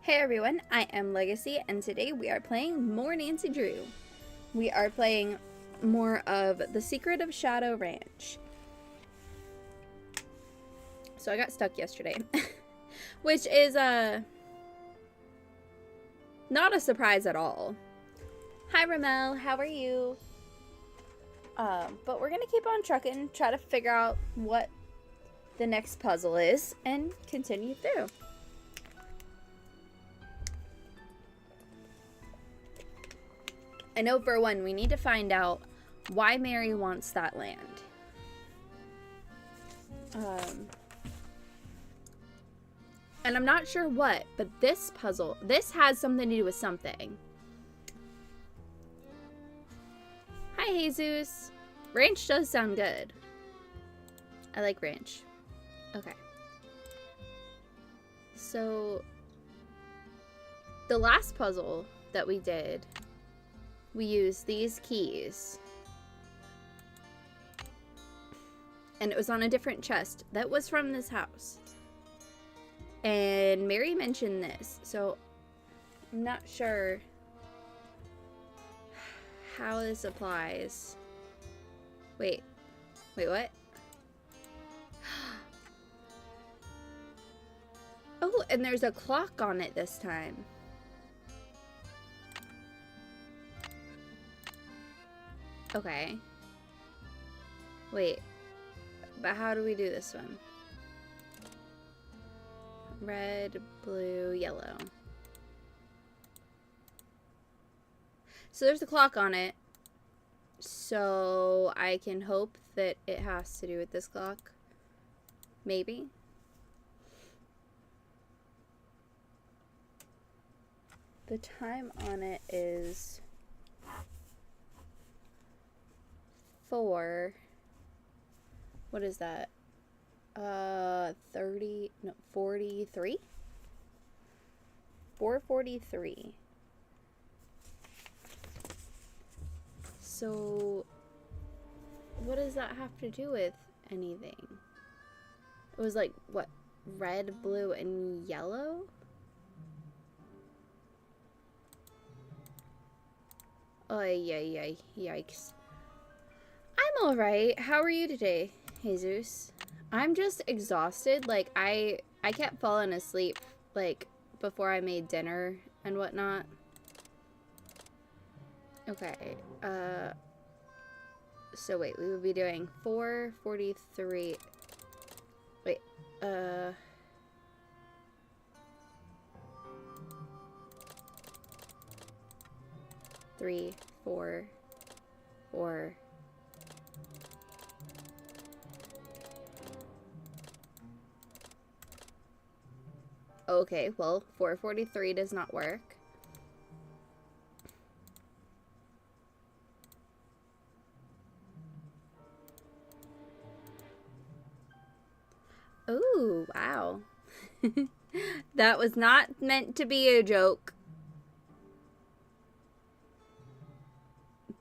Hey everyone, I am Legacy, and today we are playing more Nancy Drew. We are playing more of The Secret of Shadow Ranch. So I got stuck yesterday, which is not a surprise at all. Hi Ramel, how are you? But we're gonna keep on trucking, try to figure out what the next puzzle is, and continue through. I know for one, we need to find out why Mary wants that land. And I'm not sure what, but this puzzle, this has something to do with something. Hi, Jesus. Ranch does sound good. I like ranch. Okay. So, the last puzzle that we did, we used these keys. And it was on a different chest that was from this house. And Mary mentioned this, so I'm not sure how this applies. Wait, what? Oh, and there's a clock on it this time. Okay. Wait, but how do we do this one? Red, blue, yellow. So there's a clock on it. So I can hope that it has to do with this clock. Maybe. The time on it is 4. What is that? 43? 4:43. So, what does that have to do with anything? It was like, what? Red, blue, and yellow? Oh, yeah, yikes. I'm alright. How are you today, Jesus? I'm just exhausted. Like, I kept falling asleep, like, before I made dinner and whatnot. Okay, so wait, we would be doing 4:43. Wait, 3, 4, 4. Okay, well, 4:43 does not work. Ooh, wow. That was not meant to be a joke.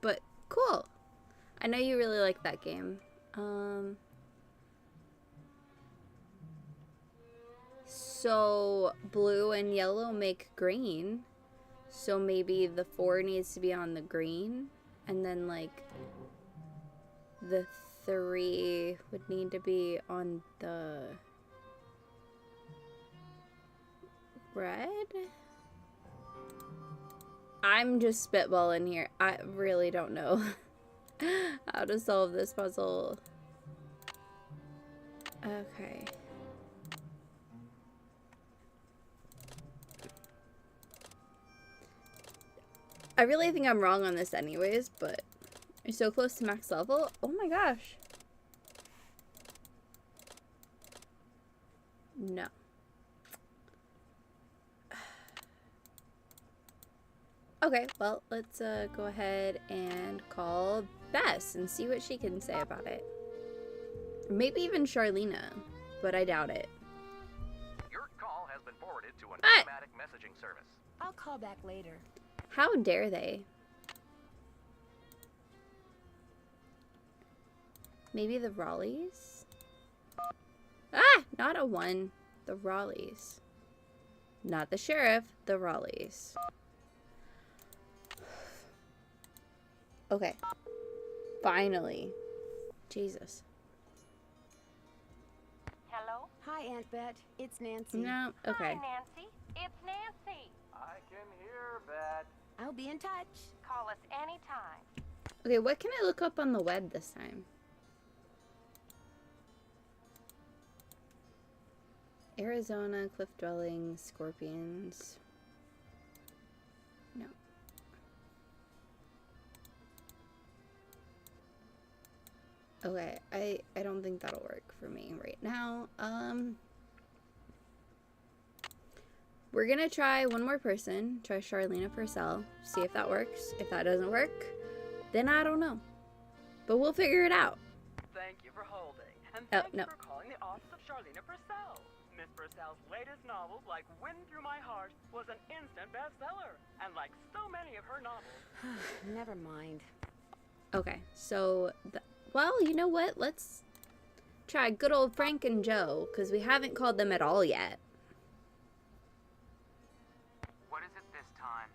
But cool. I know you really like that game. So blue and yellow make green. So maybe the 4 needs to be on the green. And then like the 3 would need to be on the red? I'm just spitballing here. I really don't know how to solve this puzzle. Okay. I really think I'm wrong on this anyways, but you're so close to max level. Oh my gosh. No. Okay, well, let's go ahead and call Bess and see what she can say about it. Maybe even Charlena, but I doubt it. Your call has been forwarded to an automatic messaging service. I'll call back later. How dare they? Maybe the Raleighs? Ah! Not a 1. The Raleighs. Not the sheriff, the Raleighs. Okay. Finally. Jesus. Hello? Hi, Aunt Bet. It's Nancy. No, okay. Hi, Nancy. It's Nancy. I can hear that. I'll be in touch. Call us anytime. Okay, what can I look up on the web this time? Arizona, cliff dwelling, scorpions. No. Okay, I don't think that'll work for me right now. We're gonna try one more person. Try Charlena Purcell. See if that works. If that doesn't work, then I don't know. But we'll figure it out. Thank you for holding. And Oh, thank no. you for calling the office of Charlena Purcell. Miss Purcell's latest novel, like Wind Through My Heart, was an instant bestseller. And like so many of her novels. Never mind. Okay, so, well, you know what? Let's try good old Frank and Joe, because we haven't called them at all yet. What is it this time?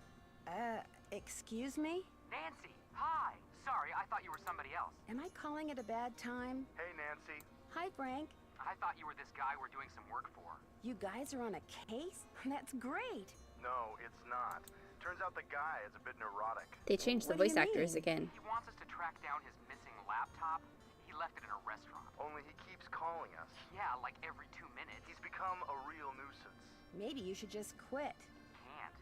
Excuse me? Nancy, hi. Sorry, I thought you were somebody else. Am I calling it a bad time? Hey, Nancy. Hi, Frank. I thought you were this guy we're doing some work for. You guys are on a case? That's great. No, it's not. Turns out the guy is a bit neurotic. They changed the What do voice you actors mean? again. He wants us to track down his missing laptop. He left it in a restaurant. Only he keeps calling us. Yeah, like every 2 minutes. He's become a real nuisance. Maybe you should just quit. Can't.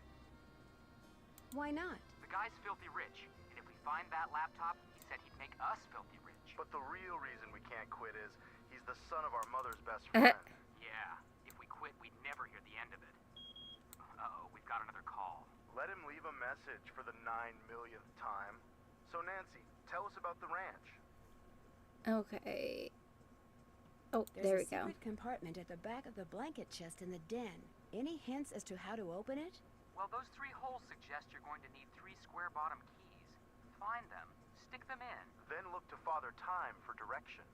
Why not? The guy's filthy rich, and if we find that laptop, he said he'd make us filthy rich. But the real reason we can't quit is he's the son of our mother's best friend. Yeah, if we quit, we'd never hear the end of it. Uh-oh, we've got another call. Let him leave a message for the 9,000,000th time. So Nancy, tell us about the ranch. Okay. Oh, There's there a we go. secret compartment at the back of the blanket chest in the den. Any hints as to how to open it? Well, those 3 holes suggest you're going to need 3 square bottom keys. Find them, stick them in. Then look to Father Time for direction.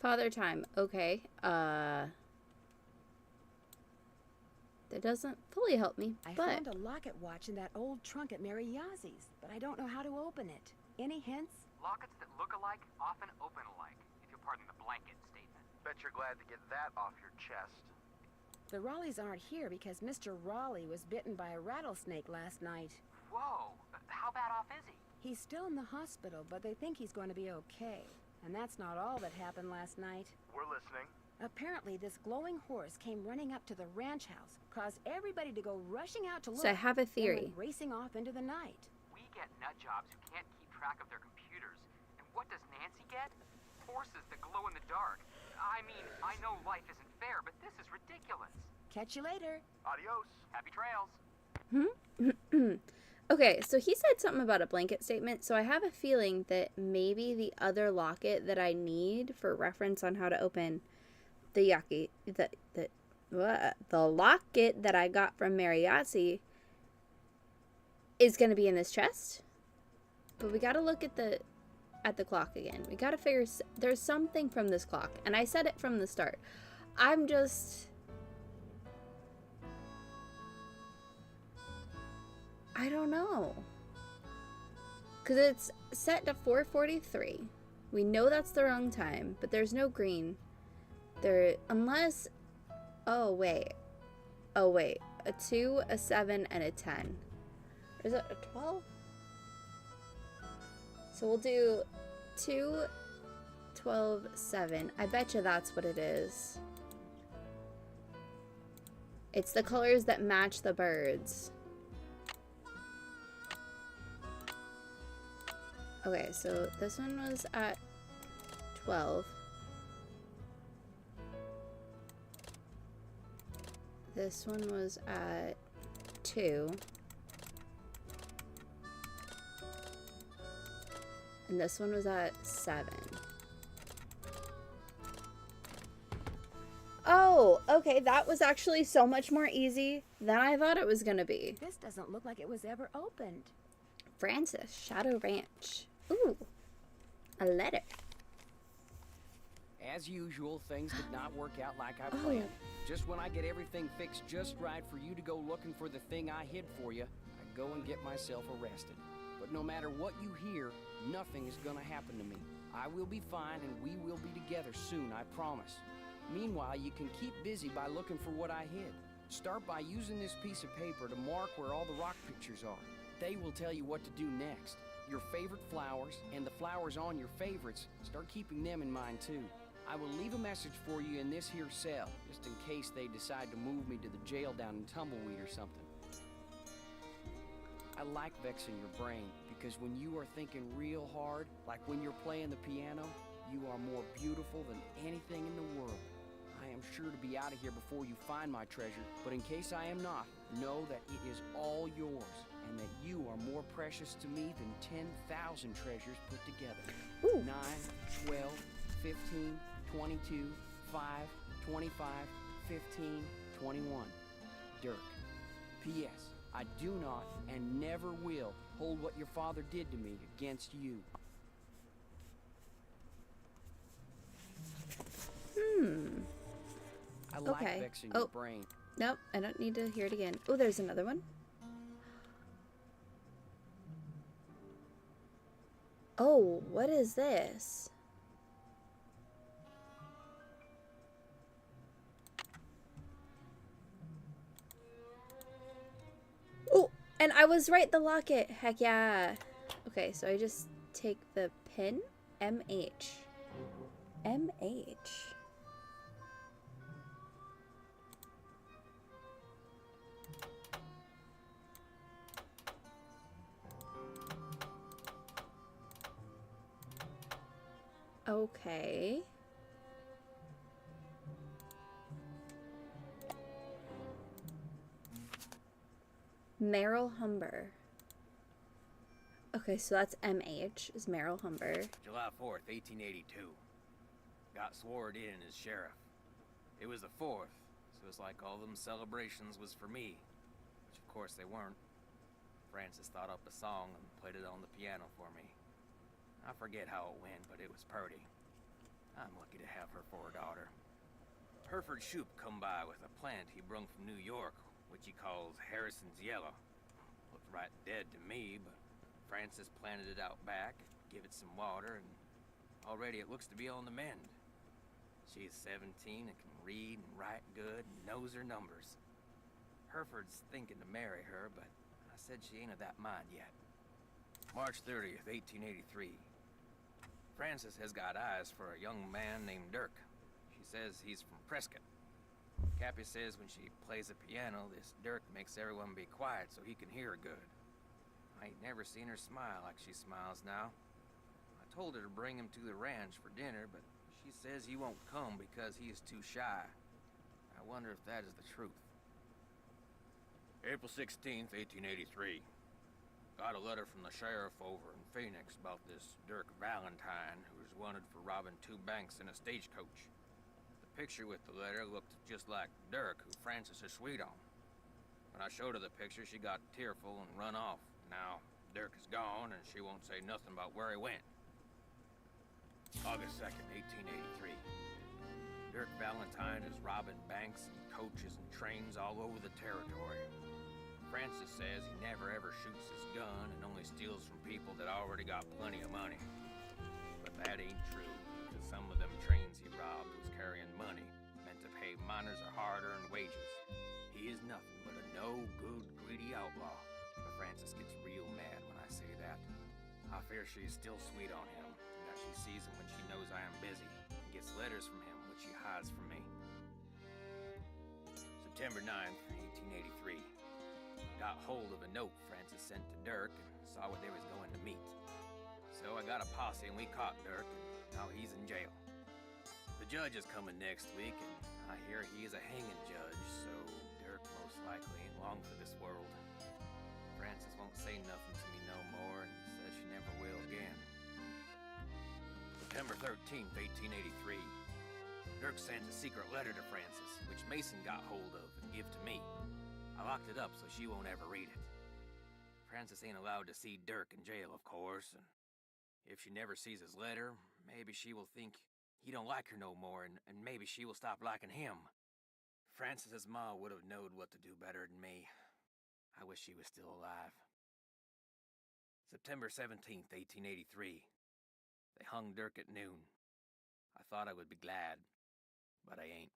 Father Time. Okay. That doesn't fully help me, I but found a locket watch in that old trunk at Mary Yazzy's, but I don't know how to open it. Any hints? Lockets that look alike often open alike, if you'll pardon the blanket statement. Bet you're glad to get that off your chest. The Raleighs aren't here because Mr. Raleigh was bitten by a rattlesnake last night. Whoa, how bad off is he? He's still in the hospital, but they think he's going to be okay. And that's not all that happened last night. We're listening. Apparently, this glowing horse came running up to the ranch house, caused everybody to go rushing out to look. so I have a then theory. went racing off into the night. We get nut jobs who can't keep track of their computers. And what does Nancy get? Horses that glow in the dark. I mean, I know life isn't fair, but this is ridiculous. Catch you later. Adios. Happy trails. Okay, so he said something about a blanket statement, so I have a feeling that maybe the other locket that I need for reference on how to open the locket that I got from Mary Yazzie is going to be in this chest. But we got to look at the clock again. We got to figure there's something from this clock, and I said it from the start. I'm just I don't know. Because it's set to 4:43. We know that's the wrong time, but there's no green. Unless... Oh, wait. A 2, a 7, and a 10. Or is it a 12? So we'll do 2, 12, 7. I bet you that's what it is. It's the colors that match the birds. Okay, so this one was at 12. This one was at 2. And this one was at 7. Oh, okay, that was actually so much more easy than I thought it was gonna be. This doesn't look like it was ever opened. Francis, Shadow Ranch. Ooh, a letter. As usual, things did not work out like I planned. Just when I get everything fixed just right for you to go looking for the thing I hid for you, I go and get myself arrested. But no matter what you hear, nothing is gonna happen to me. I will be fine and we will be together soon, I promise. Meanwhile, you can keep busy by looking for what I hid. Start by using this piece of paper to mark where all the rock pictures are. They will tell you what to do next. Your favorite flowers, and the flowers on your favorites, start keeping them in mind too. I will leave a message for you in this here cell, just in case they decide to move me to the jail down in Tumbleweed or something. I like vexing your brain, because when you are thinking real hard, like when you're playing the piano, you are more beautiful than anything in the world. I am sure to be out of here before you find my treasure, but in case I am not, know that it is all yours, and that you are more precious to me than 10,000 treasures put together. Ooh. 9, 12, 15, 22, 5, 25, 15, 21. Dirk. P.S. I do not and never will hold what your father did to me against you. I like Okay. vexing your brain. Nope, I don't need to hear it again. Oh, there's another one. Oh, what is this? Oh, and I was right, the locket. Heck yeah. Okay, so I just take the pin. MH. MH. Okay. Merrill Humber. Okay, so that's MH, is Merrill Humber. July 4th, 1882. Got sworn in as sheriff. It was the 4th, so it's like all them celebrations was for me. Which of course they weren't. Frances thought up a song and played it on the piano for me. I forget how it went, but it was purty. I'm lucky to have her for a daughter. Hereford Shoup come by with a plant he brung from New York, which he calls Harrison's Yellow. Looked right dead to me, but Frances planted it out back, give it some water, and already it looks to be on the mend. She's 17 and can read and write good and knows her numbers. Hereford's thinking to marry her, but I said she ain't of that mind yet. March 30th, 1883. Frances has got eyes for a young man named Dirk. She says he's from Prescott. Cappy says when she plays the piano, this Dirk makes everyone be quiet so he can hear her good. I ain't never seen her smile like she smiles now. I told her to bring him to the ranch for dinner, but she says he won't come because he is too shy. I wonder if that is the truth. April 16th, 1883. Got a letter from the sheriff over in Phoenix about this Dirk Valentine, who was wanted for robbing 2 banks in a stagecoach. The picture with the letter looked just like Dirk, who Frances is sweet on. When I showed her the picture, she got tearful and run off. Now, Dirk is gone, and she won't say nothing about where he went. August 2nd, 1883. Dirk Valentine is robbing banks and coaches and trains all over the territory. Frances says he never ever shoots his gun and only steals from people that already got plenty of money. But that ain't true, because some of them trains he robbed was carrying money, meant to pay miners a hard-earned wages. He is nothing but a no-good, greedy outlaw. But Frances gets real mad when I say that. I fear she is still sweet on him, and that she sees him when she knows I am busy, and gets letters from him which she hides from me. September 9th, 1883. Got hold of a note Frances sent to Dirk and saw what they was going to meet. So I got a posse and we caught Dirk, and now he's in jail. The judge is coming next week, and I hear he is a hanging judge, so Dirk most likely ain't long for this world. Frances won't say nothing to me no more, and says she never will again. September 13th, 1883. Dirk sent a secret letter to Frances, which Mason got hold of and give to me. I locked it up so she won't ever read it. Frances ain't allowed to see Dirk in jail, of course, and if she never sees his letter, maybe she will think he don't like her no more, and maybe she will stop liking him. Frances's ma would have knowed what to do better than me. I wish she was still alive. September 17th, 1883. They hung Dirk at noon. I thought I would be glad, but I ain't.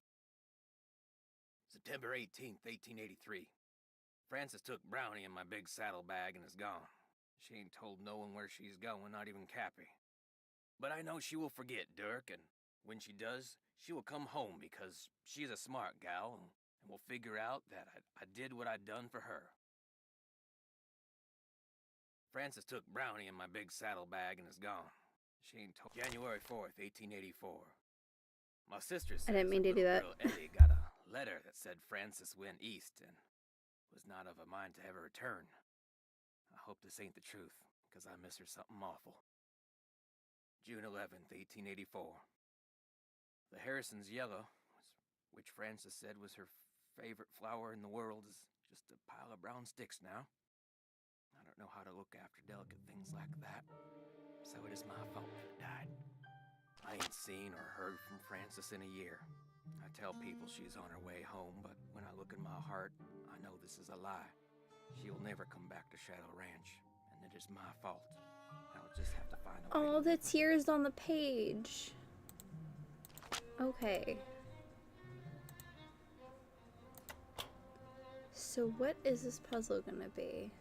September 18th, 1883. Frances took Brownie in my big saddlebag and is gone. She ain't told no one where she's going, not even Cappy. But I know she will forget Dirk, and when she does, she will come home because she's a smart gal and will figure out that I did what I'd done for her. Frances took Brownie in my big saddlebag and is gone. She ain't told. January 4th, 1884. My sister says I didn't mean to do that. Girl Ellie got a letter that said Frances went east and was not of a mind to ever return. I hope this ain't the truth, because I miss her something awful. June 11th, 1884. The Harrison's yellow, which Frances said was her favorite flower in the world, is just a pile of brown sticks now. I don't know how to look after delicate things like that, so it is my fault that it died. I ain't seen or heard from Frances in a year. I tell people she's on her way home, but when I look in my heart, I know this is a lie. She'll never come back to Shadow Ranch, and it is my fault. I'll just have to find a way. Oh, the tears on the page. Okay. So what is this puzzle gonna be?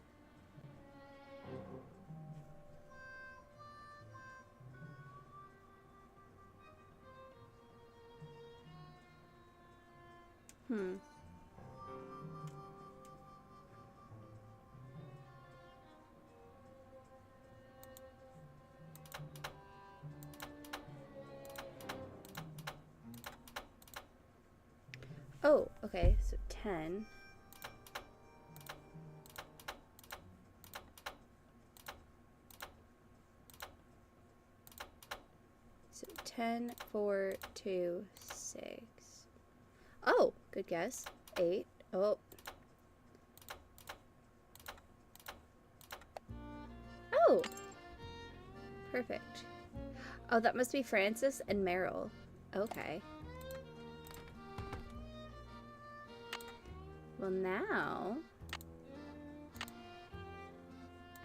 Oh, okay, so 10. So 10, 4, 2, 6. Oh, good guess. 8. Oh. Oh. Perfect. Oh, that must be Frances and Meryl. Okay. Well, now...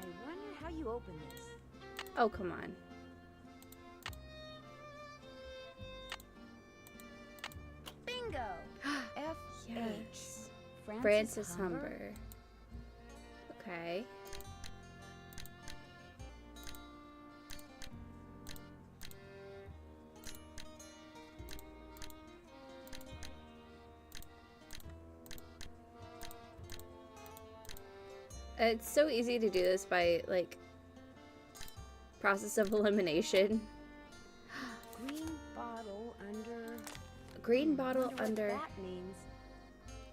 I wonder how you open this. Oh, come on. Bingo! F Yes. H. Frances Humber. Okay. It's so easy to do this by, like, process of elimination. Green bottle under. Green bottle Wonder under. What that means.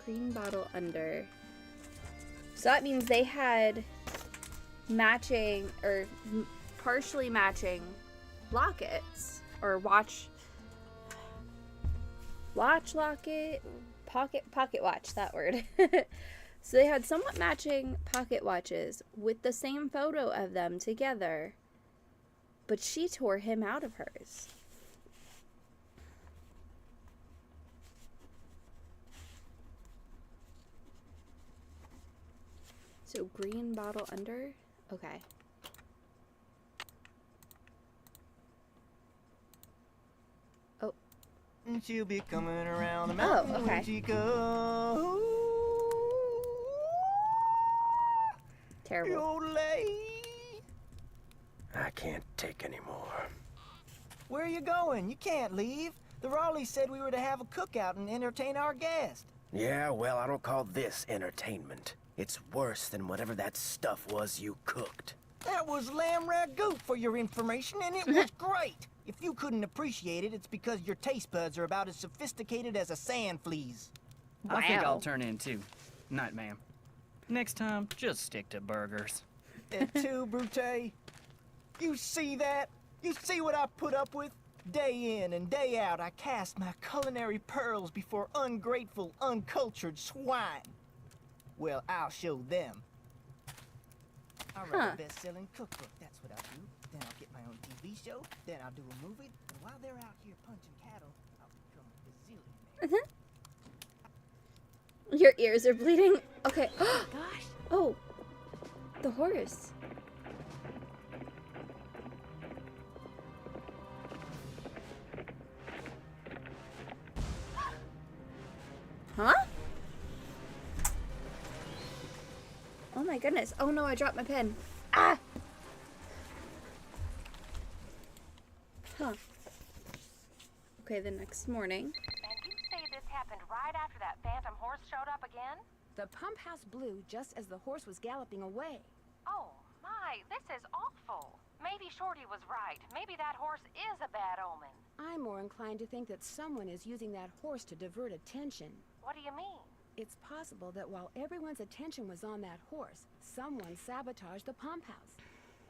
Green bottle under. So that means they had matching or partially matching lockets or watch locket, pocket watch, that word. So they had somewhat matching pocket watches with the same photo of them together, but she tore him out of hers. So green bottle under? Okay. Oh. And she'll be coming around the mountain okay. when she goes. Terrible. Yodelay. I can't take any more. Where are you going? You can't leave. The Raleighs said we were to have a cookout and entertain our guest. Yeah, well, I don't call this entertainment. It's worse than whatever that stuff was you cooked. That was lamb ragout for your information, and it was great. If you couldn't appreciate it, it's because your taste buds are about as sophisticated as a sand flea's. I think I'll turn in too. Night, ma'am. Next time, just stick to burgers. Et tu, Brute? You see that? You see what I put up with? Day in and day out, I cast my culinary pearls before ungrateful, uncultured swine. Well, I'll show them. I'll write a best-selling cookbook, that's what I'll do. Then I'll get my own TV show, then I'll do a movie, and while they're out here punching cattle, I'll become a gazillionaire. Your ears are bleeding. Okay. Gosh. Oh, the horse. Huh? Oh my goodness. Oh no, I dropped my pen. Ah! Huh. Okay, the next morning. And you say this happened right after that phantom horse showed up again? The pump house blew just as the horse was galloping away. Oh, my, this is awful. Maybe Shorty was right. Maybe that horse is a bad omen. I'm more inclined to think that someone is using that horse to divert attention. What do you mean? It's possible that while everyone's attention was on that horse, someone sabotaged the pump house.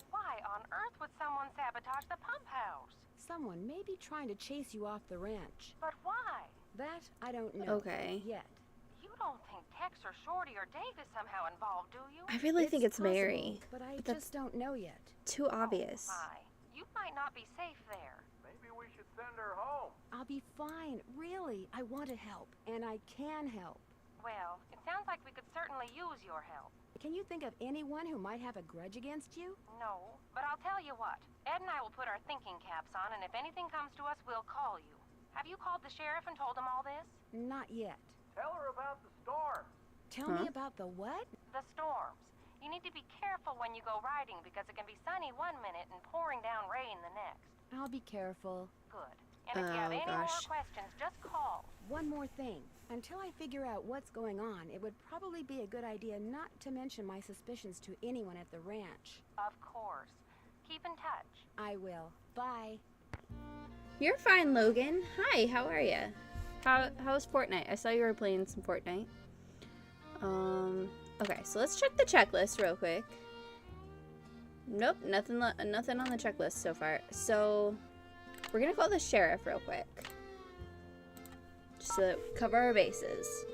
Why on earth would someone sabotage the pump house? Someone may be trying to chase you off the ranch. But why? That I don't know. Okay. Yet. You don't think Tex or Shorty or Dave is somehow involved, do you? I really think it's possible, Mary. But I that's just don't know yet. too obvious. Oh, my. You might not be safe there. Maybe we should send her home. I'll be fine. Really, I want to help, and I can help. Well, it sounds like we could certainly use your help. Can you think of anyone who might have a grudge against you? No, but I'll tell you what. Ed and I will put our thinking caps on, and if anything comes to us, we'll call you. Have you called the sheriff and told him all this? Not yet. Tell her about the storm. Tell me about the what? The storms. You need to be careful when you go riding because it can be sunny one minute and pouring down rain the next. I'll be careful. Good. And if you have any more questions, just call. One more thing. Until I figure out what's going on, it would probably be a good idea not to mention my suspicions to anyone at the ranch. Of course. Keep in touch. I will. Bye. You're fine, Logan. Hi, how are you? How's Fortnite? I saw you were playing some Fortnite. Okay, so let's check the checklist real quick. Nope, nothing on the checklist so far. So, we're gonna call the sheriff real quick. Just to cover our bases.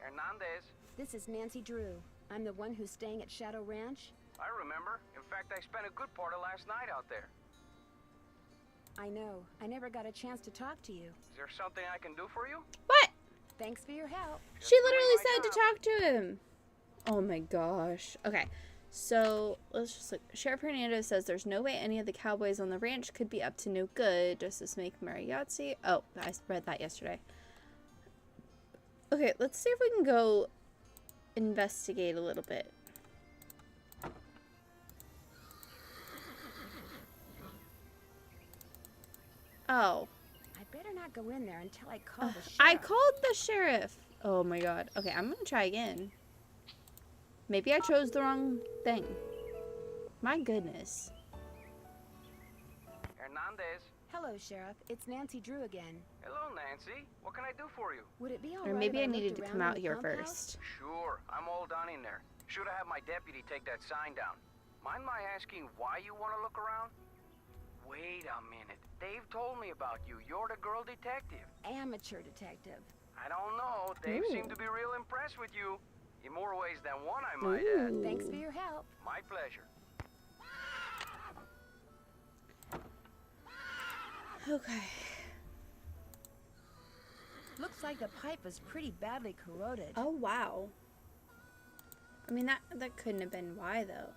Hernandez. This is Nancy Drew. I'm the one who's staying at Shadow Ranch. I remember. In fact, I spent a good part of last night out there. I know. I never got a chance to talk to you. Is there something I can do for you? What? Thanks for your help. She literally said to talk to him. Oh my gosh. Okay. So, let's just look. Sheriff Hernandez says there's no way any of the cowboys on the ranch could be up to no good. Does this make mariachi? Oh, I read that yesterday. Okay, let's see if we can go investigate a little bit. Oh. I better not go in there until I call the sheriff. I called the sheriff. Oh my god. Okay, I'm gonna try again. Maybe I chose the wrong thing. My goodness. Hernandez. Hello, Sheriff. It's Nancy Drew again. Hello, Nancy. What can I do for you? Would it be all Or right maybe if I needed looked to come around out in the here pump house? first. Sure. I'm all done in there. Should have had my deputy take that sign down. Mind my asking why you want to look around? Wait a minute. Dave told me about you. You're the girl detective. Amateur detective. I don't know. Dave seemed to be real impressed with you. In more ways than one, I might add. Thanks for your help. My pleasure. Okay. Looks like the pipe was pretty badly corroded. Oh, wow. I mean, that couldn't have been why, though.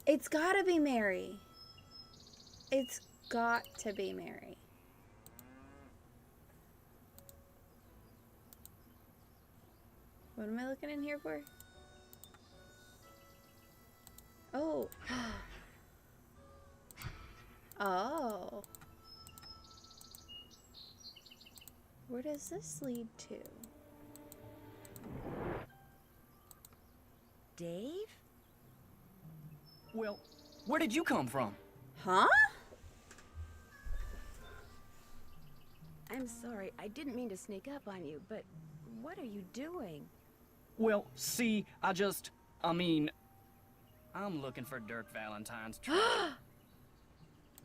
It's gotta be Mary. It's got to be Mary. What am I looking in here for? Oh. Oh. Where does this lead to? Dave? Well, where did you come from? Huh? I'm sorry. I didn't mean to sneak up on you, but what are you doing? Well, see, I'm looking for Dirk Valentine's treasure.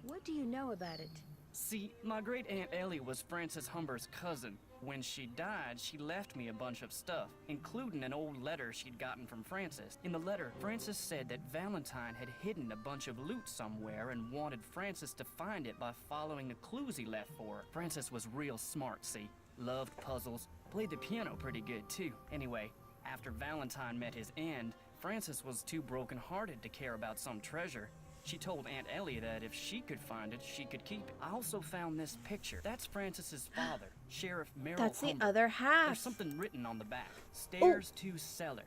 What do you know about it? See, my great-aunt Ellie was Francis Humber's cousin. When she died, she left me a bunch of stuff, including an old letter she'd gotten from Francis. In the letter, Francis said that Valentine had hidden a bunch of loot somewhere and wanted Francis to find it by following the clues he left for her. Francis was real smart, see? Loved puzzles, played the piano pretty good too. Anyway, after Valentine met his end, Francis was too broken-hearted to care about some treasure. She told Aunt Ellie that if she could find it, she could keep it. I also found this picture. That's Francis's father, Sheriff Merrill That's the Humber. other half. There's something written on the back. Stairs to cellar.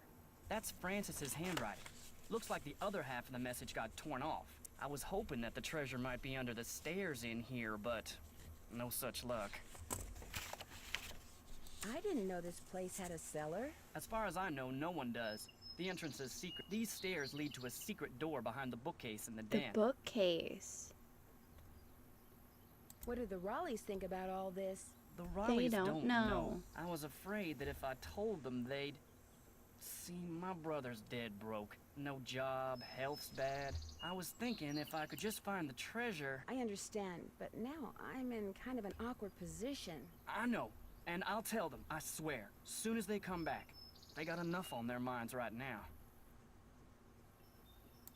That's Francis's handwriting. Looks like the other half of the message got torn off. I was hoping that the treasure might be under the stairs in here, but no such luck. I didn't know this place had a cellar. As far as I know, no one does. The entrance is secret. These stairs lead to a secret door behind the bookcase in the The den. bookcase. What do the Raleighs think about all this? The Raleighs don't know. I was afraid that if I told them, they'd... See, my brother's dead broke. No job, health's bad. I was thinking if I could just find the treasure... I understand, but now I'm in kind of an awkward position. I know, and I'll tell them, I swear, soon as they come back. They got enough on their minds right now.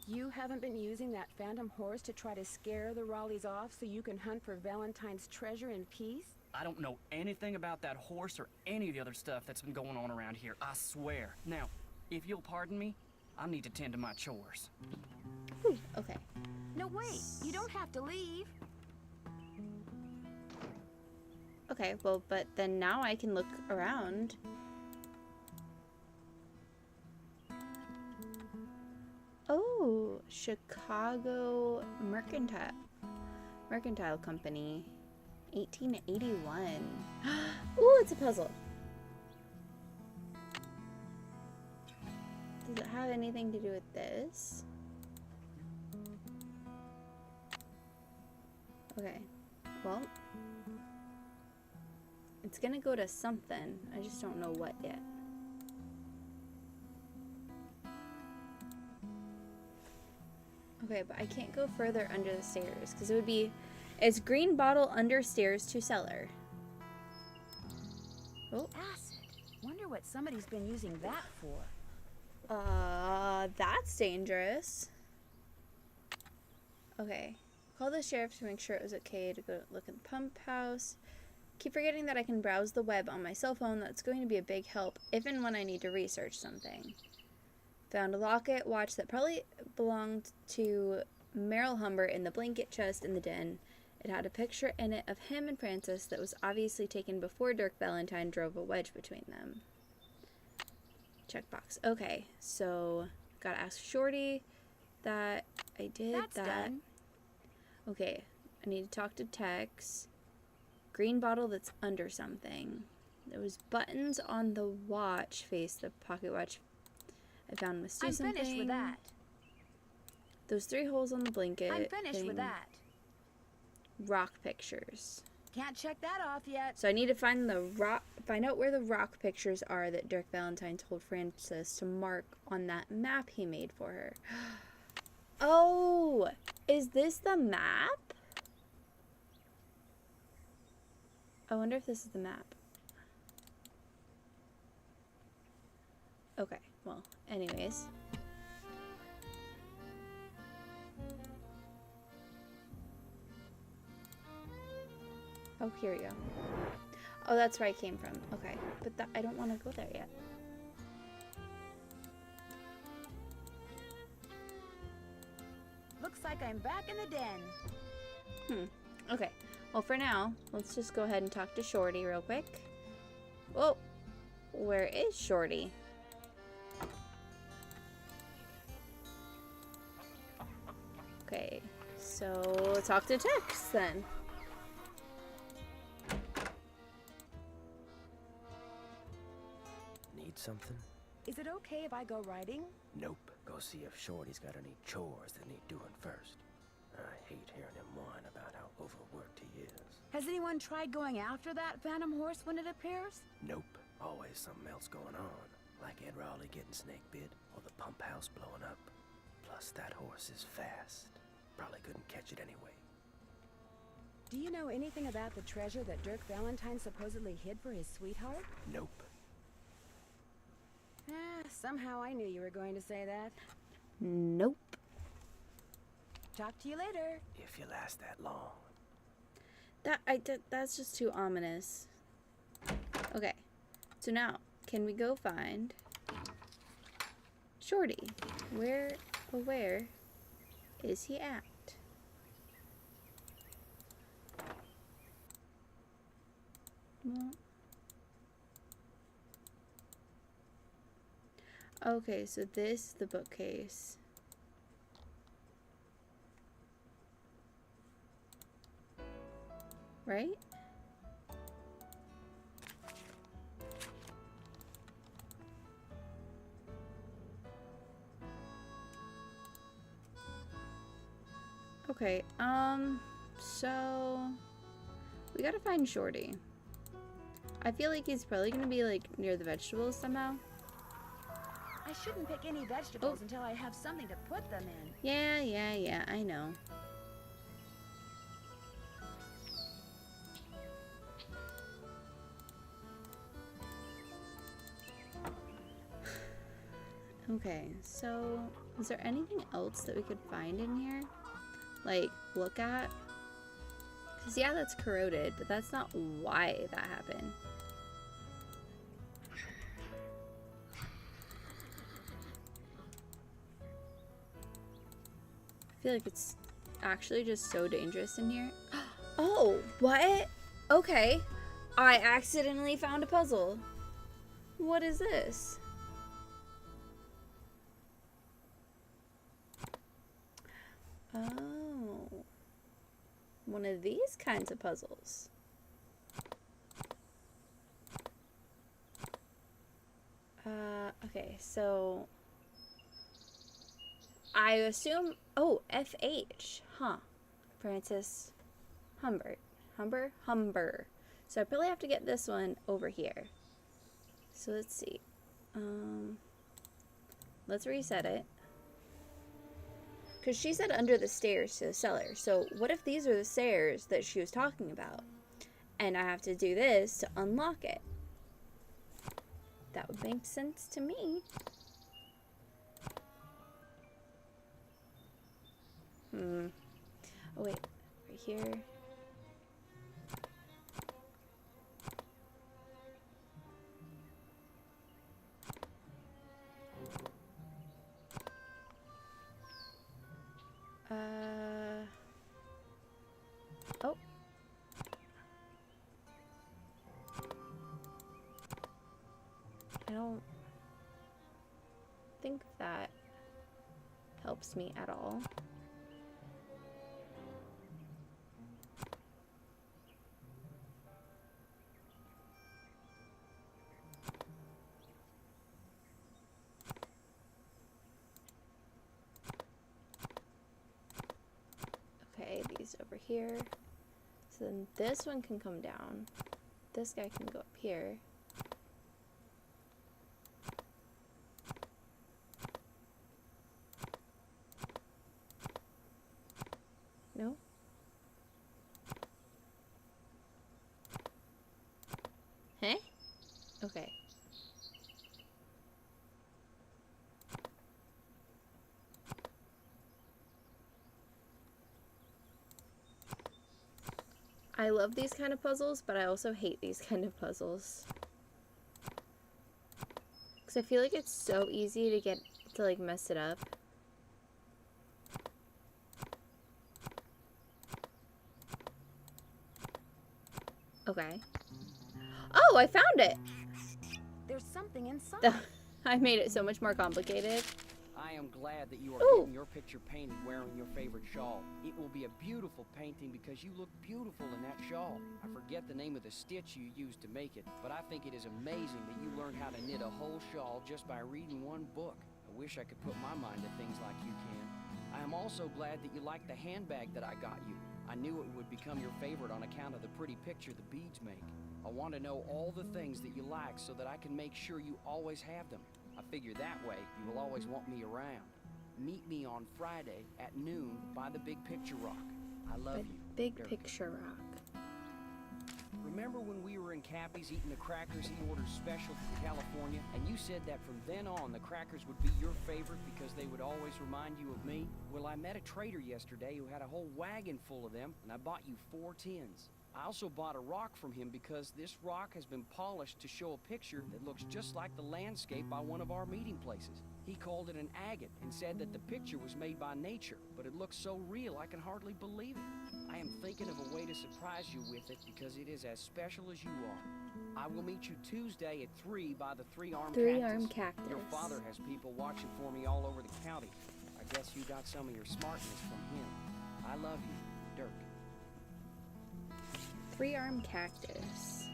You haven't been using that phantom horse to try to scare the Raleighs off so you can hunt for Valentine's treasure in peace? I don't know anything about that horse or any of the other stuff that's been going on around here, I swear. Now, if you'll pardon me, I need to tend to my chores. Whew, okay. No, wait. You don't have to leave. Okay, well, but then now I can look around. Oh, Chicago Mercantile Company, 1881. Ooh, it's a puzzle. Does it have anything to do with this? Okay, well, it's gonna go to something. I just don't know what yet. Okay, but I can't go further under the stairs because it would be, it's green bottle under stairs to cellar. Oh, Acid. Wonder what somebody's been using that for. that's dangerous. Okay, call the sheriff to make sure it was okay to go look in the pump house. Keep forgetting that I can browse the web on my cell phone. That's going to be a big help if and when I need to research something. Found a locket watch that probably belonged to Merrill Humber in the blanket chest in the den. It had a picture in it of him and Francis that was obviously taken before Dirk Valentine drove a wedge between them. Checkbox. Okay, so gotta ask Shorty that. I did That's that. done. Okay, I need to talk to Tex. Green bottle that's under something. There was buttons on the watch face, the pocket watch. I found must do I'm something. finished with that. Those 3 holes on the blanket. I'm finished with thing. that. Rock pictures. Can't check that off yet. So I need to find find out where the rock pictures are that Dirk Valentine told Francis to mark on that map he made for her. Oh, is this the map? I wonder if this is the map. Okay, well, anyways. Oh, here we go. Oh, that's where I came from. Okay, but I don't want to go there yet. Looks like I'm back in the den. Okay. Well, for now, let's just go ahead and talk to Shorty real quick. Whoa. Where is Shorty? Okay. So, talk to Tex then. Need something? Is it okay if I go riding? Nope. Go see if Shorty's got any chores that need doing first. I hate hearing him whine about how overworked he is. Has anyone tried going after that phantom horse when it appears? Nope. Always something else going on. Like Ed Raleigh getting snake bit or the pump house blowing up. Plus that horse is fast. Probably couldn't catch it anyway. Do you know anything about the treasure that Dirk Valentine supposedly hid for his sweetheart? Nope. Somehow I knew you were going to say that. Nope. Talk to you later. If you last that long. That's just too ominous. Okay. So now, can we go find Shorty? Where is he at? Well, okay, so this is the bookcase. Right? Okay, so we gotta find Shorty. I feel like he's probably gonna be like near the vegetables somehow. I shouldn't pick any vegetables until I have something to put them in. Yeah, I know. Okay, so is there anything else that we could find in here? Like, look at? Because, yeah, that's corroded, but that's not why that happened. I feel like it's actually just so dangerous in here. Oh, what? Okay. I accidentally found a puzzle. What is this? Oh. One of these kinds of puzzles. Okay, so I assume, oh, FH, huh? Francis Humbert. Humber. So I probably have to get this one over here. So let's see. Let's reset it. Because she said under the stairs to the cellar. So what if these are the stairs that she was talking about? And I have to do this to unlock it. That would make sense to me. Oh wait, right here. Oh. I don't think that helps me at all. Okay, these over here. So then this one can come down. This guy can go up here. No? Huh? Okay. I love these kind of puzzles, but I also hate these kind of puzzles. Because I feel like it's so easy to get to like mess it up. Okay. Oh, I found it! There's something inside. I made it so much more complicated. I am glad that you are Ooh. getting your picture painted wearing your favorite shawl. It will be a beautiful painting because you look beautiful in that shawl. I forget the name of the stitch you used to make it, but I think it is amazing that you learned how to knit a whole shawl just by reading one book. I wish I could put my mind to things like you can. I am also glad that you like the handbag that I got you. I knew it would become your favorite on account of the pretty picture the beads make. I want to know all the things that you like so that I can make sure you always have them. I figure that way you will always want me around. Meet me on Friday at noon by the Big Picture Rock. I love you. Big Dirty. picture rock. Remember when we were in Cappy's eating the crackers he ordered special from California? And you said that from then on the crackers would be your favorite because they would always remind you of me? Well, I met a trader yesterday who had a whole wagon full of them, and I bought you 4 tins. I also bought a rock from him because this rock has been polished to show a picture that looks just like the landscape by one of our meeting places. He called it an agate and said that the picture was made by nature, but it looks so real I can hardly believe it. I am thinking of a way to surprise you with it because it is as special as you are. I will meet you Tuesday at 3 by the Three-armed cactus. Your father has people watching for me all over the county. I guess you got some of your smartness from him. I love you, Dirk. Three-armed cactus.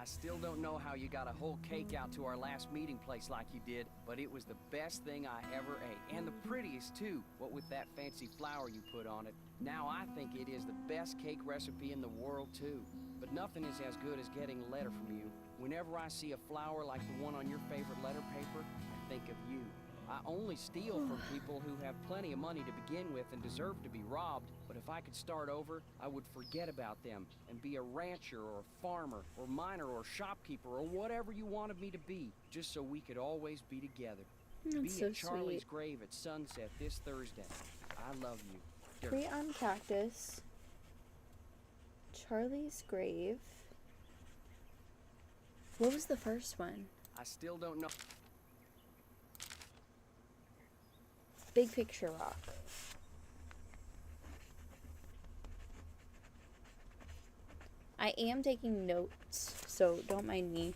I still don't know how you got a whole cake out to our last meeting place like you did, but it was the best thing I ever ate. And the prettiest, too, what with that fancy flower you put on it. Now I think it is the best cake recipe in the world, too. But nothing is as good as getting a letter from you. Whenever I see a flower like the one on your favorite letter paper, I think of you. I only steal from people who have plenty of money to begin with and deserve to be robbed, but if I could start over, I would forget about them and be a rancher or a farmer or miner or shopkeeper or whatever you wanted me to be, just so we could always be together. That's Be so at Charlie's sweet. grave at sunset this Thursday. I love you, Dirk. Three-armed cactus. Charlie's grave. What was the first one? I still don't know. Big picture rock. I am taking notes, so don't mind me.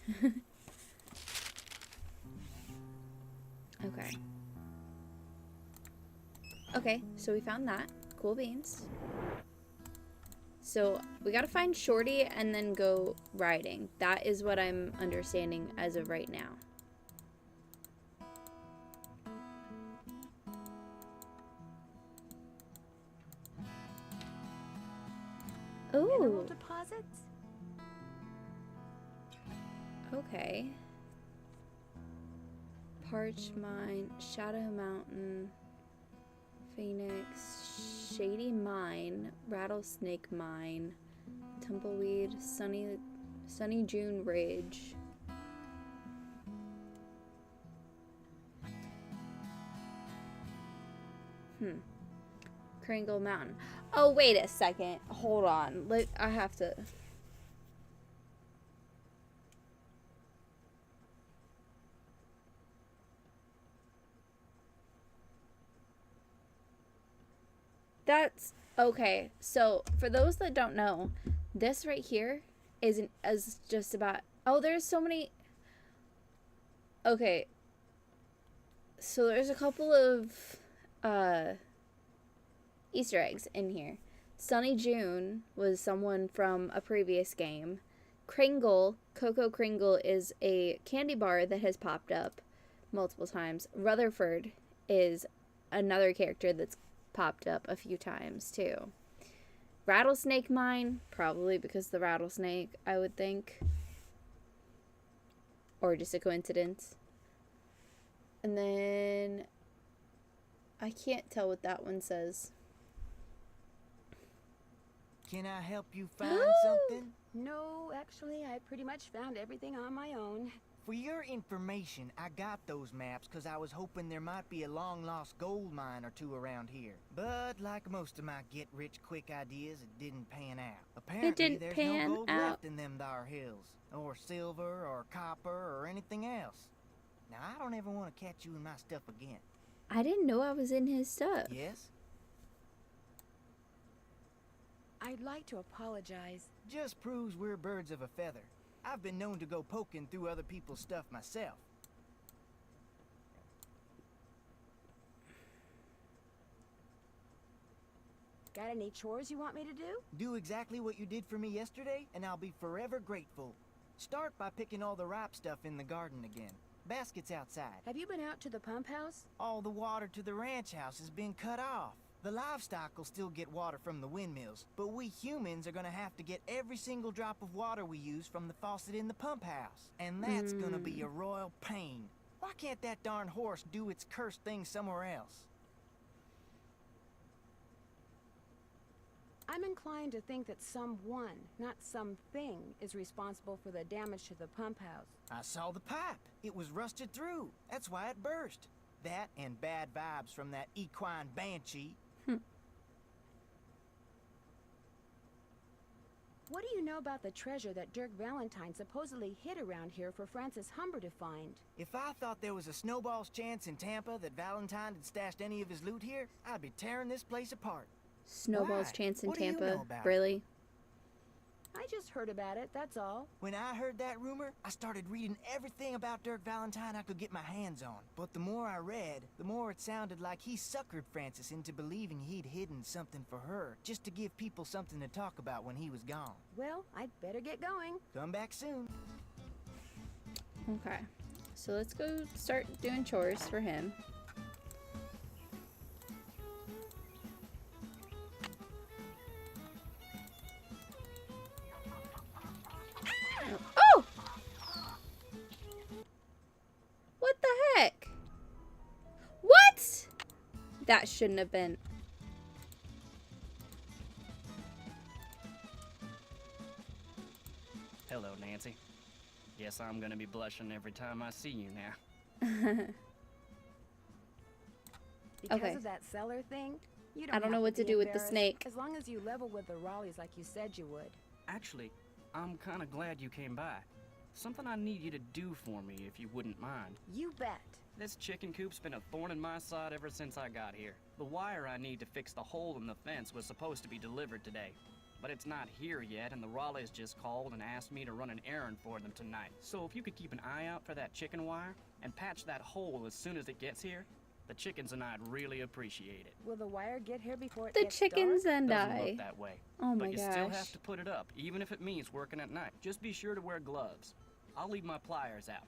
Okay. Okay, so we found that. Cool beans. So we gotta find Shorty and then go riding. That is what I'm understanding as of right now. Mineral Ooh. deposits? Okay. Parch Mine, Shadow Mountain, Phoenix, Shady Mine, Rattlesnake Mine, Tumbleweed, Sunny June Ridge. Kringle Mountain. Oh, wait a second. Hold on. I have to... That's... Okay, so for those that don't know, this right here isn't as just about... Oh, there's so many... Okay. So there's a couple of Easter eggs in here. Sunny June was someone from a previous game. Kringle, Coco Kringle, is a candy bar that has popped up multiple times. Rutherford is another character that's popped up a few times too. Rattlesnake Mine, probably because the rattlesnake, I would think. Or just a coincidence. And then I can't tell what that one says. Can I help you find something? No, actually, I pretty much found everything on my own. For your information, I got those maps because I was hoping there might be a long-lost gold mine or two around here. But like most of my get-rich-quick ideas, it didn't pan out. Apparently, there's no gold left in them thar hills, or silver, or copper, or anything else. Now, I don't ever want to catch you in my stuff again. I didn't know I was in his stuff. Yes? I'd like to apologize. Just proves we're birds of a feather. I've been known to go poking through other people's stuff myself. Got any chores you want me to do? Do exactly what you did for me yesterday, and I'll be forever grateful. Start by picking all the ripe stuff in the garden again. Baskets outside. Have you been out to the pump house? All the water to the ranch house has been cut off. The livestock will still get water from the windmills, but we humans are gonna have to get every single drop of water we use from the faucet in the pump house. And that's gonna be a royal pain. Why can't that darn horse do its cursed thing somewhere else? I'm inclined to think that someone, not something, is responsible for the damage to the pump house. I saw the pipe. It was rusted through. That's why it burst. That and bad vibes from that equine banshee. What do you know about the treasure that Dirk Valentine supposedly hid around here for Francis Humber to find? If I thought there was a snowball's chance in Tampa that Valentine had stashed any of his loot here, I'd be tearing this place apart. Snowball's Why? chance in What do you Tampa? know about it? Really? I just heard about it, that's all. When I heard that rumor, I started reading everything about Dirk Valentine I could get my hands on. But the more I read, the more it sounded like he suckered Francis into believing he'd hidden something for her, just to give people something to talk about when he was gone. Well, I'd better get going. Come back soon. Okay. So let's go start doing chores for him. Oh! What the heck? What? That shouldn't have been. Hello, Nancy. Guess I'm gonna be blushing every time I see you now. Because Okay. of that cellar thing, you I don't know have what to be do with the embarrassed, snake. As long as you level with the Raleighs like you said you would. Actually, I'm kinda glad you came by. Something I need you to do for me, if you wouldn't mind. You bet. This chicken coop's been a thorn in my side ever since I got here. The wire I need to fix the hole in the fence was supposed to be delivered today. But it's not here yet, and the Raleighs just called and asked me to run an errand for them tonight. So if you could keep an eye out for that chicken wire, and patch that hole as soon as it gets here, the chickens and I'd really appreciate it. Will the wire get here before it The gets chickens dark? and Doesn't I. look that way. Oh my But you still gosh. have to put it up, even if it means working at night. Just be sure to wear gloves. I'll leave my pliers out.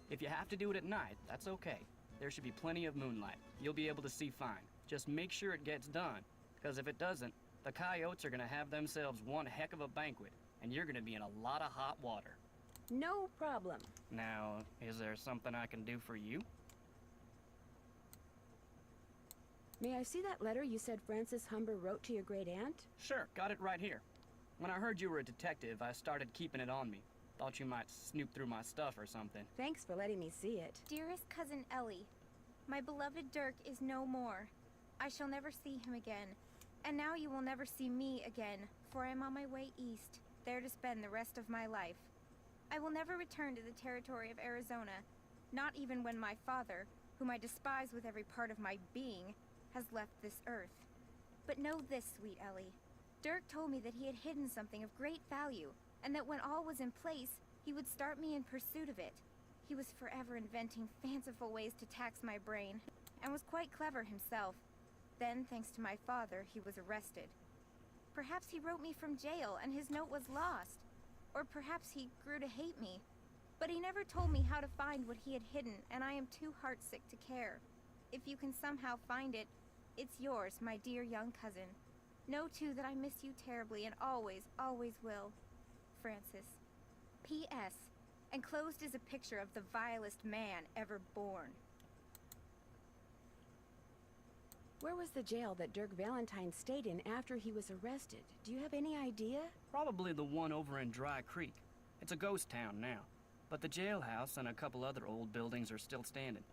If you have to do it at night, that's okay. There should be plenty of moonlight. You'll be able to see fine. Just make sure it gets done, because if it doesn't, the coyotes are gonna have themselves one heck of a banquet, and you're gonna be in a lot of hot water. No problem. Now, is there something I can do for you? May I see that letter you said Francis Humber wrote to your great aunt? Sure, got it right here. When I heard you were a detective, I started keeping it on me. Thought you might snoop through my stuff or something. Thanks for letting me see it. Dearest cousin Ellie, my beloved Dirk is no more. I shall never see him again. And now you will never see me again, for I am on my way east, there to spend the rest of my life. I will never return to the territory of Arizona, not even when my father, whom I despise with every part of my being, has left this earth. But know this, sweet Ellie. Dirk told me that he had hidden something of great value, and that when all was in place, he would start me in pursuit of it. He was forever inventing fanciful ways to tax my brain, and was quite clever himself. Then, thanks to my father, he was arrested. Perhaps he wrote me from jail and his note was lost. Or perhaps he grew to hate me. But he never told me how to find what he had hidden, and I am too heartsick to care. If you can somehow find it, it's yours, my dear young cousin. Know too that I miss you terribly and always, always will. Francis. P.S. Enclosed is a picture of the vilest man ever born. Where was the jail that Dirk Valentine stayed in after he was arrested? Do you have any idea? Probably the one over in Dry Creek. It's a ghost town now. But the jailhouse and a couple other old buildings are still standing.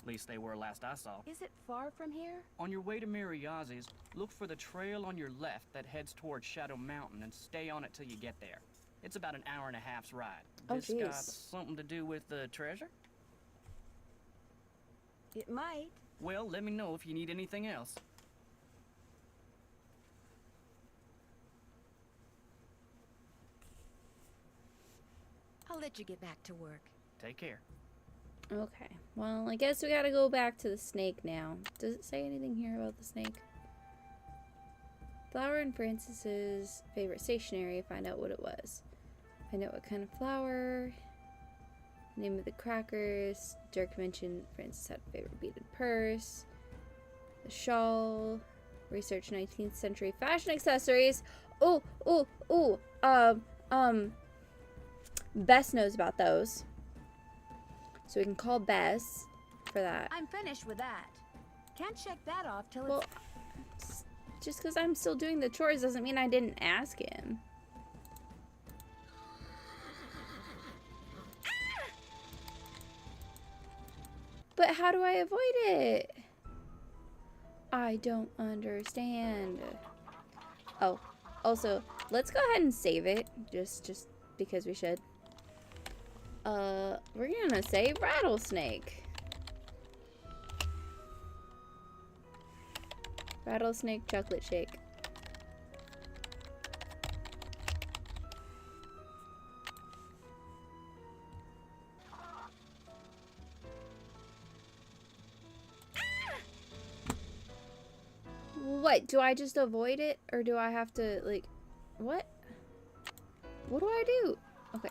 At least they were last I saw. Is it far from here? On your way to Mariazzi's, look for the trail on your left that heads towards Shadow Mountain and stay on it till you get there. It's about an hour and a half's ride. Oh, This got jeez. something to do with the treasure? It might. Well, let me know if you need anything else. I'll let you get back to work. Take care. Okay. Well, I guess we gotta go back to the snake now. Does it say anything here about the snake? Flower in Francis's favorite stationery. Find out what it was. Find out what kind of flower. Name of the crackers. Dirk mentioned Francis had a favorite beaded purse. The shawl. Research 19th century fashion accessories. Oh, oh, oh. Bess knows about those. So we can call Bess for that. I'm finished with that. Can't check that off till Well, it's... Just because I'm still doing the chores doesn't mean I didn't ask him. But how do I avoid it? I don't understand. Oh, also, let's go ahead and save it. Just because we should. We're gonna say rattlesnake. Rattlesnake chocolate shake. What? Do I just avoid it? Or do I have to, like... What? What do I do? Okay.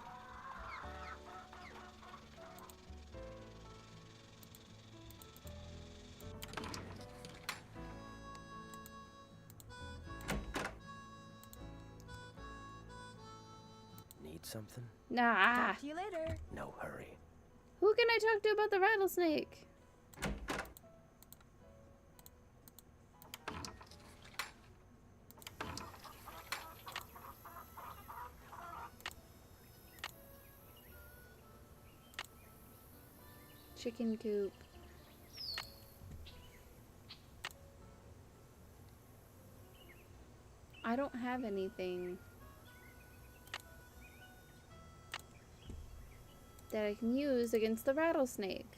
Need something? Nah. Talk to you later. No hurry. Who can I talk to about the rattlesnake? Chicken coop. I don't have anything that I can use against the rattlesnake.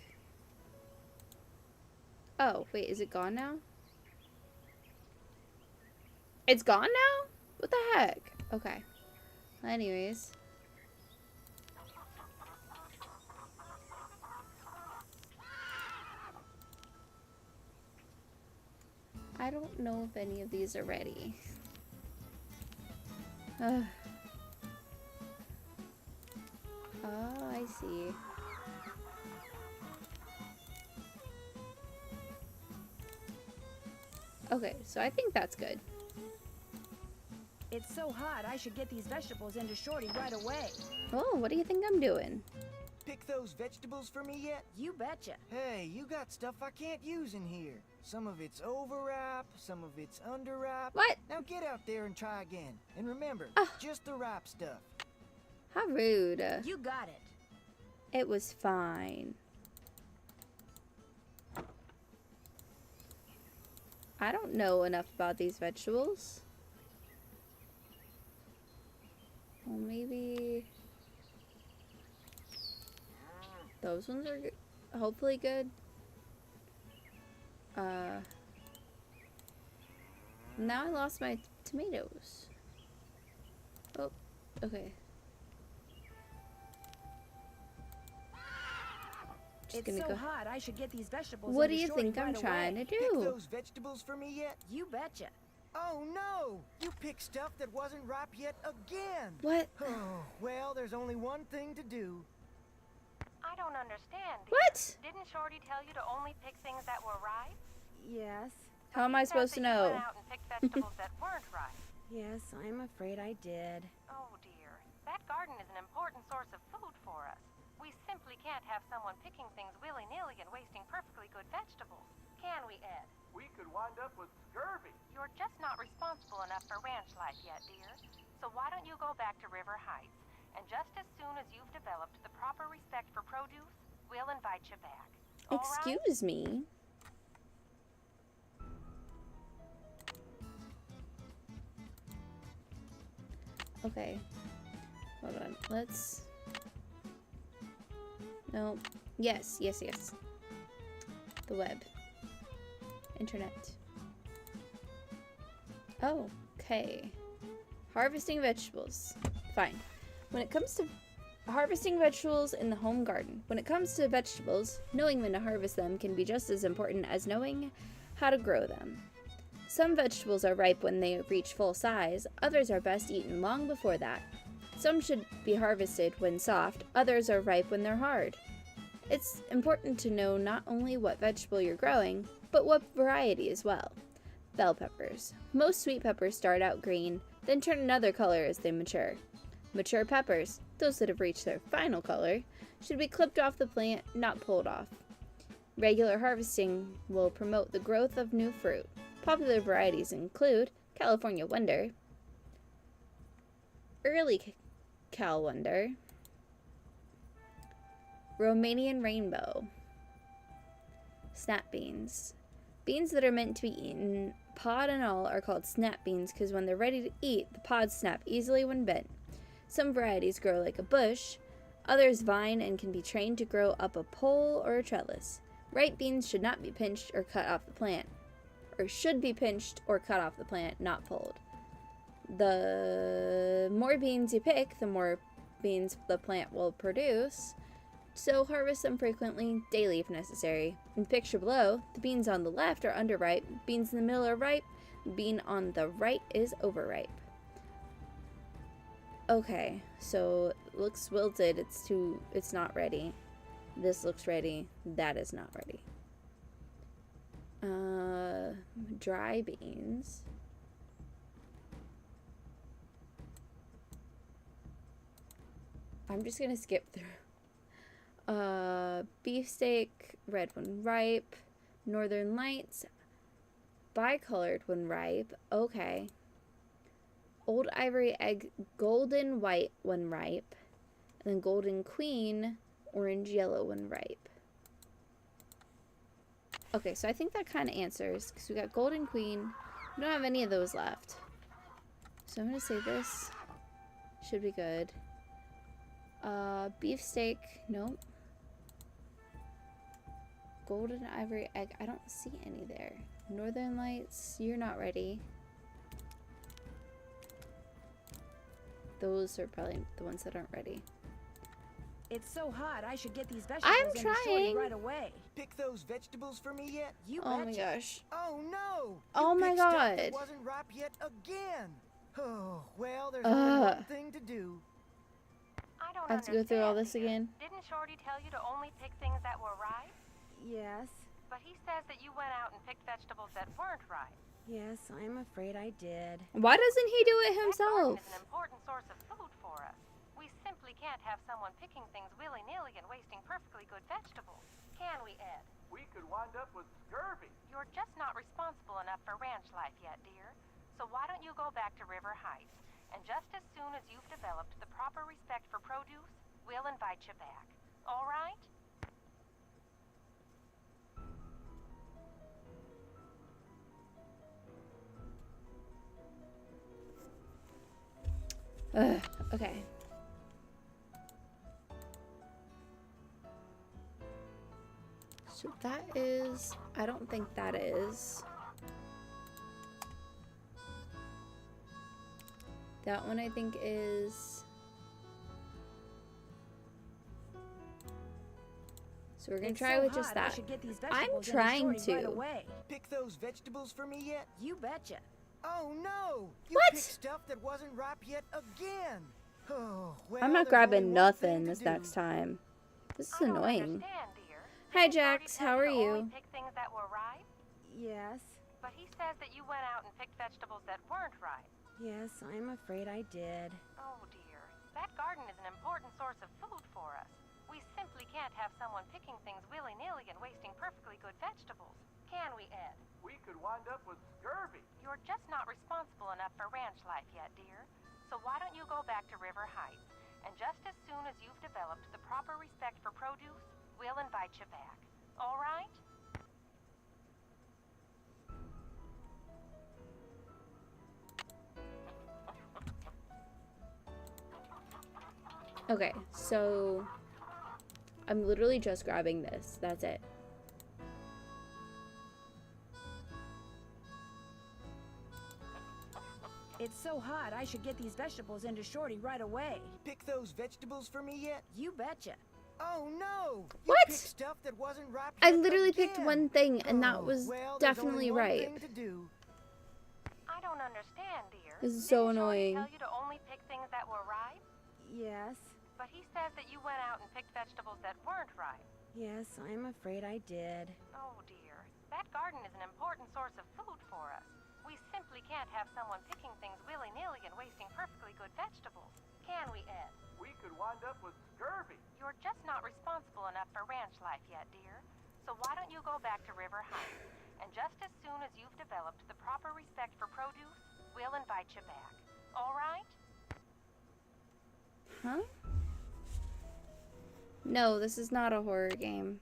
Oh, wait, is it gone now? It's gone now? What the heck? Okay. Anyways. I don't know if any of these are ready. Oh, I see. Okay, so I think that's good. It's so hot, I should get these vegetables into Shorty right away. Oh, what do you think I'm doing? Pick those vegetables for me yet? You betcha. Hey, you got stuff I can't use in here. Some of it's overripe, some of it's underripe. What? Now get out there and try again. And remember, just the ripe stuff. How rude. You got it. It was fine. I don't know enough about these vegetables. Well, maybe those ones are hopefully good. Now I lost my tomatoes. Oh, okay. It's so hot, I should get these vegetables. What do you think I'm trying to do? Pick those vegetables for me yet? You betcha. Oh no! You picked stuff that wasn't ripe yet again! What? Oh, well, there's only one thing to do. I don't understand. What? Didn't Shorty tell you to only pick things that were ripe? Yes. How am I supposed to know? You went out and picked vegetables that weren't ripe. Yes, I'm afraid I did. Oh dear. That garden is an important source of food for us. We simply can't have someone picking things willy-nilly and wasting perfectly good vegetables. Can we, Ed? We could wind up with scurvy. You're just not responsible enough for ranch life yet, dear. So why don't you go back to River Heights, and just as soon as you've developed the proper respect for produce, we'll invite you back. Excuse me. Okay. Hold on. Let's... No. Yes, yes, yes. The web. Internet. Oh, okay. Harvesting vegetables. Fine. When it comes to harvesting vegetables in the home garden, when it comes to vegetables, knowing when to harvest them can be just as important as knowing how to grow them. Some vegetables are ripe when they reach full size, others are best eaten long before that. Some should be harvested when soft, others are ripe when they're hard. It's important to know not only what vegetable you're growing, but what variety as well. Bell peppers. Most sweet peppers start out green, then turn another color as they mature. Mature peppers, those that have reached their final color, should be clipped off the plant, not pulled off. Regular harvesting will promote the growth of new fruit. Popular varieties include California Wonder, Early Cal Wonder, Romanian Rainbow, snap beans. Beans that are meant to be eaten, pod and all, are called snap beans because when they're ready to eat, the pods snap easily when bent. Some varieties grow like a bush, others vine and can be trained to grow up a pole or a trellis. Ripe beans should not be pinched or cut off the plant. Or should be pinched or cut off the plant, not pulled. The more beans you pick, the more beans the plant will produce. So harvest them frequently, daily if necessary. In the picture below, the beans on the left are underripe, beans in the middle are ripe, bean on the right is overripe. Okay, so it looks wilted, it's not ready. This looks ready, that is not ready. Dry beans. I'm just gonna skip through. Beefsteak, red when ripe. Northern Lights, bicolored when ripe. Okay. Old Ivory Egg, golden white when ripe. And then Golden Queen, orange yellow when ripe. Okay, so I think that kind of answers, because we got Golden Queen. We don't have any of those left. So I'm going to say this should be good. Beefsteak, nope. Golden Ivory Egg, I don't see any there. Northern Lights, you're not ready. Those are probably the ones that aren't ready. It's so hot, I should get these vegetables I'm into Shorty trying. right away. Pick those vegetables for me yet? You Oh my betcha. gosh. Oh no! Oh You my picked stuff God. that wasn't ripe yet again. Oh, well, there's only one thing to do. I don't I have to go through all this understand, dear. again. Didn't Shorty tell you to only pick things that were ripe? Yes, But he says that you went out and picked vegetables that weren't ripe. yes, I'm afraid I did. Why doesn't he do it That himself? garden is an important source of food for us. We simply can't have someone picking things willy-nilly and wasting perfectly good vegetables. Can we, Ed? We could wind up with scurvy. You're just not responsible enough for ranch life yet, dear. So why don't you go back to River Heights? And just as soon as you've developed the proper respect for produce, we'll invite you back. All right? Okay. So that is, I don't think that is. That one I think is. So we're gonna It's try so with just hot, I that. should get these I'm vegetables into trying Shorty right to. away. Pick those vegetables for me yet? You betcha. Oh no! You What? picked stuff that wasn't ripe yet again. Oh, well, I'm not there's grabbing only one thing nothing to this do. next time. This is I don't annoying. understand, dear. Hi, Didn't Shorty Jax. tell How are to you? only pick things that were ripe? Yes, But he says that you went out and picked vegetables that weren't ripe. yes, I'm afraid I did. Oh dear. That garden is an important source of food for us. We simply can't have someone picking things willy-nilly and wasting perfectly good vegetables. Can we, Ed? We could wind up with scurvy. You're just not responsible enough for ranch life yet, dear. So why don't you go back to River Heights? And just as soon as you've developed the proper respect for produce, we'll invite you back. All right? Okay, so I'm literally just grabbing this. That's it. It's so hot, I should get these vegetables into Shorty right away. Pick those vegetables for me yet? You betcha. Oh no! You What? picked stuff that wasn't ripe I yet literally picked again. one thing, and that Oh, was well, there's definitely only one ripe. thing to do. I don't understand, dear. This is so Didn't Shorty annoying. tell you to only pick things that were ripe? Yes, But he says that you went out and picked vegetables that weren't ripe. yes, I'm afraid I did. Oh dear. That garden is an important source of food for us. We simply can't have someone picking things willy-nilly and wasting perfectly good vegetables. Can we, Ed? We could wind up with scurvy. You're just not responsible enough for ranch life yet, dear. So why don't you go back to River Heights? And just as soon as you've developed the proper respect for produce, we'll invite you back. All right? Huh? No, this is not a horror game.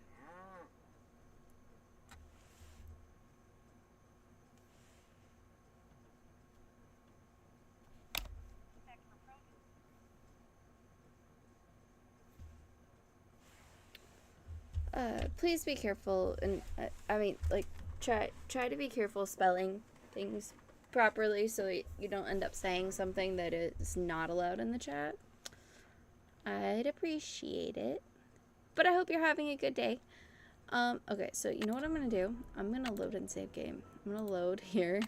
Please be careful, and I mean, like, try to be careful spelling things properly so you don't end up saying something that is not allowed in the chat. I'd appreciate it. But I hope you're having a good day. Okay, so you know what I'm gonna do? I'm gonna load and save game. I'm gonna load here.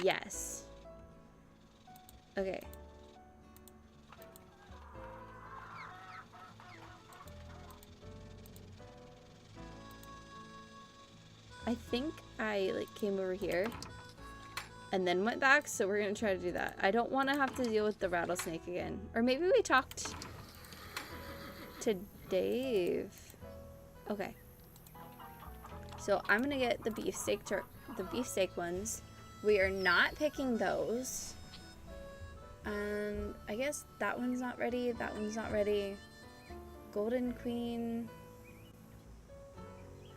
Yes. Okay. I think I like came over here and then went back, so we're gonna try to do that. I don't want to have to deal with the rattlesnake again. Or maybe we talked to Dave. Okay. So I'm gonna get the beefsteak ones. We are not picking those. And I guess that one's not ready. That one's not ready. Golden Queen.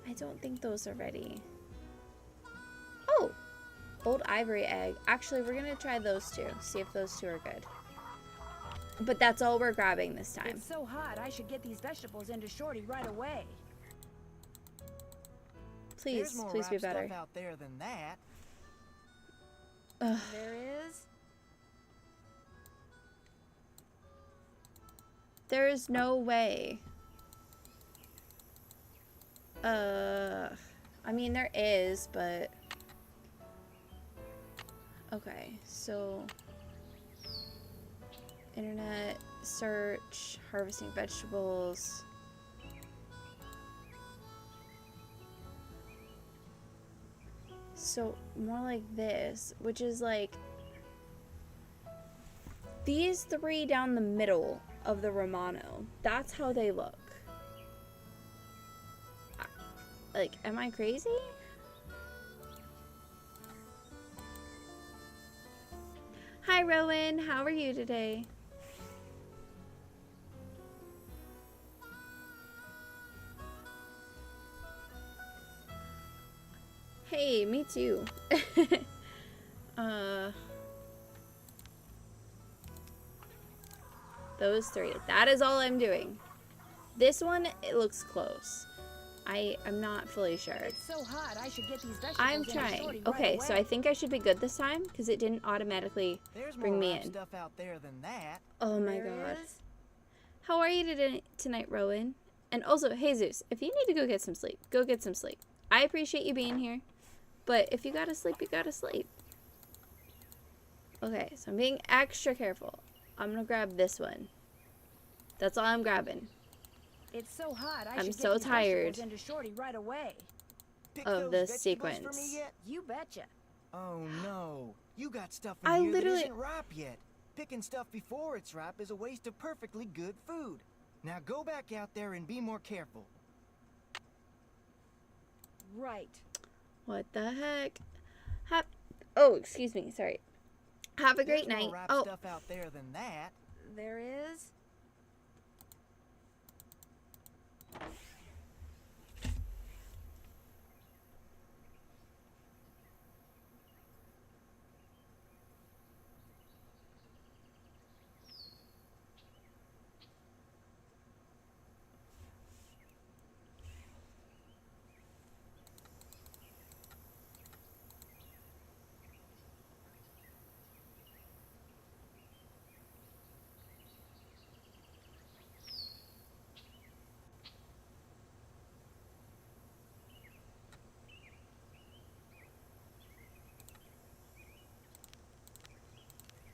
I don't think those are ready. Oh! Old ivory egg. Actually, we're gonna try those two. See if those two are good. But that's all we're grabbing this time. It's so hot, I should get these vegetables into Shorty right away. Please, please be better. There's more ripe stuff out there than that. Ugh. There is? There is no way. I mean, there is, but... Okay, so... Internet, search, harvesting vegetables... So, more like this, which is like... These three down the middle of the Romano. That's how they look. Like, am I crazy? Hi, Rowan. How are you today? Hey, me too. Those three. That is all I'm doing. This one, it looks close. I'm not fully sure. It's so hot, I should get these vegetables I'm trying. Okay, so I think I should be good this time because it didn't automatically bring me in. There's more stuff out there than that. Oh my god. How are you tonight, Rowan? And also, Jesus, if you need to go get some sleep, go get some sleep. I appreciate you being here, but if you gotta sleep, you gotta sleep. Okay, so I'm being extra careful. I'm gonna grab this one. That's all I'm grabbing. It's so hot, I'm so tired into Shorty right away. of this sequence. For me yet? You betcha. Oh no, you got stuff in here that isn't ripe yet. Picking stuff before it's ripe is a waste of perfectly good food. Now go back out there and be more careful. Right. What the heck? Oh, excuse me. Sorry. Have a great night. More ripe stuff out there than that. There is?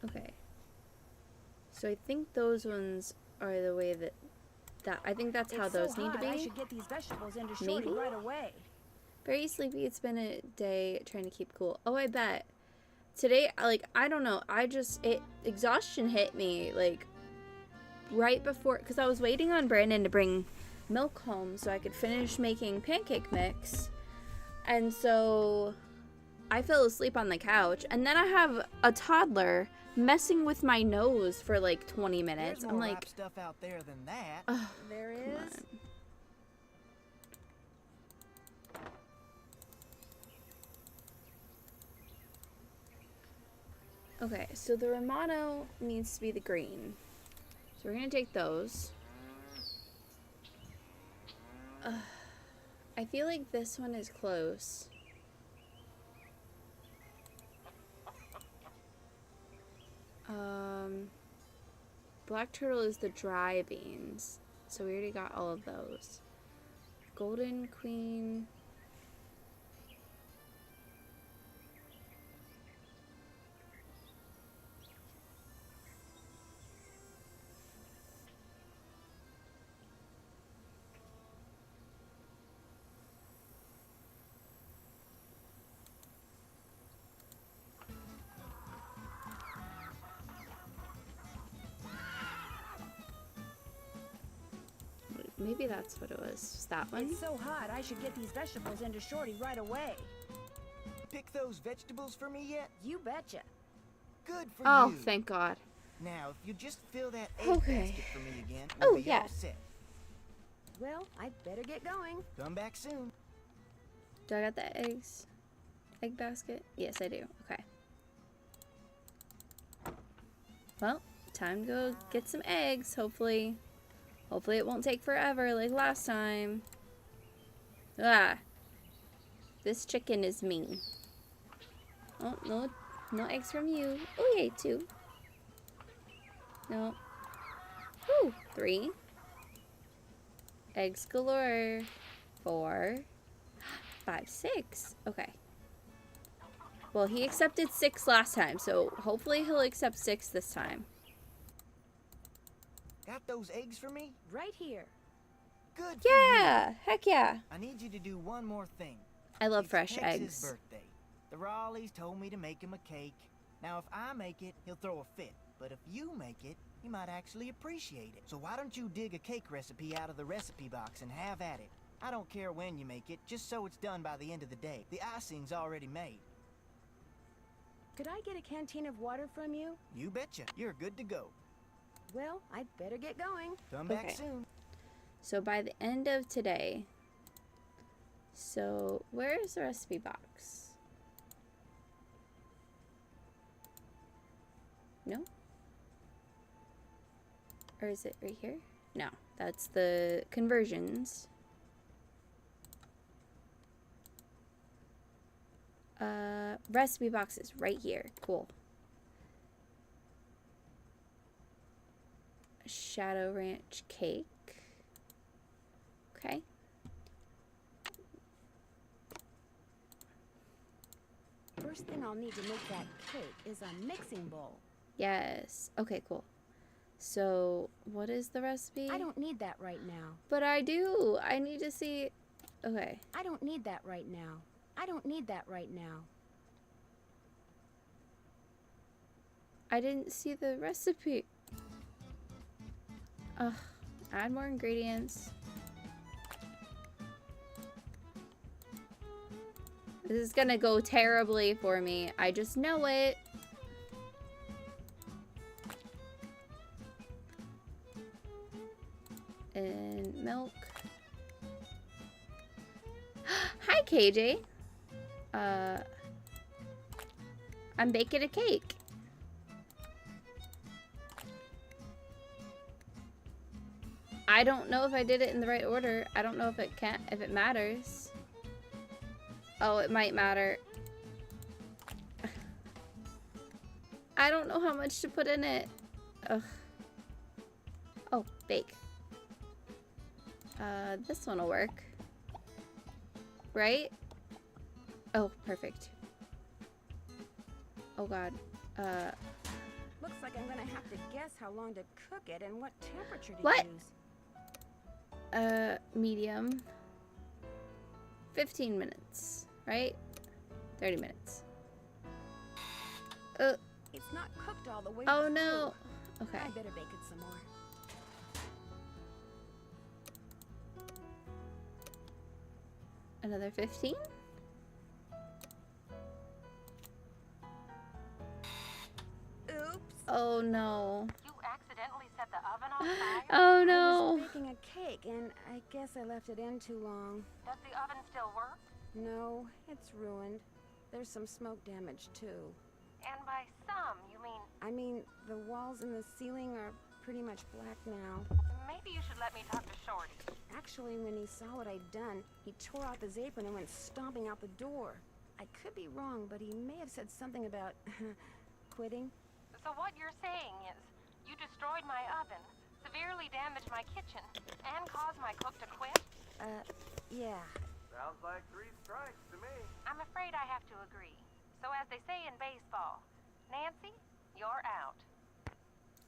Okay. So I think those ones are the way that I think that's how those need to be. I should get these vegetables into Shorty Maybe? right away. Very sleepy. It's been a day trying to keep cool. Oh, I bet. Today, like, I don't know. exhaustion hit me, like, right before, because I was waiting on Brandon to bring milk home so I could finish making pancake mix. And so I fell asleep on the couch, and then I have a toddler messing with my nose for like 20 minutes. There's I'm more like, ripe stuff out there than that. There is. Okay, so the Romano needs to be the green. So we're gonna take those. I feel like this one is close. Black turtle is the dry beans. So we already got all of those. Golden queen. Maybe that's what it was. Just that one? It's so hot, I should get these vegetables into Shorty right away. Pick those vegetables for me yet? You betcha. Good for Oh, you. thank God. Now, if you just fill that egg Okay. basket for me again, Oh, we'll be yeah. all set. Well, I'd better get going. Come back soon. Do I got the eggs? Egg basket? Yes, I do. Okay. Well, time to go get some eggs, hopefully. Hopefully it won't take forever like last time. Ah. This chicken is mean. Oh, no eggs from you. Oh, yay, 2. No. Ooh, 3. Eggs galore. 4. 5, 6. Okay. Well, he accepted 6 last time, so hopefully he'll accept 6 this time. Got those eggs for me? Right here. Good for Yeah! you. Heck yeah! I need you to do one more thing. I love It's fresh Tex's eggs. birthday. The Raleighs told me to make him a cake. Now, if I make it, he'll throw a fit. But if you make it, he might actually appreciate it. So why don't you dig a cake recipe out of the recipe box and have at it? I don't care when you make it, just so it's done by the end of the day. The icing's already made. Could I get a canteen of water from you? You betcha. You're good to go. Well, I'd better get going. Come back Okay. soon. So by the end of today... So, where is the recipe box? No? Or is it right here? No, that's the conversions. Recipe box is right here. Cool. Shadow Ranch cake. Okay. First thing I'll need to make that cake is a mixing bowl. Yes. Okay, cool. So, what is the recipe? I don't need that right now. But I do. I need to see. Okay. I don't need that right now. I don't need that right now. I didn't see the recipe. Ugh. Add more ingredients. This is gonna go terribly for me. I just know it. And milk. Hi, KJ. I'm baking a cake. I don't know if I did it in the right order. I don't know if it matters. Oh, it might matter. I don't know how much to put in it. Ugh. Oh, bake. This one will work. Right? Oh, perfect. Oh god. Looks like I'm gonna have to guess how long to cook it and what temperature to What? use. Medium. 15 minutes, right? 30 minutes. It's not cooked all the way Oh through. no. Okay. I better bake it some more. Another 15. Oops. Oh no. You accidentally set the oven on fire? Oh I no. was baking a cake, and I guess I left it in too long. Does the oven still work? No, it's ruined. There's some smoke damage, too. And by some, you mean I mean, the walls and the ceiling are pretty much black now. maybe you should let me talk to Shorty. Actually, when he saw what I'd done, he tore off his apron and went stomping out the door. I could be wrong, but he may have said something about quitting. So what you're saying is, you destroyed my oven, severely damaged my kitchen, and caused my cook to quit? Yeah. Sounds like 3 strikes to me. I'm afraid I have to agree. So as they say in baseball, Nancy, you're out.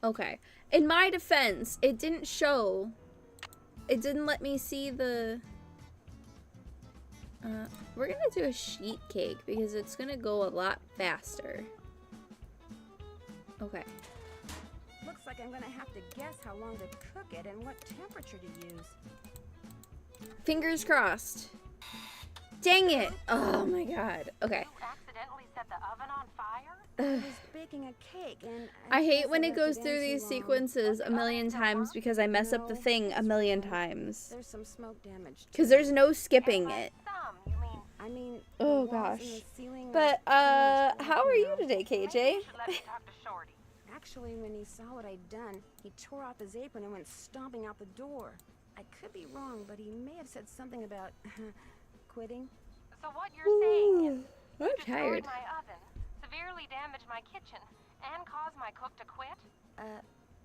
Okay. In my defense, it didn't show. It didn't let me see the... we're gonna do a sheet cake because it's gonna go a lot faster. Okay. Looks like I'm gonna have to guess how long to cook it and what temperature to use. Fingers crossed. Dang it! Oh my god. Okay. You accidentally set the oven on fire? I was baking a cake, and I hate guess when it left goes in through too these long. sequences a million times because I mess up the No, thing a it's million ruined. times. There's some smoke damage. Because too. there's no skipping And by it. some, you mean I mean, Oh, the walls gosh. and the ceiling are But, pretty much black how are you now. today, maybe KJ? you should let me talk to Shorty. Actually, when he saw what I'd done, he tore off his apron and went stomping out the door. I could be wrong, but he may have said something about quitting. So what you're saying is, I'm you destroyed tired. my oven, severely damaged my kitchen, and caused my cook to quit?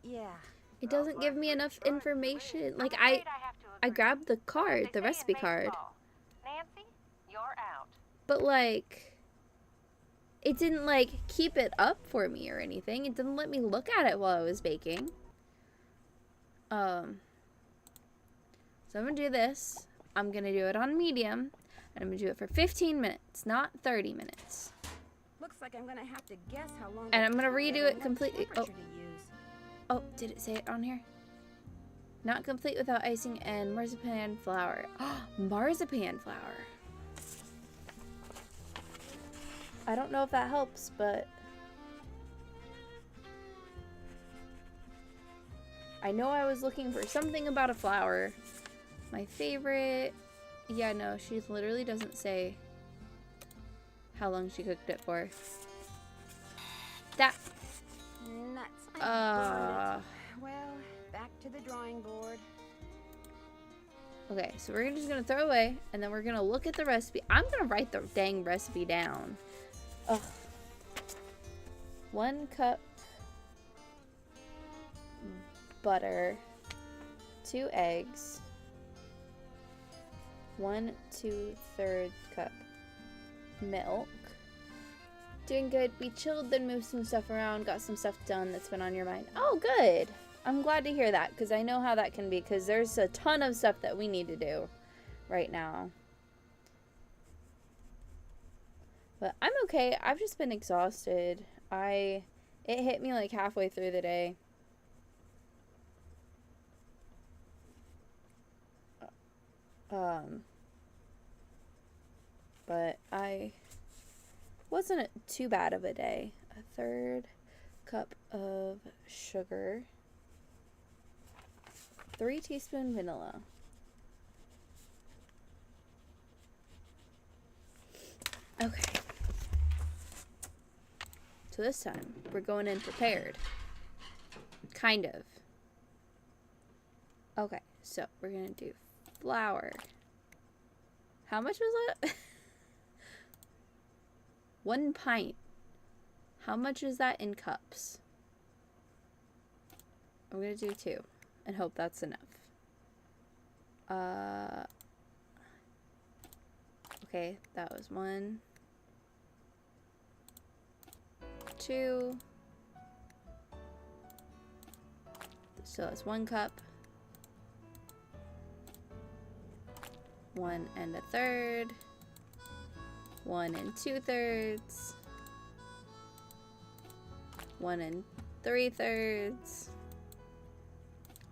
Yeah. It doesn't give me enough information. Like, I'm afraid I have to I agree. grabbed the So as card, they the say in recipe card. baseball, Nancy, you're out. But, like, it didn't, like, keep it up for me or anything. It didn't let me look at it while I was baking. So I'm gonna do this. I'm gonna do it on medium. And I'm gonna do it for 15 minutes, not 30 minutes. Looks like I'm gonna have to guess how long. And to I'm gonna cook redo and it what completely. temperature to use. Oh, did it say it on here? Not complete without icing and marzipan flour. Marzipan flour. I don't know if that helps, but I know I was looking for something about a flour. My favorite. Yeah, no, she literally doesn't say how long she cooked it for. That. Nuts. I burned it. Well, back to the drawing board. Okay, so we're just gonna throw away, and then we're gonna look at the recipe. I'm gonna write the dang recipe down. Ugh. 1 cup butter, 2 eggs, 1 2/3 cup milk. Doing good. We chilled, then moved some stuff around, got some stuff done that's been on your mind. Oh, good. I'm glad to hear that, because I know how that can be, because there's a ton of stuff that we need to do right now. But I'm okay. I've just been exhausted. It hit me like halfway through the day. But I wasn't too bad of a day. 1/3 cup of sugar, 3 teaspoons vanilla. Okay. So this time, we're going in prepared. Kind of. Okay, so we're gonna do flour. How much was that? 1 pint. How much is that in cups? I'm gonna do 2 and hope that's enough. Okay, that was 1, 2. So that's 1 cup. 1 1/3. 1 2/3. 1 3/3.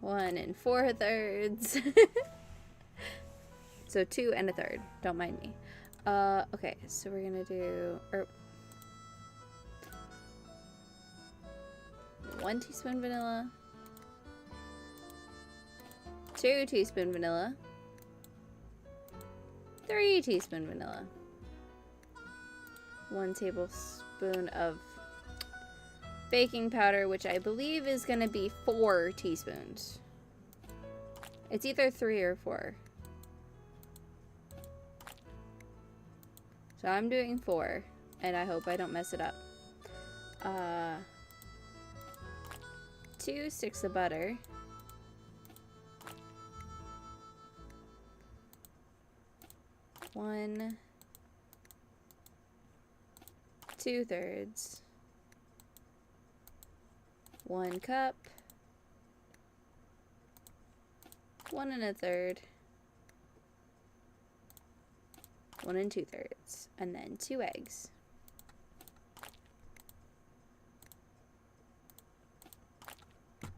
1 4/3. So 2 and a third. Don't mind me. Okay, so we're gonna do 1 teaspoon vanilla, 2 teaspoon vanilla, 3 teaspoon vanilla, 1 tablespoon of baking powder, which I believe is gonna be 4 teaspoons. It's either 3 or 4. So I'm doing 4, and I hope I don't mess it up. 2 sticks of butter. 1 2/3. 1 cup. 1 1/3. 1 2/3, and then 2 eggs.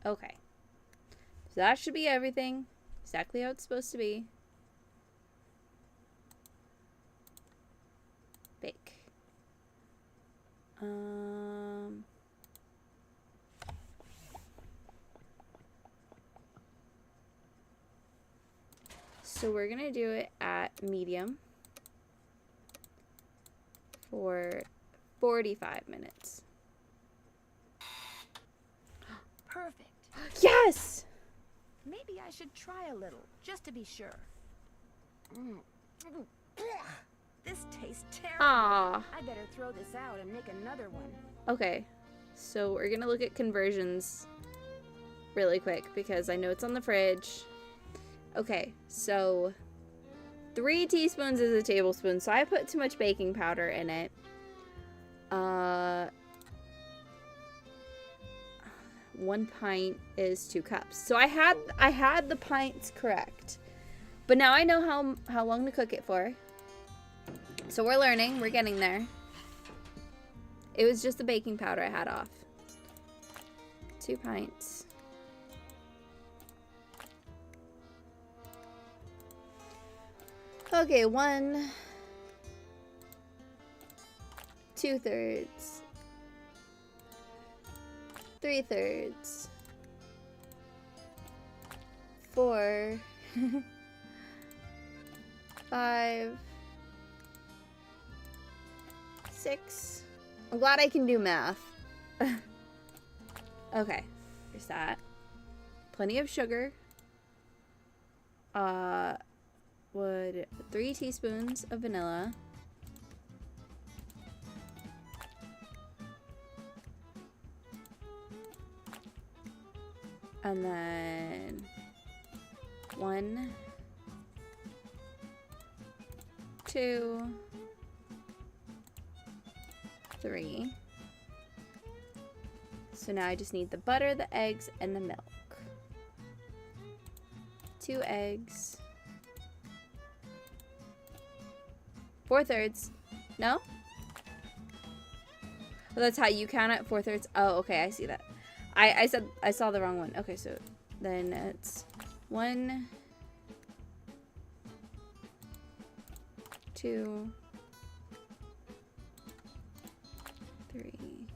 Okay. So that should be everything. Exactly how it's supposed to be. Bake. So we're gonna do it at medium for 45 minutes. Perfect. Yes! Maybe I should try a little, just to be sure. This tastes terrible. Aww. I better throw this out and make another one. Okay, so we're gonna look at conversions really quick because I know it's on the fridge. Okay, so 3 teaspoons is a tablespoon, so I put too much baking powder in it. 1 pint is 2 cups. So I had the pints correct, but now I know how long to cook it for. So we're learning. We're getting there. It was just the baking powder I had off. 2 pints. Okay, 1 2/3. 3/3. 4. 5. 6. I'm glad I can do math. Okay, there's that. Plenty of sugar. 3 teaspoons of vanilla. And then 1, 2, 3. So now I just need the butter, the eggs, and the milk. 2 eggs. 4/3. No? Well, that's how you count it, 4/3. Oh, okay, I see that. I saw the wrong one. Okay, so then it's 1, 2, 3.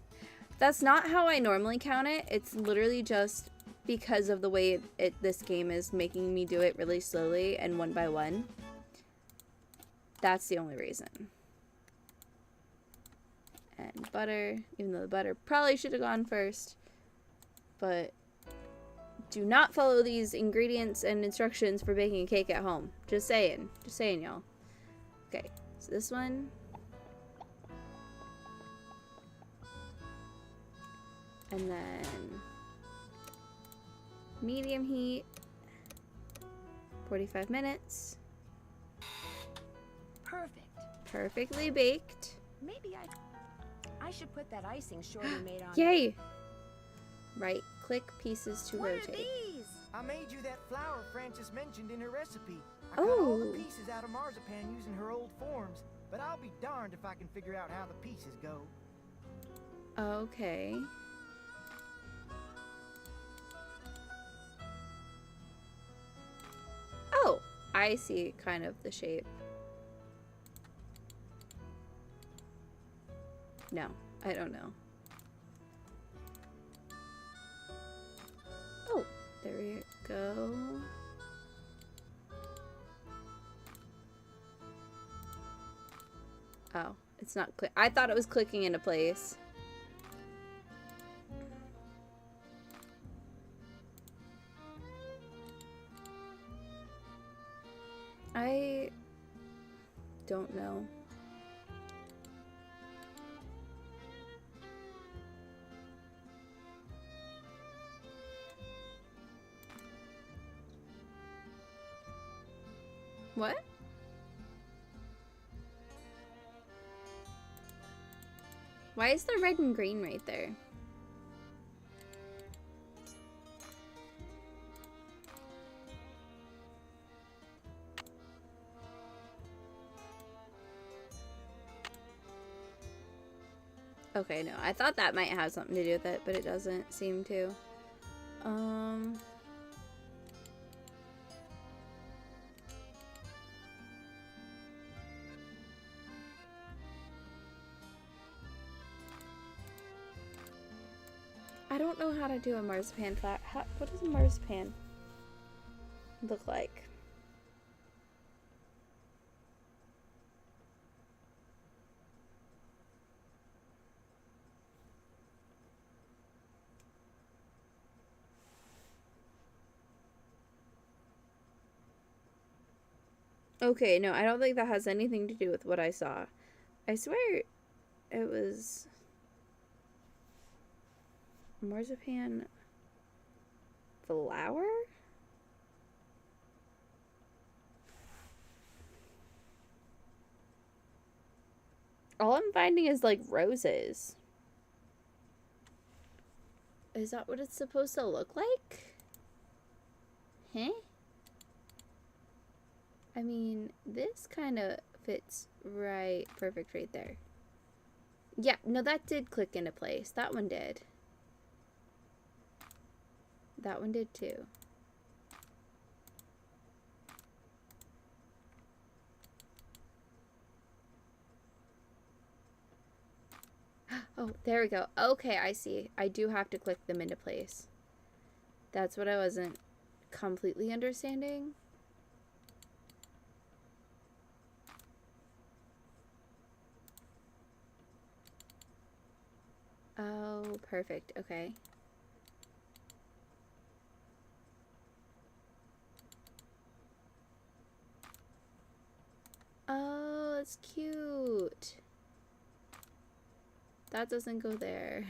That's not how I normally count it. It's literally just because of the way this game is making me do it really slowly and one by one. That's the only reason. And butter, even though the butter probably should have gone first. But do not follow these ingredients and instructions for baking a cake at home. Just saying. Just saying, y'all. Okay, so this one. And then medium heat. 45 minutes. Perfect. Perfectly baked. Maybe I should put that icing Shorty made on. Yay! Right click pieces to What rotate. are these? I made you that flour Frances mentioned in her recipe. I cut all the pieces out of marzipan using her old forms, but I'll be darned if I can figure out how the pieces go. Okay. Oh, I see kind of the shape. No, I don't know. Oh, there we go. Oh, it's not click. I thought it was clicking into place. I don't know. What? Why is there red and green right there? Okay, no, I thought that might have something to do with it, but it doesn't seem to. I don't know how to do a marzipan flower. What does a marzipan look like? Okay, no, I don't think that has anything to do with what I saw. I swear it was marzipan flower? All I'm finding is like roses. Is that what it's supposed to look like? Huh? I mean, this kind of fits right, perfect right there. Yeah, no, that did click into place. That one did. That one did too. Oh, there we go. Okay, I see. I do have to click them into place. That's what I wasn't completely understanding. Oh, perfect. Okay. Oh, it's cute. That doesn't go there.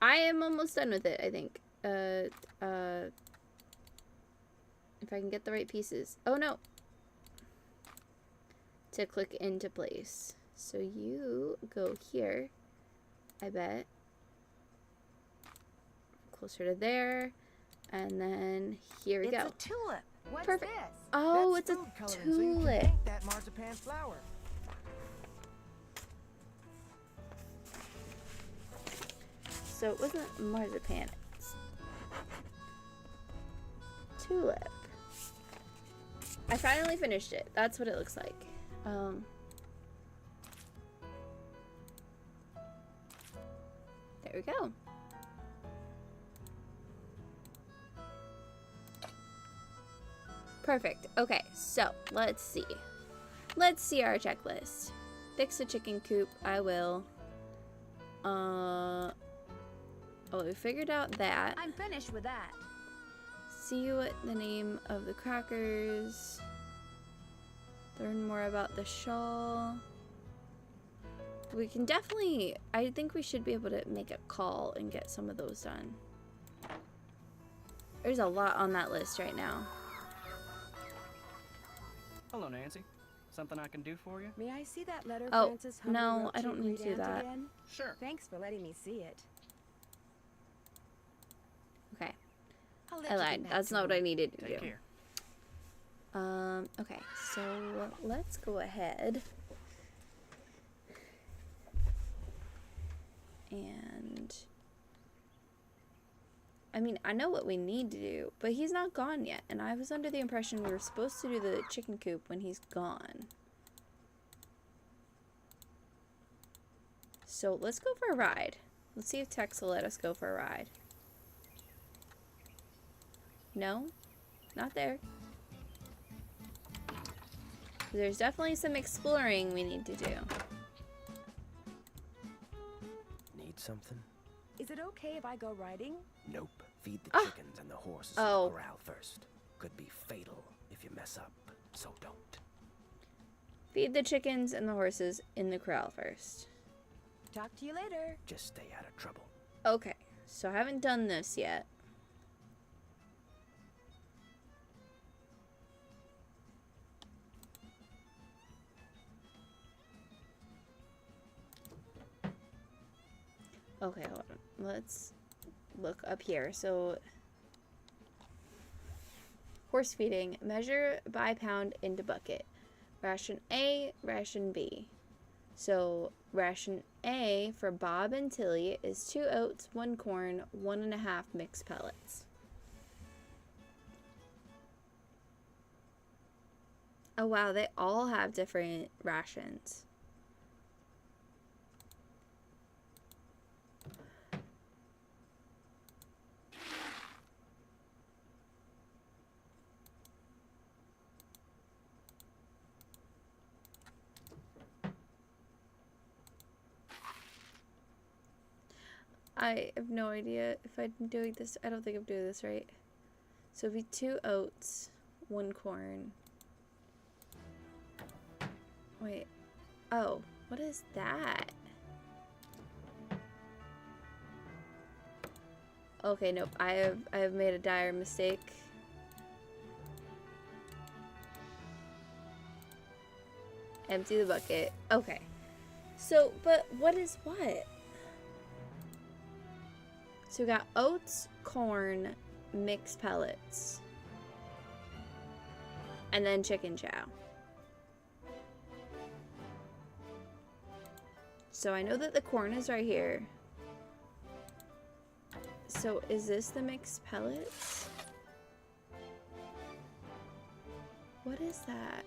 I am almost done with it, I think. If I can get the right pieces. Oh, no. To click into place. So you go here, I bet. Closer to there. And then here we go. It's a tulip. What's Perfect. this? Oh, That's it's food a coloring, so you can tulip. paint that marzipan flower. So it wasn't marzipan. It's tulip. I finally finished it. That's what it looks like. There we go. Perfect. Okay, so let's see. Let's see our checklist. Fix a chicken coop. I will. Oh, we figured out that. I'm finished with that. See what the name of the crackers. Learn more about the shawl. We can definitely, I think we should be able to make a call and get some of those done. There's a lot on that list right now. Hello, Nancy. Something I can do for you? May I see that letter Oh, Francis Humber no, wrote I to don't your need to do great aunt that. again? Sure. Thanks for letting me see it. Okay. I'll let I you get lied. back That's to not what work. I needed to Take do. care. Okay, so let's go ahead and I mean, I know what we need to do, but he's not gone yet. And I was under the impression we were supposed to do the chicken coop when he's gone. So let's go for a ride. Let's see if Tex will let us go for a ride. No? Not there. There's definitely some exploring we need to do. Need something? Is it okay if I go riding? Nope. Feed the chickens and the horses in the corral first. Could be fatal if you mess up, so don't. Feed the chickens and the horses in the corral first. Talk to you later. Just stay out of trouble. Okay, so I haven't done this yet. Okay, hold on. Let's look up here. So, horse feeding. Measure by pound into bucket. Ration A, ration B. So, ration A for Bob and Tilly is 2 oats, 1 corn, 1.5 mixed pellets. Oh wow, they all have different rations. I have no idea if I'm doing this. I don't think I'm doing this right. So it'd be 2 oats, 1 corn. Wait. Oh, what is that? Okay, nope. I have made a dire mistake. Empty the bucket. Okay. So, but what is what? So we got oats, corn, mixed pellets, and then chicken chow. So I know that the corn is right here. So is this the mixed pellets? What is that?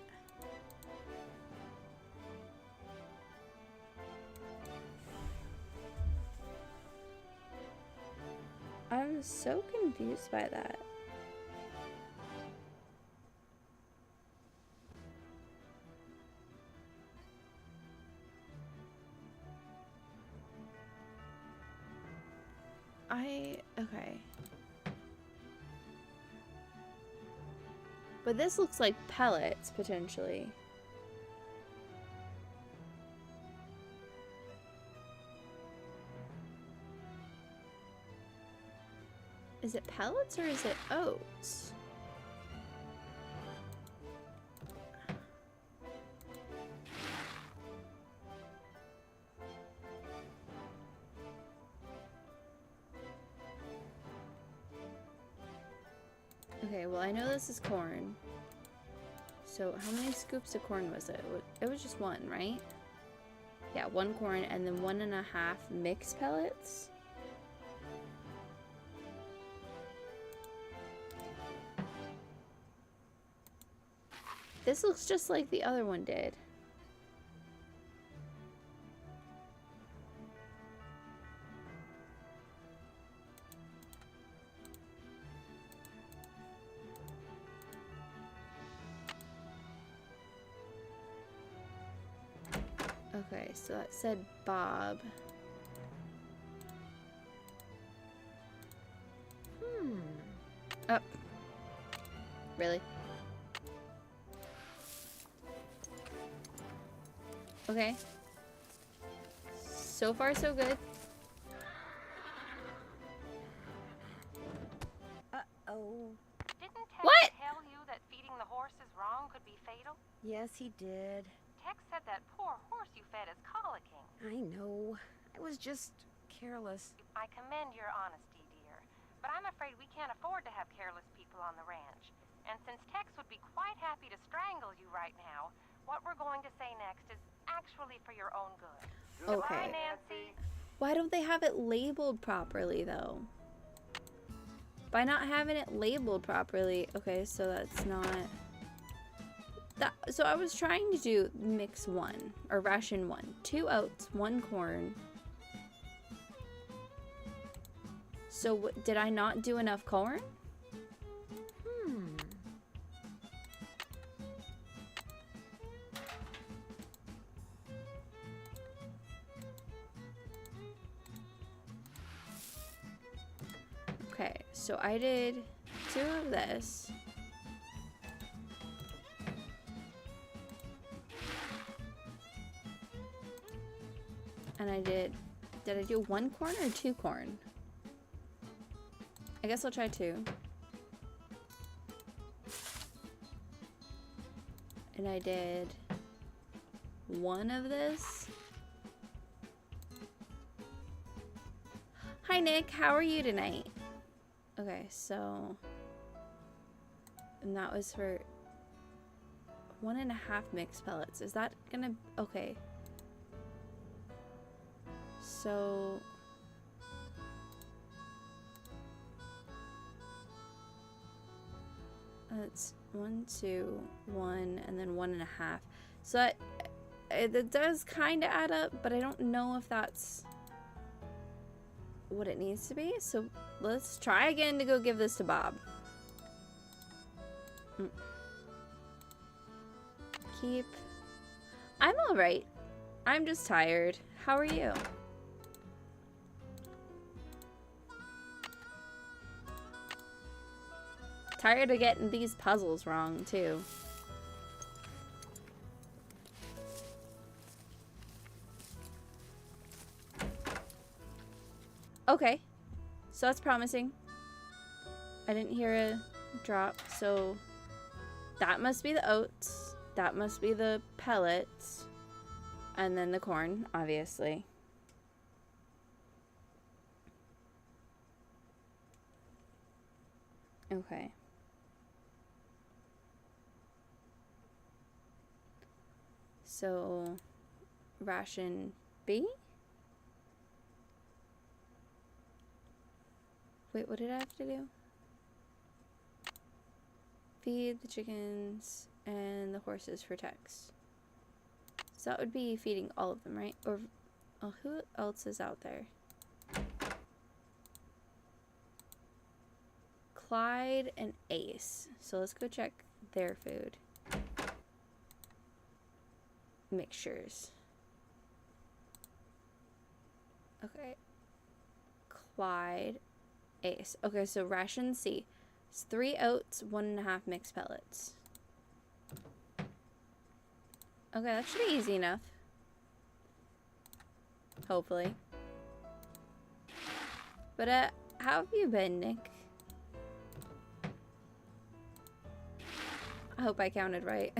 I'm so confused by that. Okay. But this looks like pellets, potentially. Is it pellets or is it oats? Okay, well I know this is corn. So how many scoops of corn was it? It was just 1, right? Yeah, 1 corn and then 1.5 mixed pellets. This looks just like the other one did. Okay, so that said Bob. Oh. Really? Okay. So far, so good. Uh-oh. Didn't Tex What? tell you that feeding the horses wrong could be fatal? Yes, he did. Tex said that poor horse you fed is colicking. I know. I was just careless. I commend your honesty, dear. But I'm afraid we can't afford to have careless people on the ranch. And since Tex would be quite happy to strangle you right now, what we're going to say next is actually for your own good. Okay. Goodbye, Nancy. Why don't they have it labeled properly, though? by not having it labeled properly. Okay, so that's not that. So I was trying to do mix 1 or ration 1, 2 oats, 1 corn. So did I not do enough corn? Okay, so I did 2 of this. And I did I do 1 corn or 2 corn? I guess I'll try 2. And I did 1 of this. Hi Nick, how are you tonight? Okay, so, and that was for 1.5 mixed pellets. Is that gonna, okay. So, that's 1, 2, 1, and then 1.5. So that, it does kind of add up, but I don't know if that's what it needs to be. So let's try again to go give this to Bob. Keep. I'm alright. I'm just tired. How are you? Tired of getting these puzzles wrong too. Okay, so that's promising. I didn't hear a drop, so that must be the oats, that must be the pellets, and then the corn, obviously. Okay. So, ration B? Wait, what did I have to do? Feed the chickens and the horses for text. So that would be feeding all of them, right? Or oh, who else is out there? Clyde and Ace. So let's go check their food. Mixtures. Okay. Clyde. Ace. Okay, so ration C. It's 3 oats, 1.5 mixed pellets. Okay, that should be easy enough. Hopefully. But, how have you been, Nick? I hope I counted right.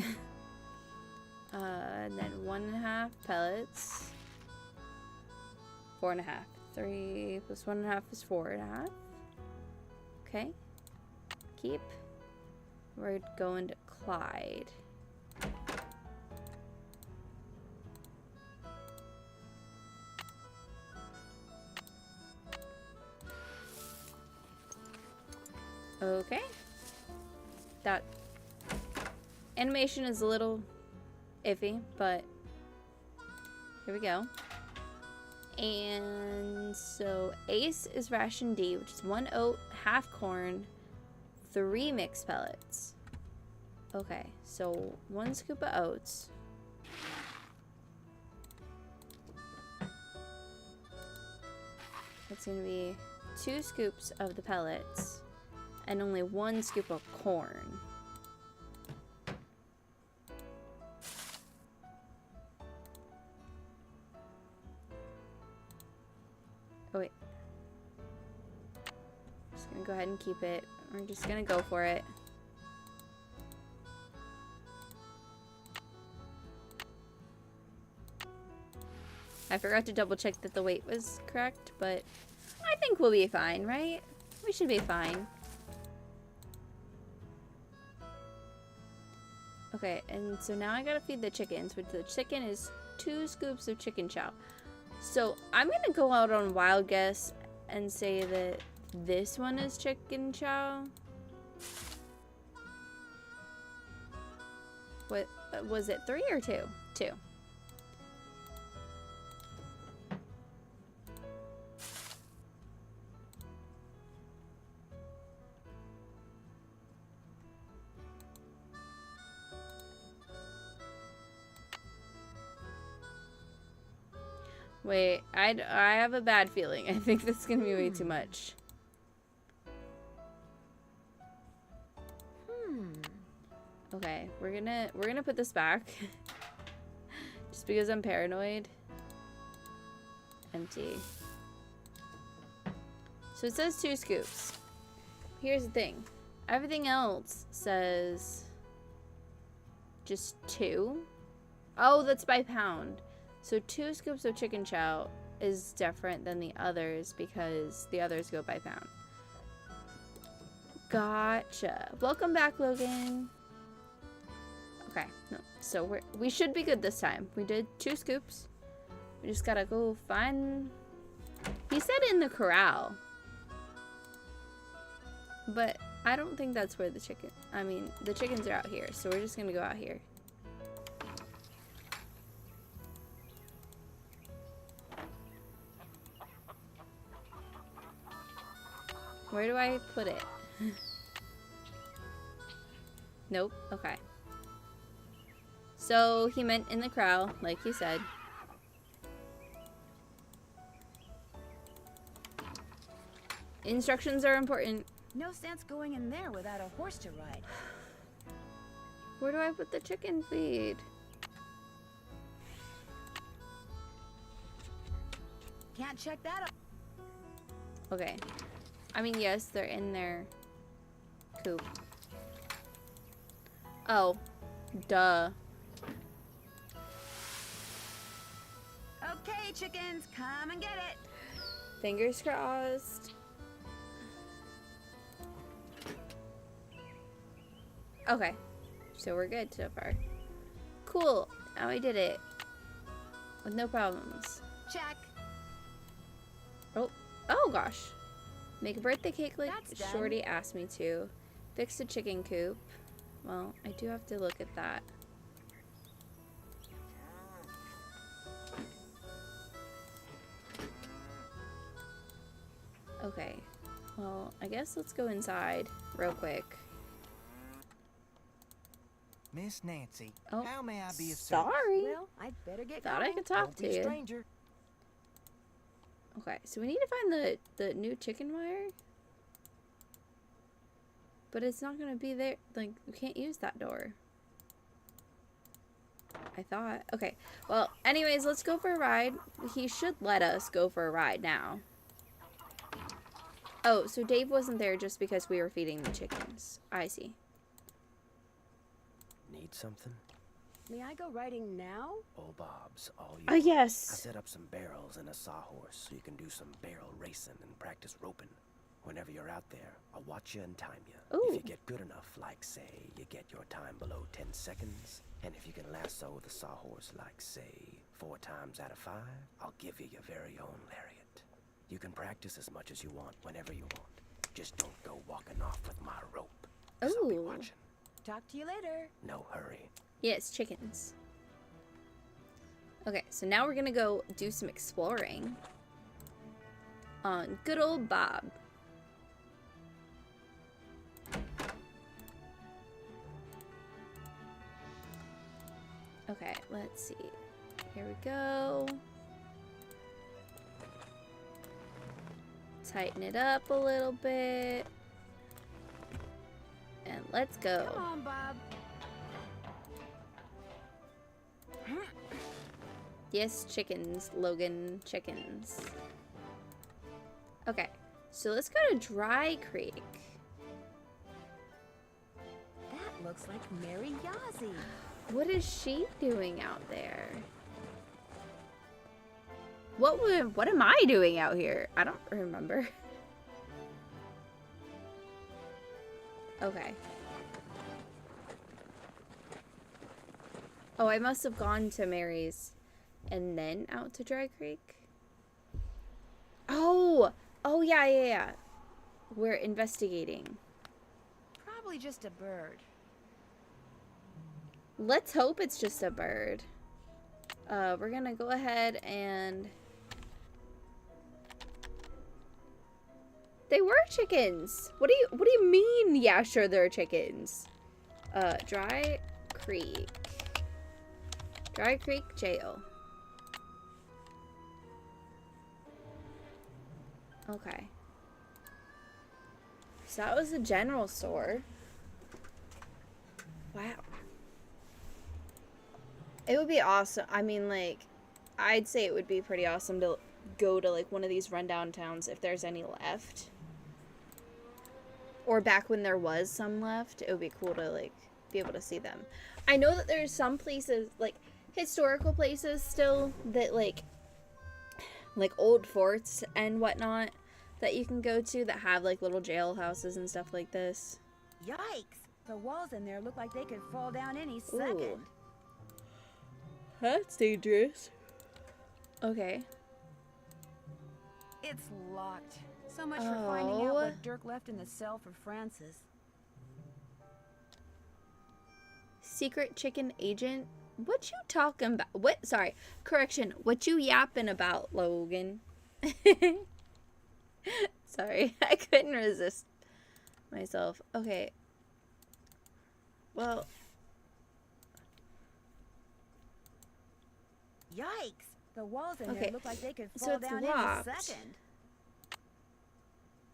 And then 1.5 pellets. 4.5. 3 plus 1.5 is 4.5. Okay. Keep. We're going to Clyde. Okay. That animation is a little iffy, but here we go. And so Ace is ration D, which is 1 oat, half corn, 3 mixed pellets. Okay, so 1 scoop of oats. That's gonna be 2 scoops of the pellets and only 1 scoop of corn. Oh wait. Just gonna go ahead and keep it. We're just gonna go for it. I forgot to double check that the weight was correct, but I think we'll be fine, right? We should be fine. Okay, and so now I gotta feed the chickens, which the chicken is 2 scoops of chicken chow. So I'm gonna go out on wild guess and say that this one is chicken chow. What was it, 3 or 2? 2. Wait, I have a bad feeling. I think this is gonna be way too much. Okay, we're gonna put this back. Just because I'm paranoid. Empty. So it says 2 scoops. Here's the thing. Everything else says just 2. Oh, that's by pound. So 2 scoops of chicken chow is different than the others because the others go by pound. Gotcha. Welcome back, Logan. Okay, no, so we should be good this time. We did 2 scoops. We just gotta go find... He said in the corral. But I don't think that's where the chicken... I mean, the chickens are out here, so we're just gonna go out here. Where do I put it? Nope. Okay. So he meant in the corral, like he said. Instructions are important. No sense going in there without a horse to ride. Where do I put the chicken feed? Can't check that up. Okay. I mean, yes, they're in their coop. Oh. Duh. Okay, chickens, come and get it. Fingers crossed. Okay. So we're good so far. Cool. Now we did it. With no problems. Check. Oh gosh. Make a birthday cake like That's Shorty asked me to. Fix the chicken coop. Well, I do have to look at that. Okay. Well, I guess let's go inside real quick. Miss Nancy, Oh, how may I be of service? sorry. Well, I'd better get Thought going. I could talk Don't be to a you. stranger. Okay, so we need to find the new chicken wire. But it's not gonna be there. Like, we can't use that door. I thought. Okay, well, anyways, let's go for a ride. He should let us go for a ride now. Oh, so Dave wasn't there just because we were feeding the chickens. I see. Need something? May I go riding now? Old Bob's all you. Oh, yes. I set up some barrels and a sawhorse so you can do some barrel racing and practice roping. Whenever you're out there, I'll watch you and time you. Ooh. If you get good enough, like say, you get your time below 10 seconds, and if you can lasso the sawhorse like say 4 times out of 5, I'll give you your very own lariat. You can practice as much as you want whenever you want. Just don't go walking off with my rope. 'Cause I'll be Ooh. watching. Talk to you later. No hurry. Yes, chickens. Okay, so now we're gonna go do some exploring on good old Bob. Okay, let's see. Here we go. Tighten it up a little bit. And let's go. Come on, Bob. Yes, chickens, Logan, chickens. Okay, so let's go to Dry Creek. That looks like Mary Yazzie. What is she doing out there? What am I doing out here? I don't remember. Okay. Oh, I must have gone to Mary's and then out to Dry Creek. Oh, yeah. we're investigating? Probably just a bird. Let's hope it's just a bird. We're gonna go ahead and... They were chickens! What do you mean, yeah, sure, they're chickens? Dry Creek. Dry Creek Jail. Okay. So that was the general store. Wow. It would be awesome. I mean, like, I'd say it would be pretty awesome to go to, like, one of these rundown towns if there's any left. Or back when there was some left, it would be cool to, like, be able to see them. I know that there's some places, like, historical places still that, like old forts and whatnot that you can go to that have, like, little jailhouses and stuff like this. Yikes! The walls in there look like they could fall down any second. Ooh. That's dangerous. Okay. It's locked. So much for finding out what Dirk left in the cell for Francis. Secret chicken agent? What you talking about? What? Sorry. Correction. What you yapping about, Logan? Sorry. I couldn't resist myself. Okay. Well. Yikes! The walls in Okay, there look like they could so fall it's down locked. any second.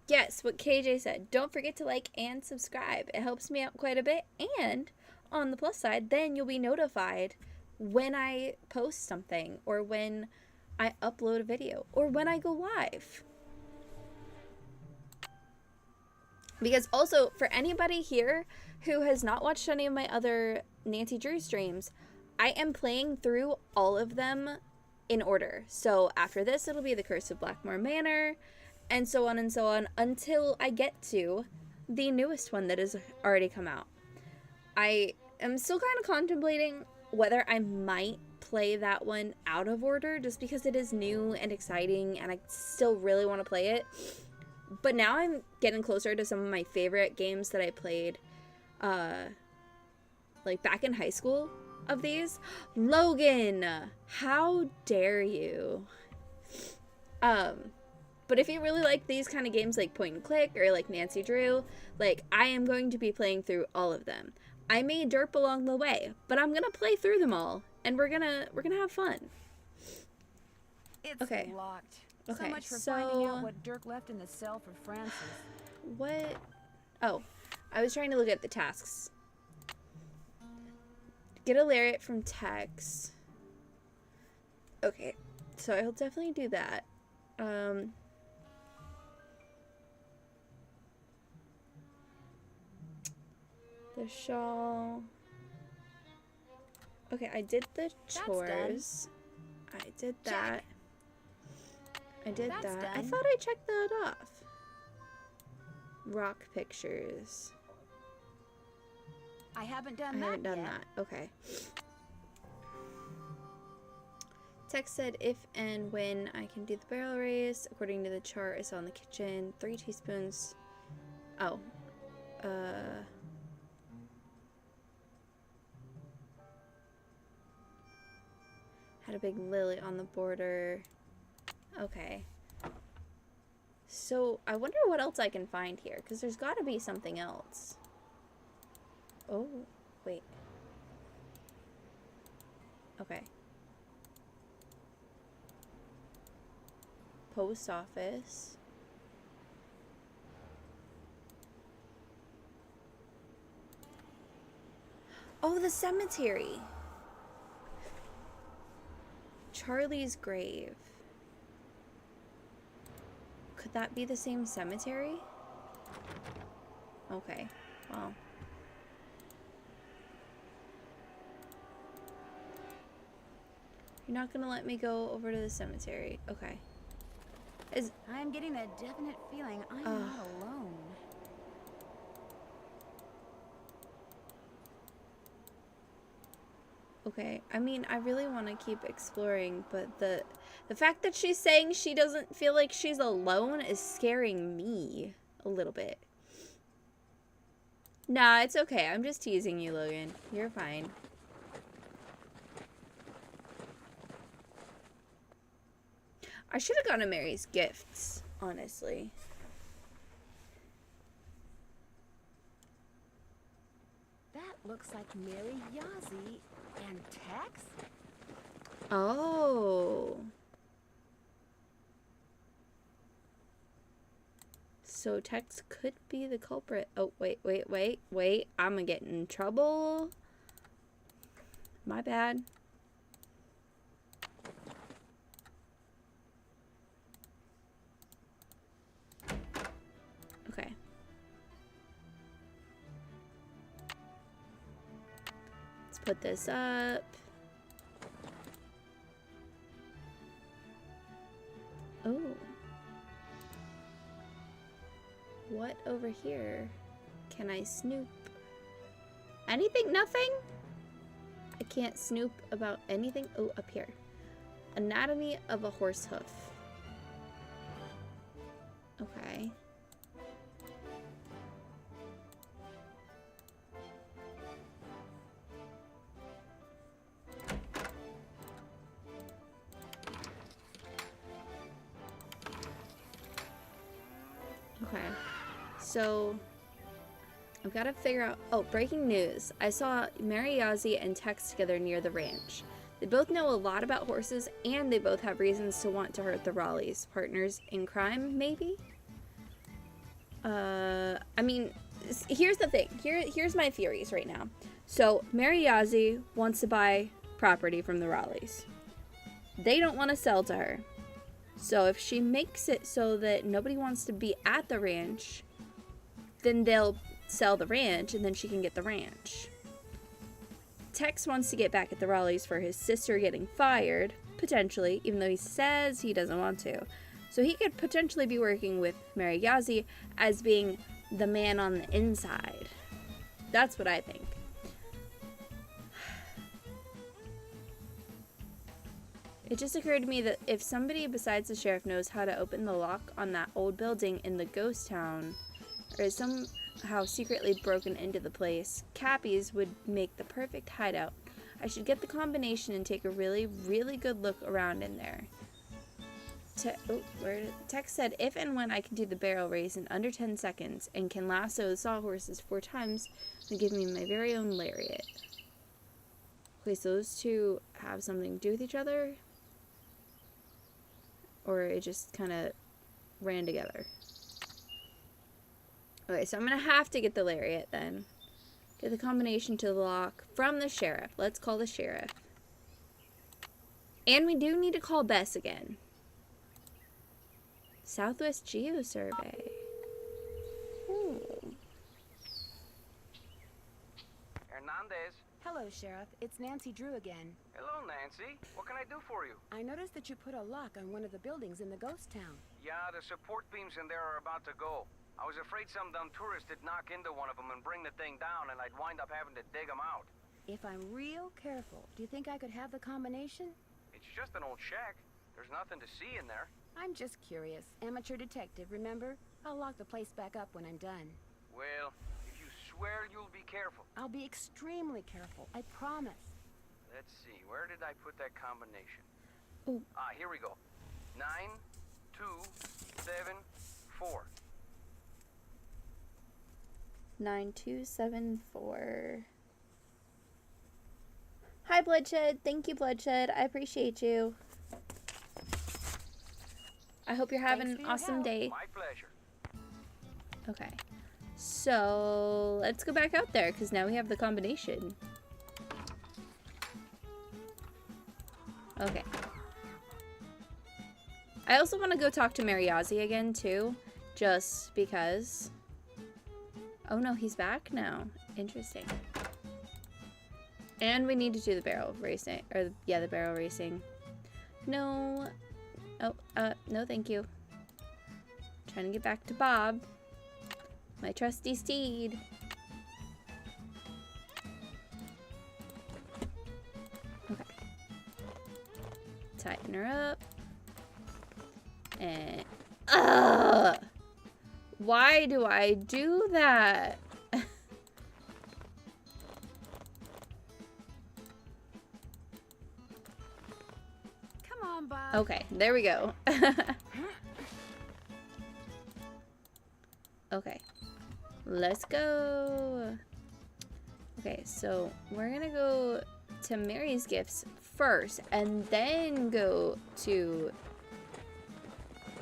Yes, what KJ said. Don't forget to like and subscribe. It helps me out quite a bit. And on the plus side, then you'll be notified when I post something or when I upload a video or when I go live. Because also, for anybody here who has not watched any of my other Nancy Drew streams, I am playing through all of them in order. So after this, it'll be The Curse of Blackmore Manor, and so on until I get to the newest one that has already come out. I am still kind of contemplating whether I might play that one out of order just because it is new and exciting and I still really want to play it. But now I'm getting closer to some of my favorite games that I played like back in high school of these. Logan, how dare you? But if you really like these kind of games like Point and Click or like Nancy Drew, like I am going to be playing through all of them. I may derp along the way, but I'm gonna play through them all, and we're gonna have fun. It's okay. locked. Okay. So much for finding out what Dirk left in the cell for Francis. What? Oh, I was trying to look at the tasks. Get a lariat from Tex. Okay, so I'll definitely do that. The shawl. Okay, I did the chores. I did that. Check. I did That's that. I done. thought I checked that off. Rock pictures. I haven't done I that haven't done yet. that. Okay. Text said if and when I can do the barrel raise. According to the chart, I saw in the kitchen. 3 teaspoons. Oh. Had a big lily on the border. Okay. So, I wonder what else I can find here, because there's got to be something else. Oh, wait. Okay. Post office. Oh, the cemetery. Charlie's grave. Could that be the same cemetery? Okay, well. You're not gonna let me go over to the cemetery. Okay. I'm getting a definite feeling I'm not alone. Okay, I mean, I really want to keep exploring, but the fact that she's saying she doesn't feel like she's alone is scaring me a little bit. Nah, it's okay. I'm just teasing you, Logan. You're fine. I should have gone to Mary's gifts, honestly. That looks like Mary Yazzie and Tex. Oh. So Tex could be the culprit. Oh, wait. I'm gonna get in trouble. My bad. Okay. Let's put this up. Oh. What over here? Can I snoop? Anything? Nothing? I can't snoop about anything. Oh, up here. Anatomy of a horse hoof. Okay. Okay. So, I've got to figure out... Oh, breaking news. I saw Mary Yazzie and Tex together near the ranch. They both know a lot about horses, and they both have reasons to want to hurt the Raleighs. Partners in crime, maybe? I mean, here's the thing. Here's my theories right now. So, Mary Yazzie wants to buy property from the Raleighs. They don't want to sell to her. So if she makes it so that nobody wants to be at the ranch, then they'll sell the ranch and then she can get the ranch. Tex wants to get back at the Raleighs for his sister getting fired, potentially, even though he says he doesn't want to. So he could potentially be working with Mary Yazzie as being the man on the inside. That's what I think. It just occurred to me that if somebody besides the sheriff knows how to open the lock on that old building in the ghost town, or is somehow secretly broken into the place, Cappy's would make the perfect hideout. I should get the combination and take a really, really good look around in there. Tex said if and when I can do the barrel race in under 10 seconds and can lasso the sawhorses 4 times, then give me my very own lariat. Okay, so those two have something to do with each other? Or it just kind of ran together. Okay, so I'm going to have to get the lariat then. Get the combination to the lock from the sheriff. Let's call the sheriff. And we do need to call Bess again. Southwest Geo Survey. Ooh. Hernandez. Hello, Sheriff. It's Nancy Drew again. Hello, Nancy. What can I do for you? I noticed that you put a lock on one of the buildings in the ghost town. Yeah, the support beams in there are about to go. I was afraid some dumb tourist would knock into one of them and bring the thing down, and I'd wind up having to dig them out. If I'm real careful, do you think I could have the combination? It's just an old shack. There's nothing to see in there. I'm just curious. Amateur detective, remember? I'll lock the place back up when I'm done. Well, if you swear you'll be careful. I'll be extremely careful, I promise. Let's see, where did I put that combination? Ooh. Ah, here we go. 9, 2, 7, 4. 9274. Hi, Bloodshed. Thank you, Bloodshed. I appreciate you. I hope you're having an awesome day. My pleasure. Okay. So, let's go back out there, because now we have the combination. Okay. I also want to go talk to Mary Yazzie again, too. Just because. Oh, no, he's back now. Interesting. And we need to do the barrel racing. Or, yeah, the barrel racing. No. Oh, no thank you. Trying to get back to Bob. My trusty steed. Okay. Tighten her up. And... Why do I do that? Come on, Bob. Okay, there we go. Okay, let's go. Okay, so we're gonna go to Mary's Gifts first and then go to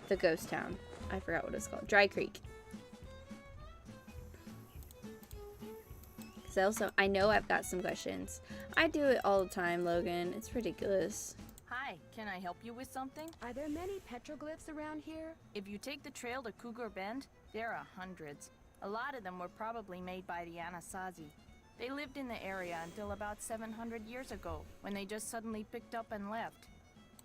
the ghost town. I forgot what it's called. Dry Creek. Because I know I've got some questions. I do it all the time, Logan. It's ridiculous. Hi, can I help you with something? Are there many petroglyphs around here? If you take the trail to Cougar Bend, there are hundreds. A lot of them were probably made by the Anasazi. They lived in the area until about 700 years ago, when they just suddenly picked up and left.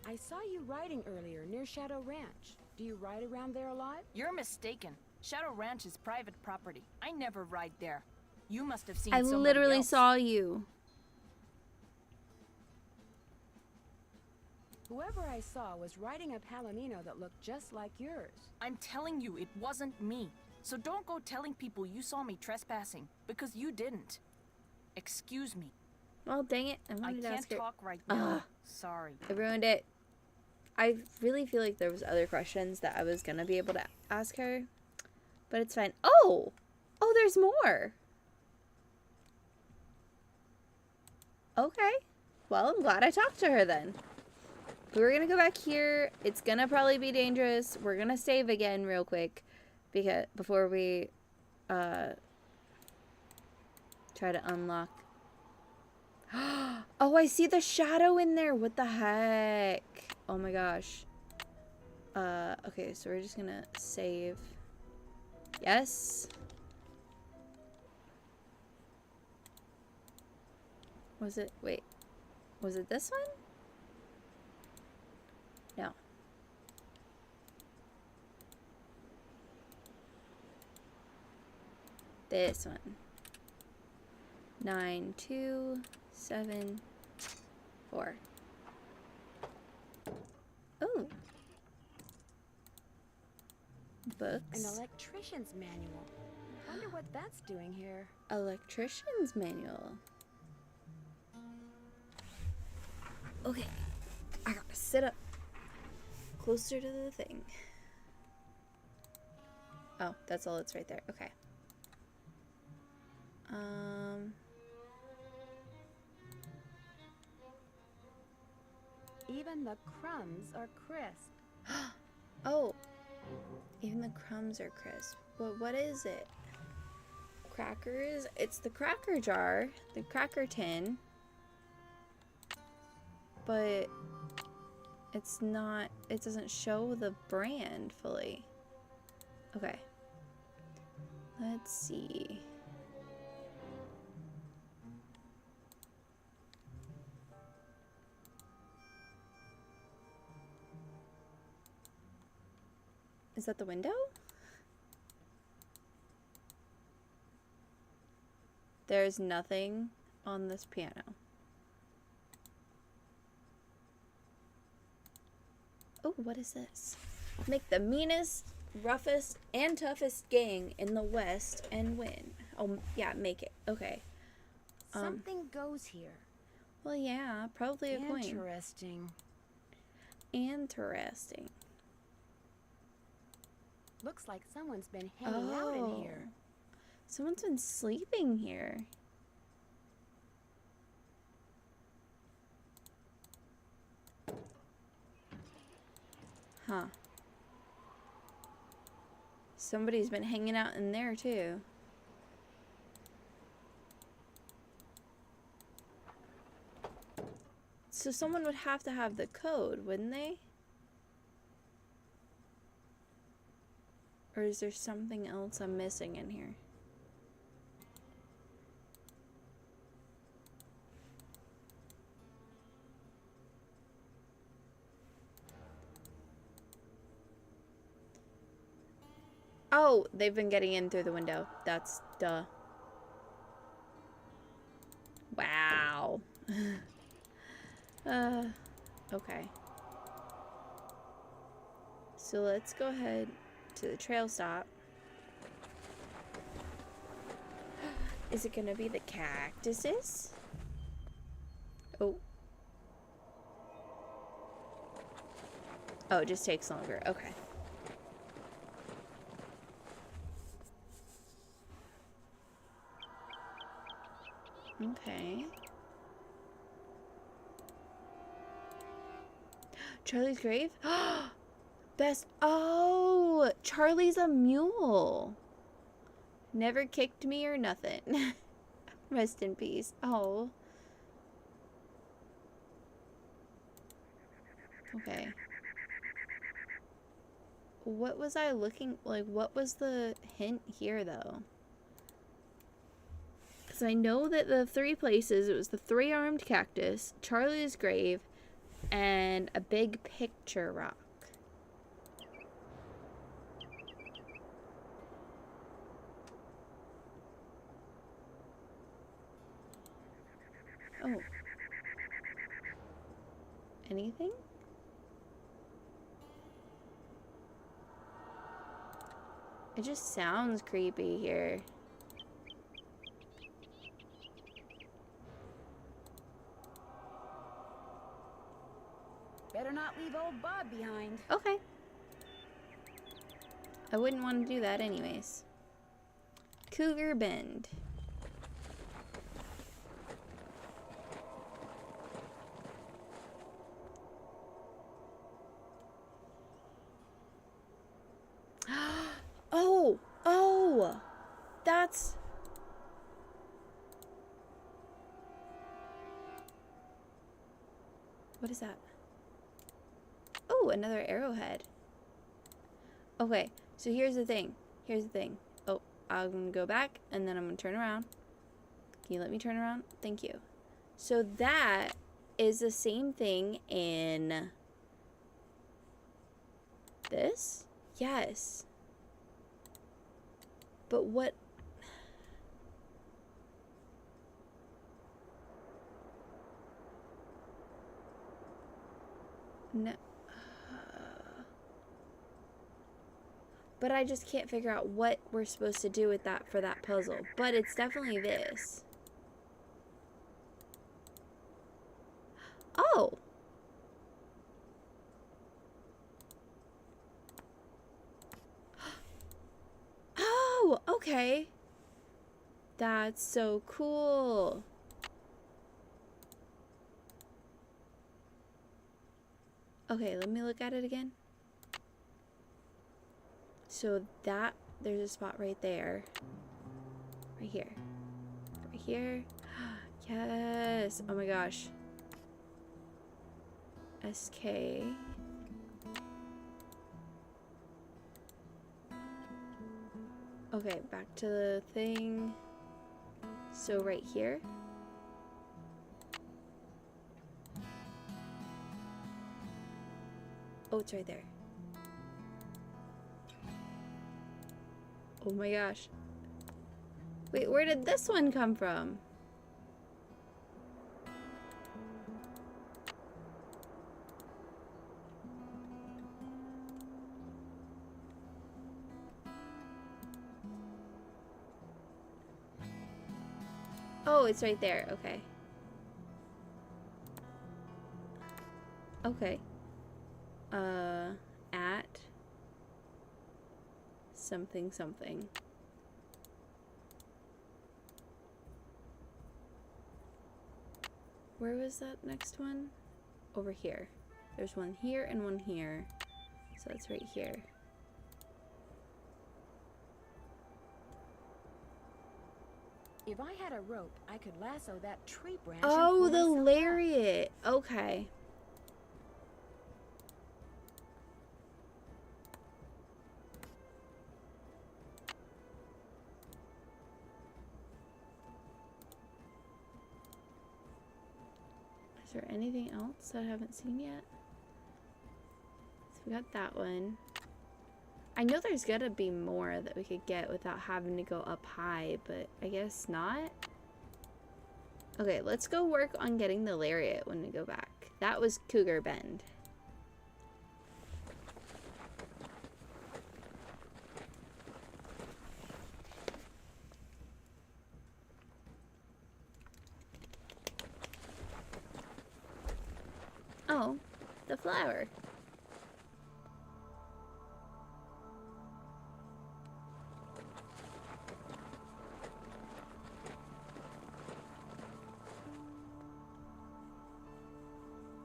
I saw you riding earlier near Shadow Ranch. Do you ride around there a lot? You're mistaken. Shadow Ranch is private property. I never ride there. You must have seen I somebody literally else. saw you. Whoever I saw was riding a palomino that looked just like yours. I'm telling you, it wasn't me. So don't go telling people you saw me trespassing, because you didn't. Excuse me. Well, dang it. I wanted to can't ask her. talk right now. Sorry. I ruined it. I really feel like there was other questions that I was going to be able to ask her. But it's fine. Oh! Oh, there's more. Okay. Well, I'm glad I talked to her then. We're going to go back here. It's going to probably be dangerous. We're going to save again real quick. Because before we try to unlock. Oh, I see the shadow in there. What the heck? Oh my gosh. Okay, so we're just gonna save. Yes. Was it? Wait. Was it this one? No. This one. 9, 2, 7, 4. Oh. Books. An electrician's manual. Wonder what that's doing here. Electrician's manual. Okay. I gotta sit up closer to the thing. Oh, that's all that's right there. Okay. Even the crumbs are crisp. Oh. Even the crumbs are crisp. But what is it? Crackers? It's the cracker jar. The cracker tin. But it's not, it doesn't show the brand fully. Okay. Let's see. Is that the window? There's nothing on this piano. Oh, what is this? Make the meanest, roughest, and toughest gang in the West and win. Oh, yeah, make it. Okay. Something goes here. Well, yeah, probably a coin. Interesting. Interesting. Looks like someone's been hanging out in here. Someone's been sleeping here. Huh. Somebody's been hanging out in there too. So someone would have to have the code, wouldn't they? Or is there something else I'm missing in here? Oh, they've been getting in through the window. That's duh. Wow. Okay. So let's go ahead to the trail stop. Is it gonna be the cactuses? Oh. Oh, it just takes longer. Okay. Okay. Charlie's grave? Best. Oh, Charlie's a mule. Never kicked me or nothing. Rest in peace. Oh. Okay. What was I looking, like, what was the hint here, though? Because I know that the 3 places, it was the 3-armed cactus, Charlie's grave, and a big picture rock. Oh. Anything? It just sounds creepy here. Better not leave old Bob behind. Okay. I wouldn't want to do that anyways. Cougar Bend. Oh, that's... What is that? Oh, another arrowhead. Okay, so here's the thing. Oh, I'm gonna go back and then I'm gonna turn around. Can you let me turn around? Thank you. So that is the same thing in this? Yes. But what? No. But I just can't figure out what we're supposed to do with that for that puzzle. But it's definitely this. Oh. Oh, okay. That's so cool. Okay, let me look at it again. So that, there's a spot right there. Right here. Right here. Yes. Oh my gosh. SK. Okay, back to the thing. So right here. Oh, it's right there. Oh my gosh. Wait, where did this one come from? Oh, it's right there. Okay. Okay. At something something. Where was that next one? Over here. There's one here and one here. So it's right here. If I had a rope, I could lasso that tree branch. Oh, the lariat. Okay. Is there anything else that I haven't seen yet? So we got that one. I know there's gotta be more that we could get without having to go up high, but I guess not. Okay, let's go work on getting the lariat when we go back. That was Cougar Bend. Oh, the flower.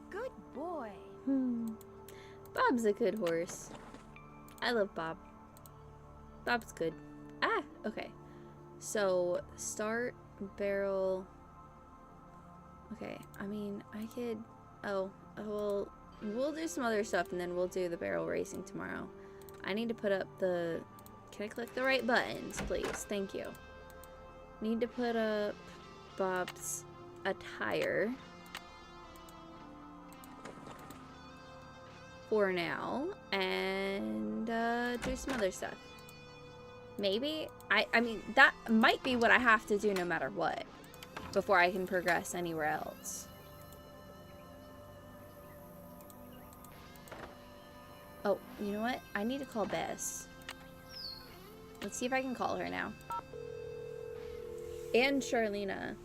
Good boy. Bob's a good horse. I love Bob. Bob's good. Ah, okay. So, start, barrel. Okay, I mean, I could... Oh, we'll do some other stuff and then we'll do the barrel racing tomorrow. I need to put up the... Can I click the right buttons, please? Thank you. Need to put up Bob's attire. For now. And do some other stuff. Maybe? I mean, that might be what I have to do no matter what. Before I can progress anywhere else. Oh, you know what? I need to call Bess. Let's see if I can call her now. And Charlena.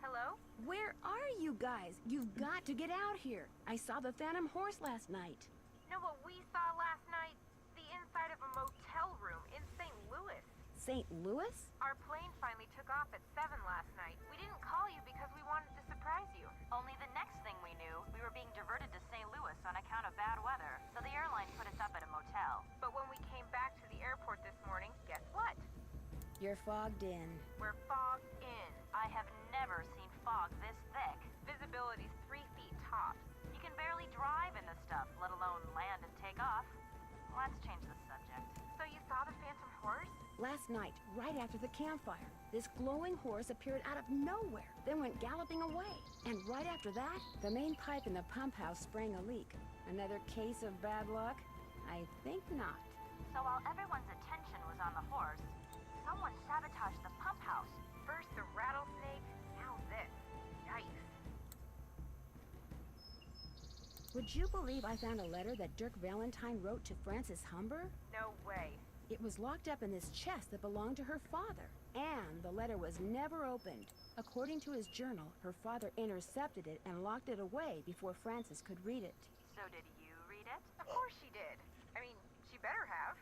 Hello? Where are you guys? You've got to get out here. I saw the Phantom Horse last night. Know what we saw last night? The inside of a motel room in St. Louis. St. Louis? Our plane finally took off at 7 last night. We didn't call you because we wanted to surprise you. Only the next thing we knew, we were being diverted to St. Louis on account of bad weather, so the airline put us up at a motel. But when we came back to the airport this morning, guess what? You're fogged in. We're fogged in. I have never seen fog this thick. Visibility's 3 feet tops. You can barely drive in this stuff, let alone land and take off. Let's change the subject. So you saw the Phantom Horse? Last night, right after the campfire, this glowing horse appeared out of nowhere, then went galloping away. And right after that, the main pipe in the pump house sprang a leak. Another case of bad luck? I think not. So while everyone's attention was on the horse, someone sabotaged the pump house. First the rattlesnake, now this. Yikes. Would you believe I found a letter that Dirk Valentine wrote to Frances Humber? No way. It was locked up in this chest that belonged to her father, and the letter was never opened. According to his journal, her father intercepted it and locked it away before Frances could read it. So did you read it? Of course she did. I mean, she better have.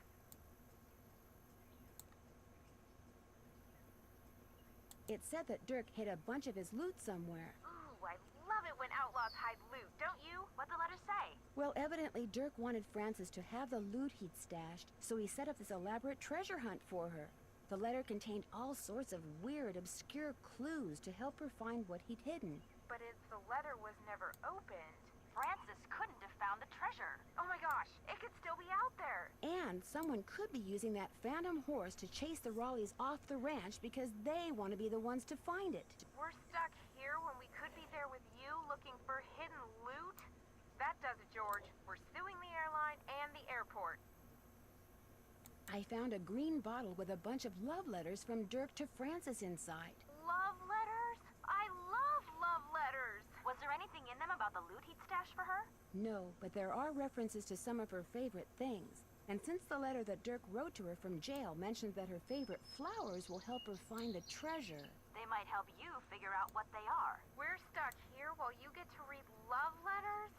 It said that Dirk hid a bunch of his loot somewhere. Ooh, I love it when outlaws hide loot, don't you? What'd the letter say? Well, evidently Dirk wanted Frances to have the loot he'd stashed, so he set up this elaborate treasure hunt for her. The letter contained all sorts of weird, obscure clues to help her find what he'd hidden. But if the letter was never opened... Frances couldn't have found the treasure. Oh my gosh, it could still be out there. And someone could be using that Phantom Horse to chase the Raleighs off the ranch because they want to be the ones to find it. We're stuck here when we could be there with you looking for hidden loot? That does it, George. We're suing the airline and the airport. I found a green bottle with a bunch of love letters from Dirk to Frances inside. Love letters? I love love letters. Was there anything in them about the loot he'd stashed for her? No, but there are references to some of her favorite things. And since the letter that Dirk wrote to her from jail mentioned that her favorite flowers will help her find the treasure. They might help you figure out what they are. We're stuck here while you get to read love letters?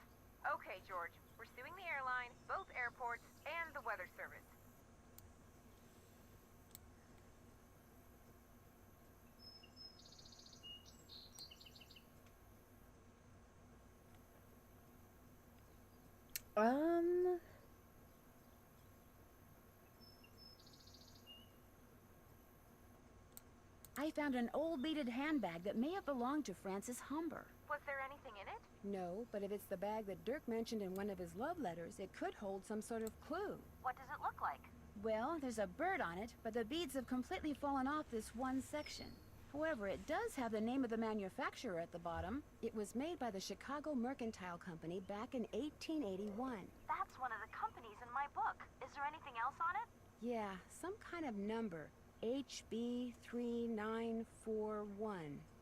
Okay, George. We're suing the airline, both airports, and the weather service. I found an old beaded handbag that may have belonged to Frances Humber. Was there anything in it? No, but if it's the bag that Dirk mentioned in one of his love letters, it could hold some sort of clue. What does it look like? Well, there's a bird on it, but the beads have completely fallen off this one section. However, it does have the name of the manufacturer at the bottom. It was made by the Chicago Mercantile Company back in 1881. That's one of the companies in my book. Is there anything else on it? Yeah, some kind of number. HB3941.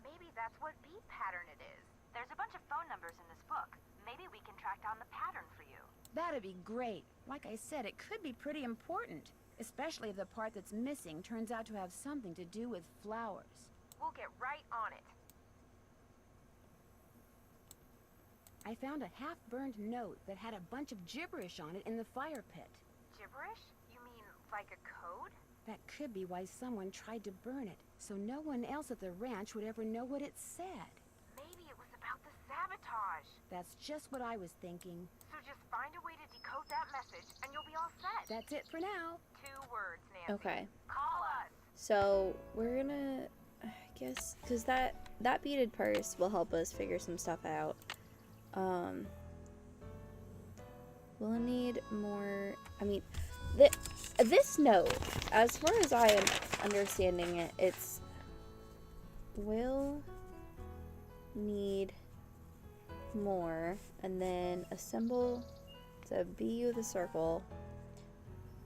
Maybe that's what beat pattern it is. There's a bunch of phone numbers in this book. Maybe we can track down the pattern for you. That'd be great. Like I said, it could be pretty important. Especially if the part that's missing turns out to have something to do with flowers. We'll get right on it. I found a half-burned note that had a bunch of gibberish on it in the fire pit. Gibberish? You mean like a code? That could be why someone tried to burn it, so no one else at the ranch would ever know what it said. Maybe it was about the sabotage. That's just what I was thinking. So just find a way to decode that message and you'll be all set. That's it for now. 2 words, Nancy. Okay. Call us. So we're gonna, I guess, because that beaded purse will help us figure some stuff out. We'll need more. I mean, this note, as far as I am understanding it, it's will need more, and then a symbol to be with a circle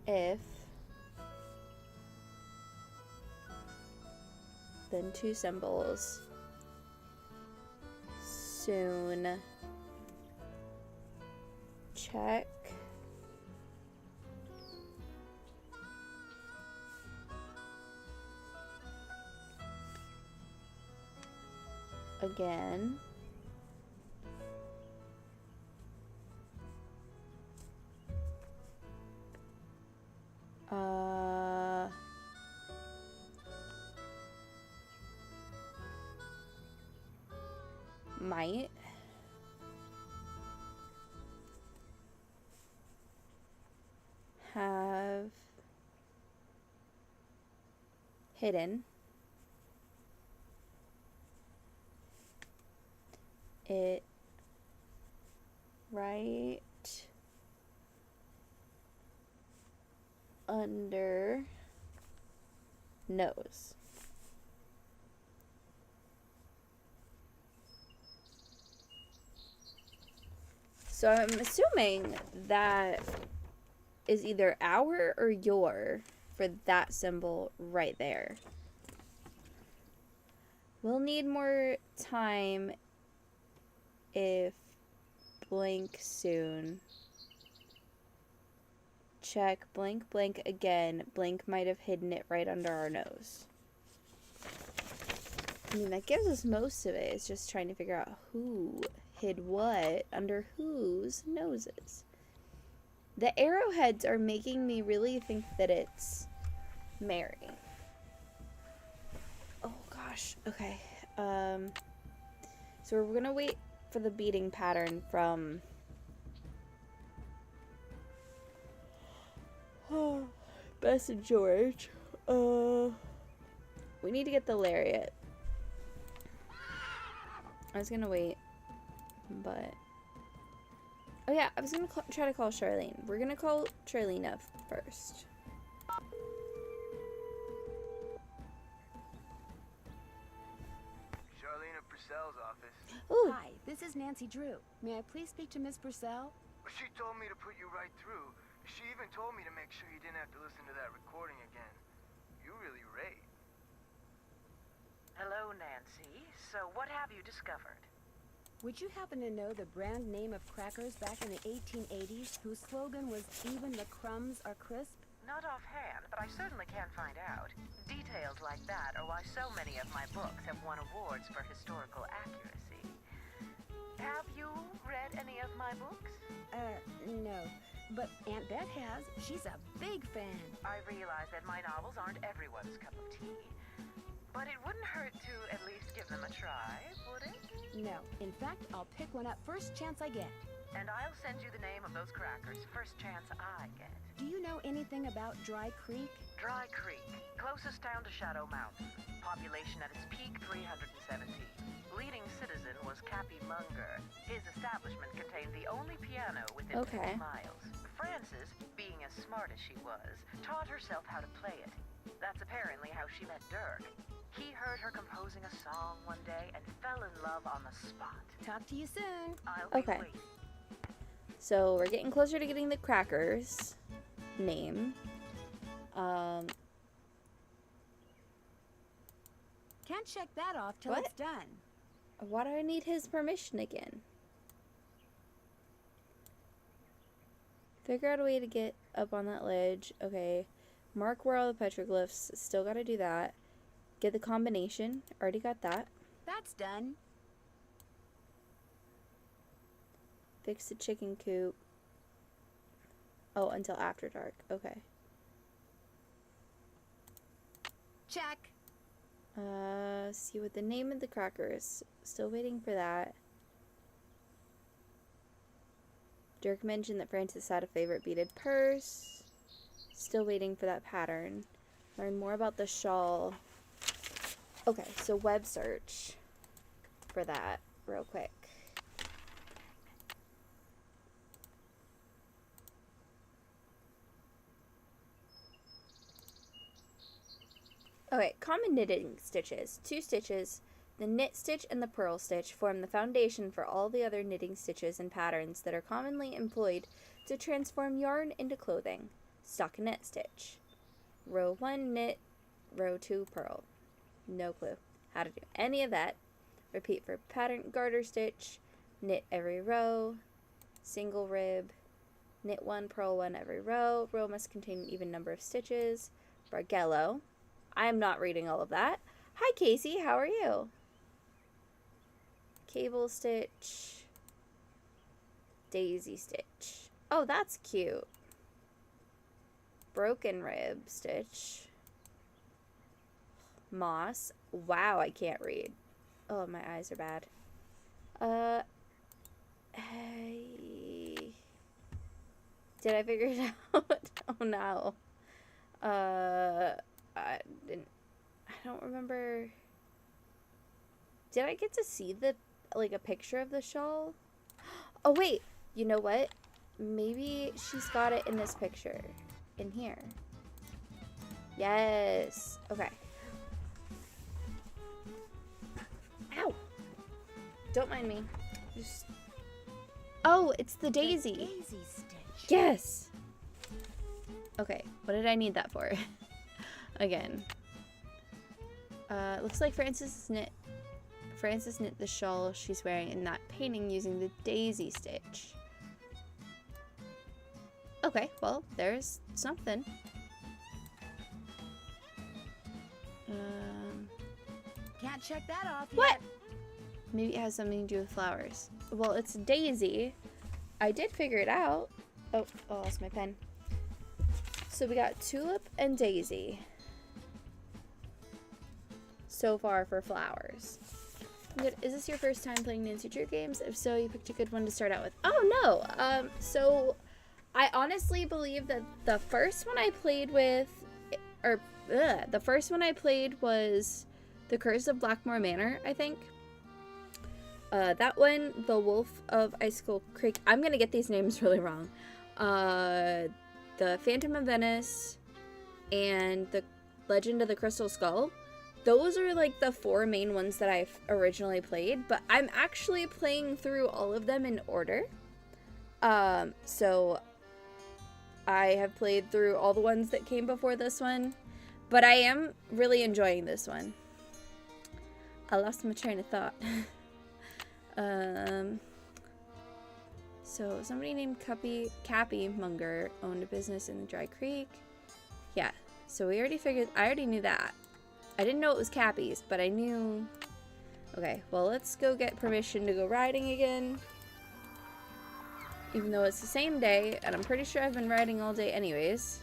if, then 2 symbols soon, check again. Might have hidden it right under nose. So I'm assuming that is either our or your for that symbol right there. We'll need more time if blank soon. Check blank blank again. Blank might have hidden it right under our nose. I mean, that gives us most of it. It's just trying to figure out who hid what under whose noses. The arrowheads are making me really think that it's Mary. Oh gosh. Okay. So we're gonna wait for the beating pattern from Bess and George. We need to get the lariat. I was gonna wait, but oh yeah, I was gonna try to call Charlene. We're gonna call Charlene up first. Charlene at Purcell's office. Ooh. Hi, this is Nancy Drew. May I please speak to Miss Purcell? She told me to put you right through. She even told me to make sure you didn't have to listen to that recording again. You really rate. Hello, Nancy. So what have you discovered? Would you happen to know the brand name of crackers back in the 1880s whose slogan was "Even the crumbs are crisp"? Not offhand, but I certainly can find out. Details like that are why so many of my books have won awards for historical accuracy. Have you read any of my books? No. But Aunt Beth has. She's a big fan. I realize that my novels aren't everyone's cup of tea. But it wouldn't hurt to at least give them a try, would it? No. In fact, I'll pick one up first chance I get. And I'll send you the name of those crackers first chance I get. Do you know anything about Dry Creek? Dry Creek, closest town to Shadow Mountain. Population at its peak, 317. Leading citizen was Cappy Munger. His establishment contained the only piano within 50 miles. Frances, being as smart as she was, taught herself how to play it. That's apparently how she met Dirk. He heard her composing a song one day and fell in love on the spot. Talk to you soon. I'll be waiting. So we're getting closer to getting the crackers name. Can't check that off till What? it's done. Why do I need his permission again? Figure out a way to get up on that ledge. Okay. Mark where all the petroglyphs. Still gotta do that. Get the combination. Already got that. That's done. Fix the chicken coop. Oh, until after dark. Okay. Check. See what the name of the cracker is. Still waiting for that. Dirk mentioned that Francis had a favorite beaded purse. Still waiting for that pattern. Learn more about the shawl. Okay, so web search for that real quick. Okay, common knitting stitches. 2 stitches. The knit stitch and the purl stitch form the foundation for all the other knitting stitches and patterns that are commonly employed to transform yarn into clothing. Stockinette stitch. Row 1 knit, row 2 purl. No clue how to do any of that. Repeat for pattern garter stitch. Knit every row. Single rib. Knit 1, purl 1 every row. Row must contain an even number of stitches. Bargello. I am not reading all of that. Hi, Casey. How are you? Cable stitch. Daisy stitch. Oh, that's cute. Broken rib stitch. Moss. Wow, I can't read. Oh, my eyes are bad. Hey. Did I figure it out? Oh, no. I don't remember. Did I get to see a picture of the shawl? Oh, wait. You know what? Maybe she's got it in this picture. In here. Yes. Okay. Ow. Don't mind me. Just... Oh, it's the daisy. The daisy stitch. Yes. Okay. What did I need that for? Again. Looks like Francis knit the shawl she's wearing in that painting using the daisy stitch. Okay, well, there's something. Can't check that off yet. What? Maybe it has something to do with flowers. Well, it's daisy. I did figure it out. Oh, I lost my pen. So we got tulip and daisy. So far for flowers. Good. Is this your first time playing Nancy Drew games? If so, you picked a good one to start out with. Oh, no. So I honestly believe that the first one I played with, the first one I played was The Curse of Blackmore Manor, I think. That one, The Wolf of Icicle Creek. I'm going to get these names really wrong. The Phantom of Venice and The Legend of the Crystal Skull. Those are like the 4 main ones that I've originally played, but I'm actually playing through all of them in order. So I have played through all the ones that came before this one, but I am really enjoying this one. I lost my train of thought. So somebody named Cappy Munger owned a business in the Dry Creek. Yeah, so I already knew that. I didn't know it was Cappy's, but I knew. Okay, well, let's go get permission to go riding again. Even though it's the same day, and I'm pretty sure I've been riding all day anyways.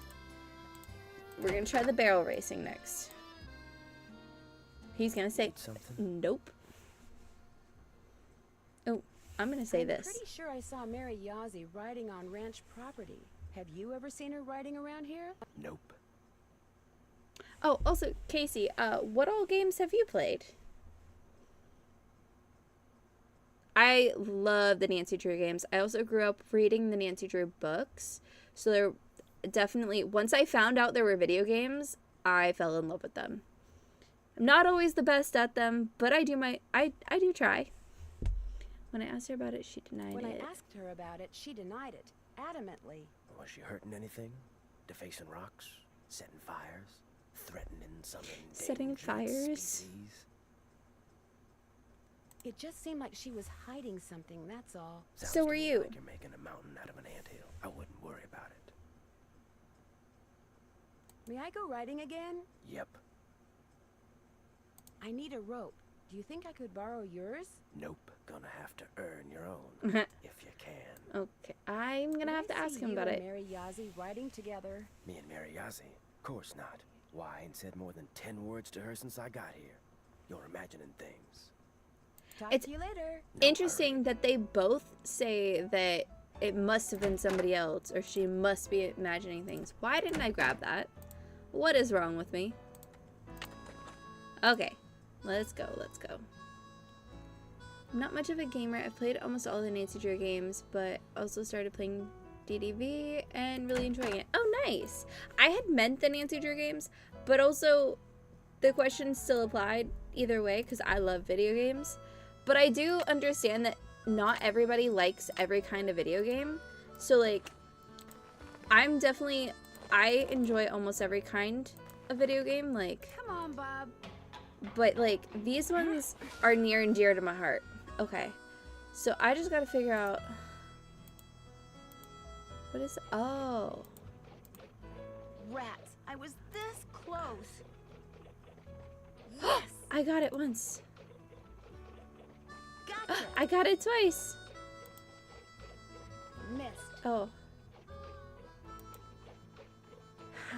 We're gonna try the barrel racing next. He's gonna say something. Nope. Oh, I'm gonna say this. I'm pretty sure I saw Mary Yazzie riding on ranch property. Have you ever seen her riding around here? Nope. Oh, also, Casey, what all games have you played? I love the Nancy Drew games. I also grew up reading the Nancy Drew books. So they're definitely, once I found out there were video games, I fell in love with them. I'm not always the best at them, but I do try. When I asked her about it, she denied it. When I asked her about it, she denied it, adamantly. Was she hurting anything? Defacing rocks? Setting fires? Threatening some setting fires? Species? It just seemed like she was hiding something, that's all. Sounds so were you. Like you're making a mountain out of an anthill. I wouldn't worry about it. May I go riding again? Yep. I need a rope. Do you think I could borrow yours? Nope. Gonna have to earn your own. If you can. Okay, I'm gonna have to ask him about you it. and Mary Yazzie riding together. Me and Mary Yazzie? Course not. Why, I ain't said more than 10 words to her since I got here. You're imagining things. Talk It's to you later. interesting that they both say that it must have been somebody else, or she must be imagining things. Why didn't I grab that? What is wrong with me? Okay, let's go, let's go. I'm not much of a gamer. I've played almost all the Nancy Drew games, but also started playing DDV and really enjoying it. Oh, nice! I had meant the Nancy Drew games, but also the question still applied either way because I love video games. But I do understand that not everybody likes every kind of video game. So, like, I enjoy almost every kind of video game. Like, come on, Bob. But, like, these ones are near and dear to my heart. Okay. So, I just gotta figure out... What is... Oh. Rats. I was this close. Yes. I got it once. Gotcha. I got it twice. Missed. Oh. Oh.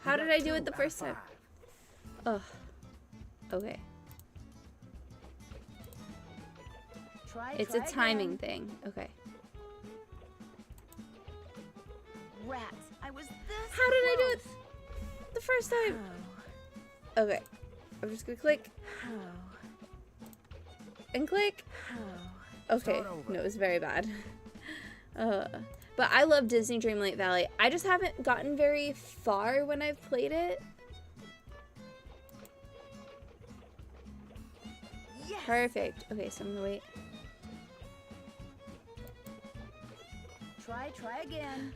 How did I do it the first time? Oh. Okay. It's a timing thing. Okay. Rats. I was this How did I do it close. the first time? Okay. I'm just gonna click. And click. Okay. No, it was very bad. But I love Disney Dreamlight Valley. I just haven't gotten very far when I've played it. Yes. Perfect. Okay, so I'm gonna wait. Try again.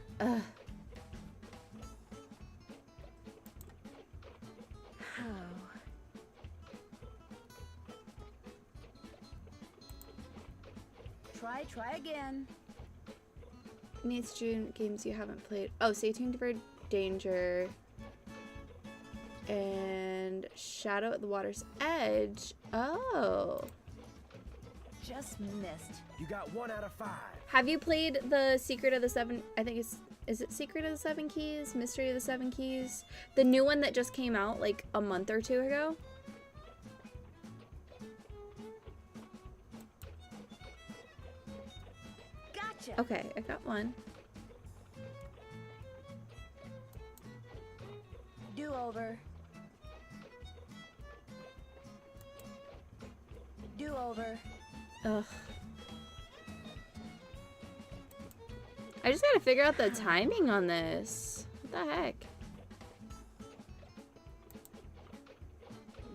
Try again. Needs June games you haven't played. Oh, Stay Tuned for Danger. And Shadow at the Water's Edge. Oh. Just missed. You got 1 out of 5. Have you played the Secret of the Seven? I think it's... Is it Secret of the Seven Keys? Mystery of the Seven Keys? The new one that just came out like a month or 2 ago? Gotcha. Okay, I got one. Do over. Do over. Ugh. I just gotta figure out the timing on this. What the heck?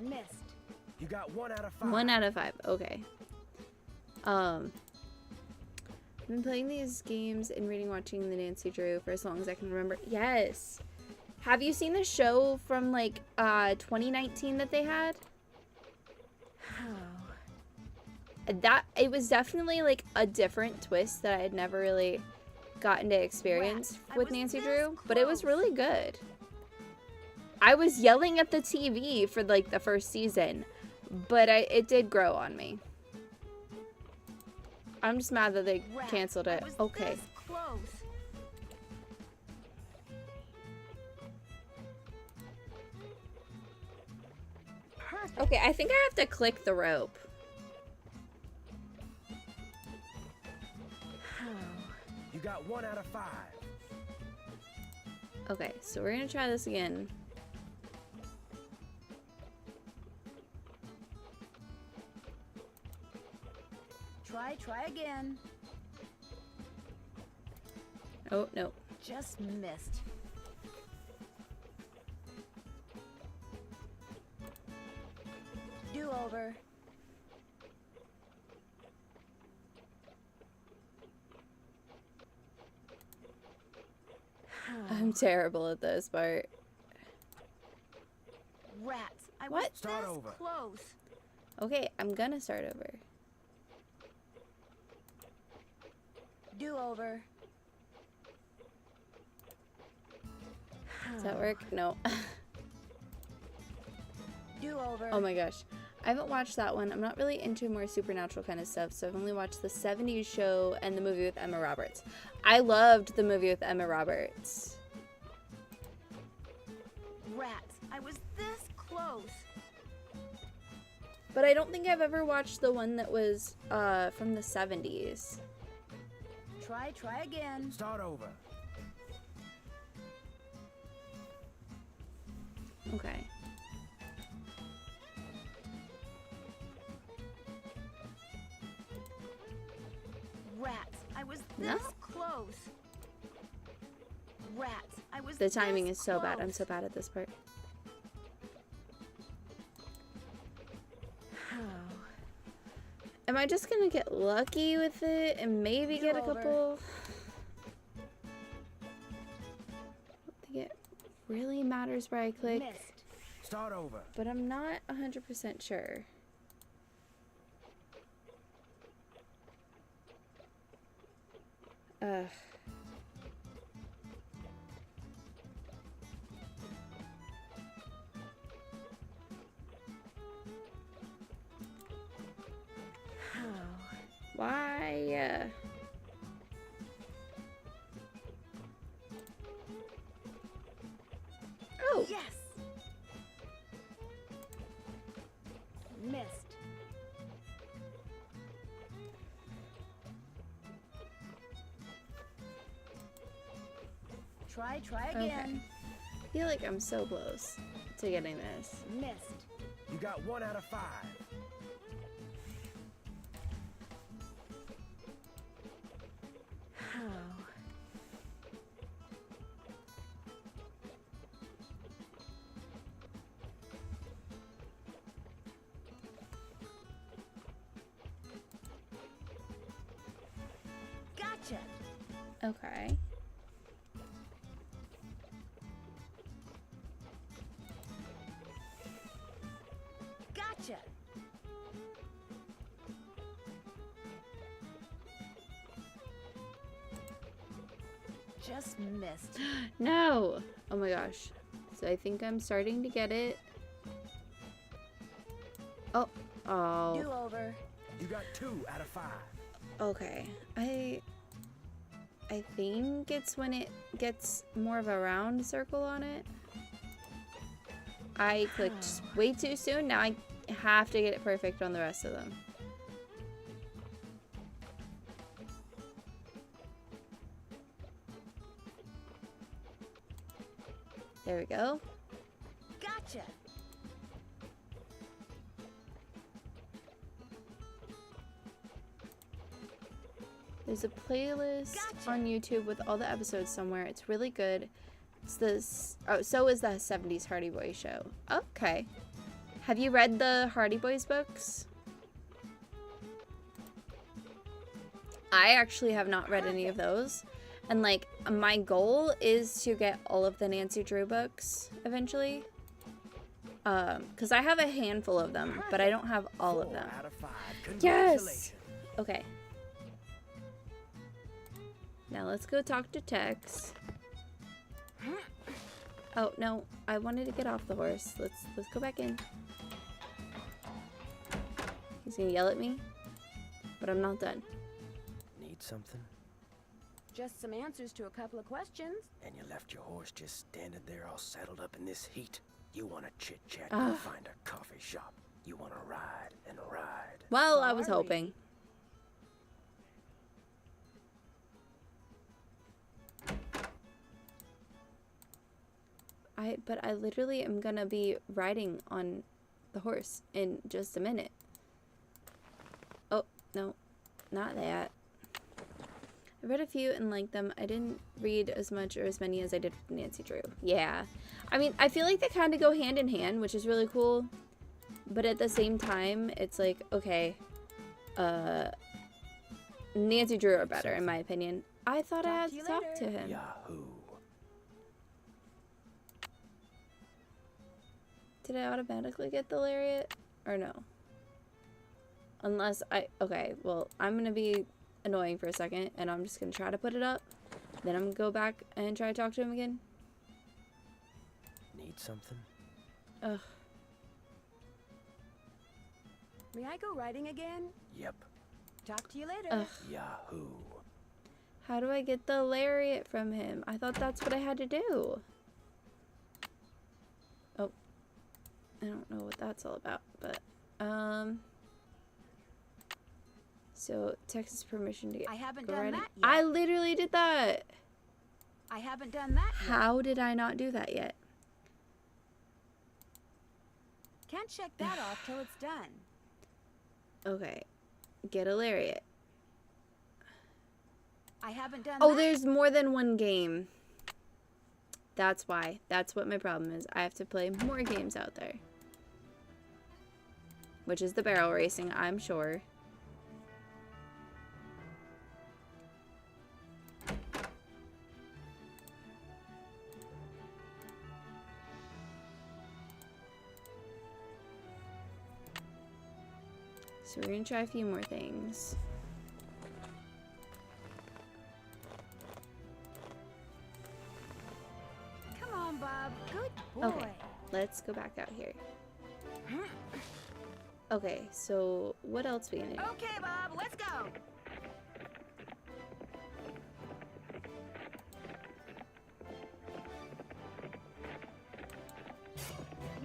Missed. You got 1 out of 5. 1 out of 5. Okay. I've been playing these games and reading, watching the Nancy Drew for as long as I can remember. Yes. Have you seen the show from like 2019 that they had? That it was definitely like a different twist that I had never really gotten to experience with Nancy Drew, but it was really good. I was yelling at the TV for like the first season, but it did grow on me. I'm just mad that they canceled it. Okay. Okay, I think I have to click the rope. You got 1 out of 5. Okay, so we're gonna try this again. Try again. Oh, no. Just missed. Do over. I'm terrible at this part. Rats. I What? was this over. Close. Okay, I'm gonna start over. Do over. Does that work? No. Do over. Oh my gosh. I haven't watched that one. I'm not really into more supernatural kind of stuff, so I've only watched the 70s show and the movie with Emma Roberts. I loved the movie with Emma Roberts. Rats, I was this close. But I don't think I've ever watched the one that was from the 70s. Try again. Start over. Okay. Rats, I was this close. Rats, I was The timing this is so bad. close. I'm so bad at this part. Am I just gonna get lucky with it and maybe get a couple? I think it really matters where I click. Missed. Start over. But I'm not 100% sure. Ugh. Why? Oh! Yes! Missed. Try again. Okay. I feel like I'm so close to getting this. Missed. You got 1 out of 5. Gotcha. Okay. Gotcha. Just missed. No! Oh my gosh. So I think I'm starting to get it. Oh. Oh. Do over. You got 2 out of 5. Okay. I think it's when it gets more of a round circle on it. I clicked way too soon. Now I have to get it perfect on the rest of them. There we go. Gotcha. There's a playlist on YouTube with all the episodes somewhere. It's really good. It's this. Oh, so is the 70s Hardy Boys show. Okay. Have you read the Hardy Boys books? I actually have not read any of those. And like, my goal is to get all of the Nancy Drew books eventually. Because I have a handful of them, but I don't have all of them. 4 out of 5. Yes! Okay. Now let's go talk to Tex. Oh no, I wanted to get off the horse. Let's go back in. He's gonna yell at me, but I'm not done. Need something? Just some answers to a couple of questions. And you left your horse just standing there all saddled up in this heat. You want to chit-chat, Ah. go find a coffee shop. You want to ride and ride. Well, I was hoping. But I literally am gonna be riding on the horse in just a minute. Oh, no, not that. I read a few and liked them. I didn't read as much or as many as I did with Nancy Drew. Yeah. I mean, I feel like they kind of go hand in hand, which is really cool. But at the same time, it's like, okay, Nancy Drew are better, in my opinion. I thought I had to talk to him. Yahoo. Did I automatically get the lariat? Or no? Unless I... Okay, well, I'm going to be annoying for a second, and I'm just going to try to put it up. Then I'm going to go back and try to talk to him again. Need something? Ugh. May I go riding again? Yep. Talk to you later. Ugh. Yahoo. How do I get the lariat from him? I thought that's what I had to do. Oh. I don't know what that's all about, but, so, Texas permission to get I haven't go done riding. that yet. I literally did that. I haven't done that yet. How did I not do that yet? Can't check that off till it's done. Okay. Get a lariat. I haven't done Oh, that. there's more than one game. That's why. That's what my problem is. I have to play more games out there. Which is the barrel racing, I'm sure. So we're gonna try a few more things. Come on, Bob. Good boy. Okay, let's go back out here. Okay, so what else we gonna do? Okay, Bob, let's go.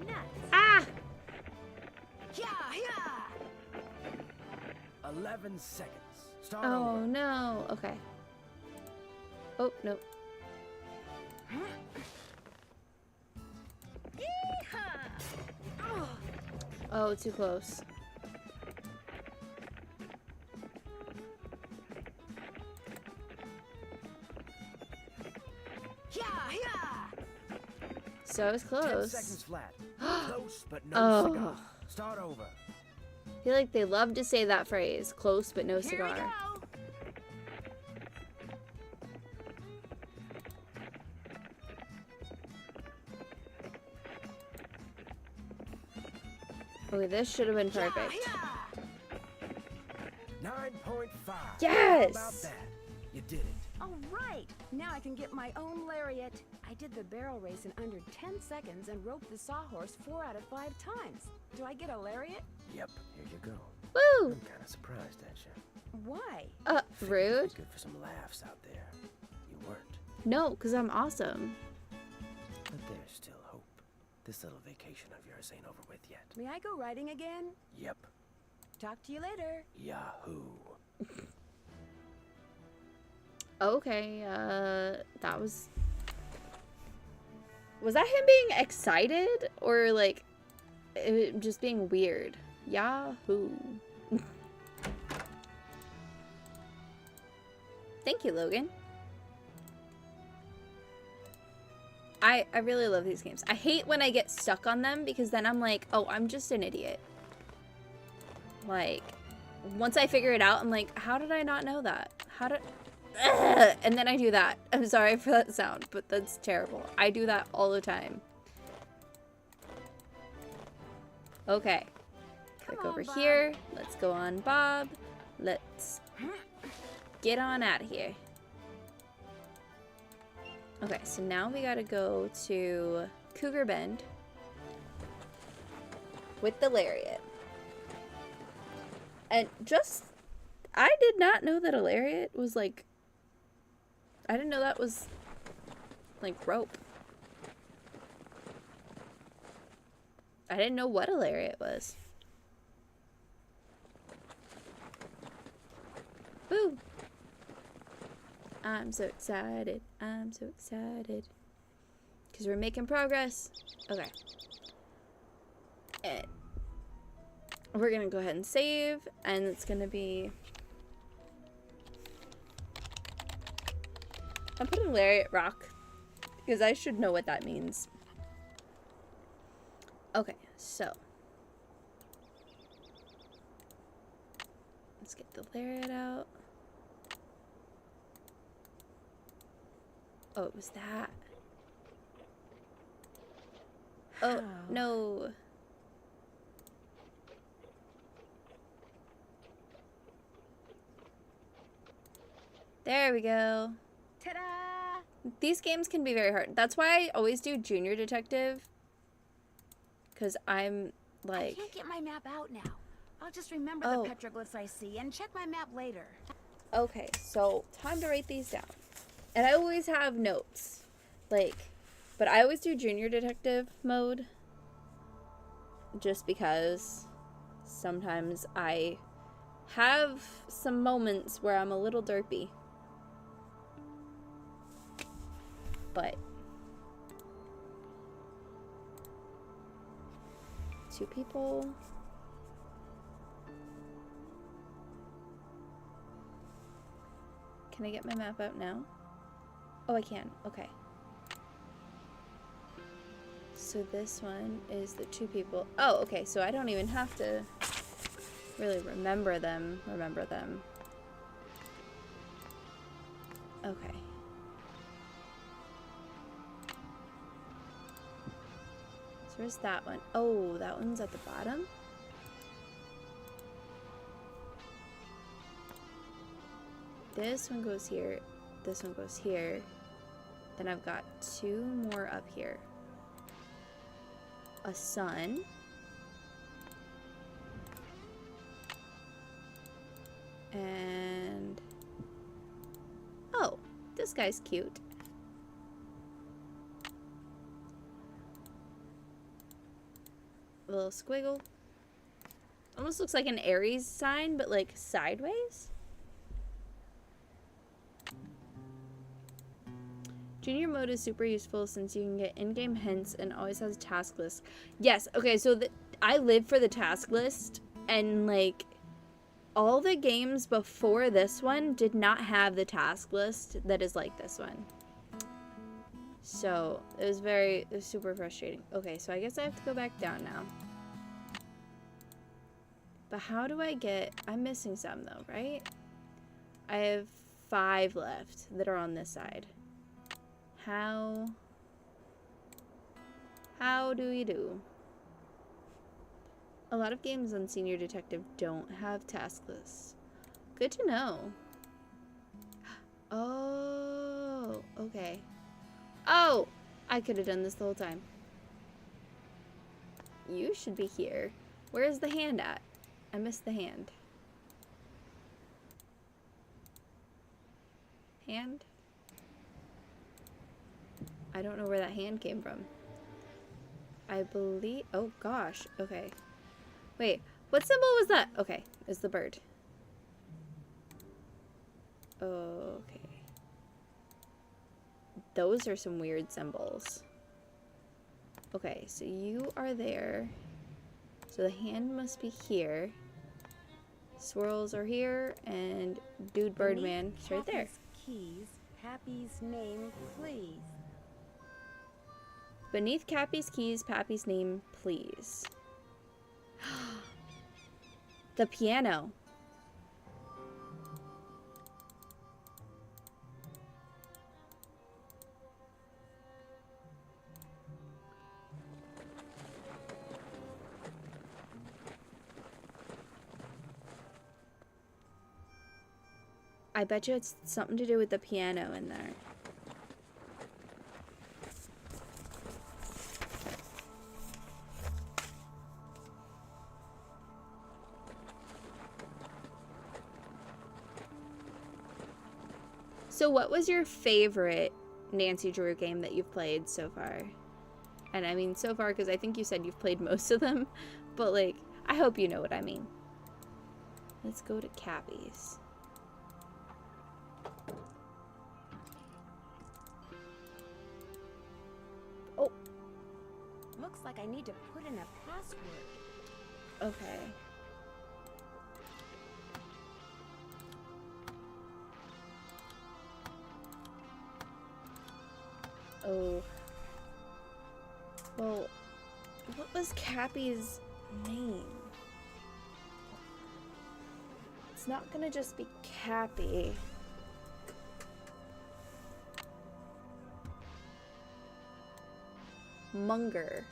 Nuts. Ah! Yeah, yeah. 11 seconds. Start Oh over. no. Okay. Oh no. Yeehaw. Oh, too close. Yeah, yeah. So I was 10 close. seconds flat. Close, but no Oh. cigar. Start over. I feel like they love to say that phrase. Close but no Here we cigar. go. Okay, this should have been perfect. Yeah, 9.5. Yes! How about that? You did it. All right. Now I can get my own lariat. I did the barrel race in under 10 seconds and roped the sawhorse 4 out of 5 times. Do I get a lariat? Yep, here you go. Woo! I'm kind of surprised at you. Why? Figured you'd Rude. be good for some laughs out there. You weren't. No, because I'm awesome. But there's still hope. This little vacation of yours ain't over with yet. May I go riding again? Yep. Talk to you later. Yahoo. Okay, that was... Was that him being excited? Or, like, just being weird? Yahoo. Thank you, Logan. I really love these games. I hate when I get stuck on them because then I'm like, oh, I'm just an idiot. Like, once I figure it out, I'm like, how did I not know that? How did... Ugh! And then I do that. I'm sorry for that sound, but that's terrible. I do that all the time. Okay. Click over here. Let's go on Bob. Let's get on out of here. Okay, so now we gotta go to Cougar Bend with the lariat. And just, I did not know that a lariat was like, I didn't know that was like rope. I didn't know what a lariat was. Woo! I'm so excited. I'm so excited. Because we're making progress. Okay. And we're going to go ahead and save. And it's going to be... I'm putting lariat rock. Because I should know what that means. Okay, so. Let's get the lariat out. Oh, it was that. Oh, no. There we go. Ta-da! These games can be very hard. That's why I always do Junior Detective. Because I'm like... I can't get my map out now. I'll just remember the petroglyphs I see and check my map later. Okay, so time to write these down. And I always have notes. Like, but I always do junior detective mode. Just because sometimes I have some moments where I'm a little derpy. But 2 people. Can I get my map out now? Oh, I can. Okay. So this one is the 2 people. Oh, okay. So I don't even have to really remember them. Okay. So where's that one? Oh, that one's at the bottom? This one goes here. This one goes here. Then I've got 2 more up here. A sun. And... oh, this guy's cute. A little squiggle. Almost looks like an Aries sign, but like sideways. Junior mode is super useful since you can get in-game hints and always has a task list. Yes, okay, so I live for the task list, and like all the games before this one did not have the task list that is like this one. So it was super frustrating. Okay, so I guess I have to go back down now. But how do I get, I'm missing some though, right? I have 5 left that are on this side. How do you do? A lot of games on Senior Detective don't have task lists. Good to know. Oh, okay. Oh, I could have done this the whole time. You should be here. Where's the hand at? I missed the hand. Hand? I don't know where that hand came from. I believe... oh, gosh. Okay. Wait. What symbol was that? Okay. It's the bird. Okay. Those are some weird symbols. Okay. So you are there. So the hand must be here. Swirls are here. And Dude Birdman is right there. Keys. Pappy's name, please. Beneath Cappy's keys, Pappy's name, please. The piano. I bet you it's something to do with the piano in there. So what was your favorite Nancy Drew game that you've played so far? And I mean so far because I think you said you've played most of them, but like, I hope you know what I mean. Let's go to Cappy's. Oh. Looks like I need to put in a password. Okay. Oh. Well, what was Cappy's name? It's not gonna just be Cappy. Munger.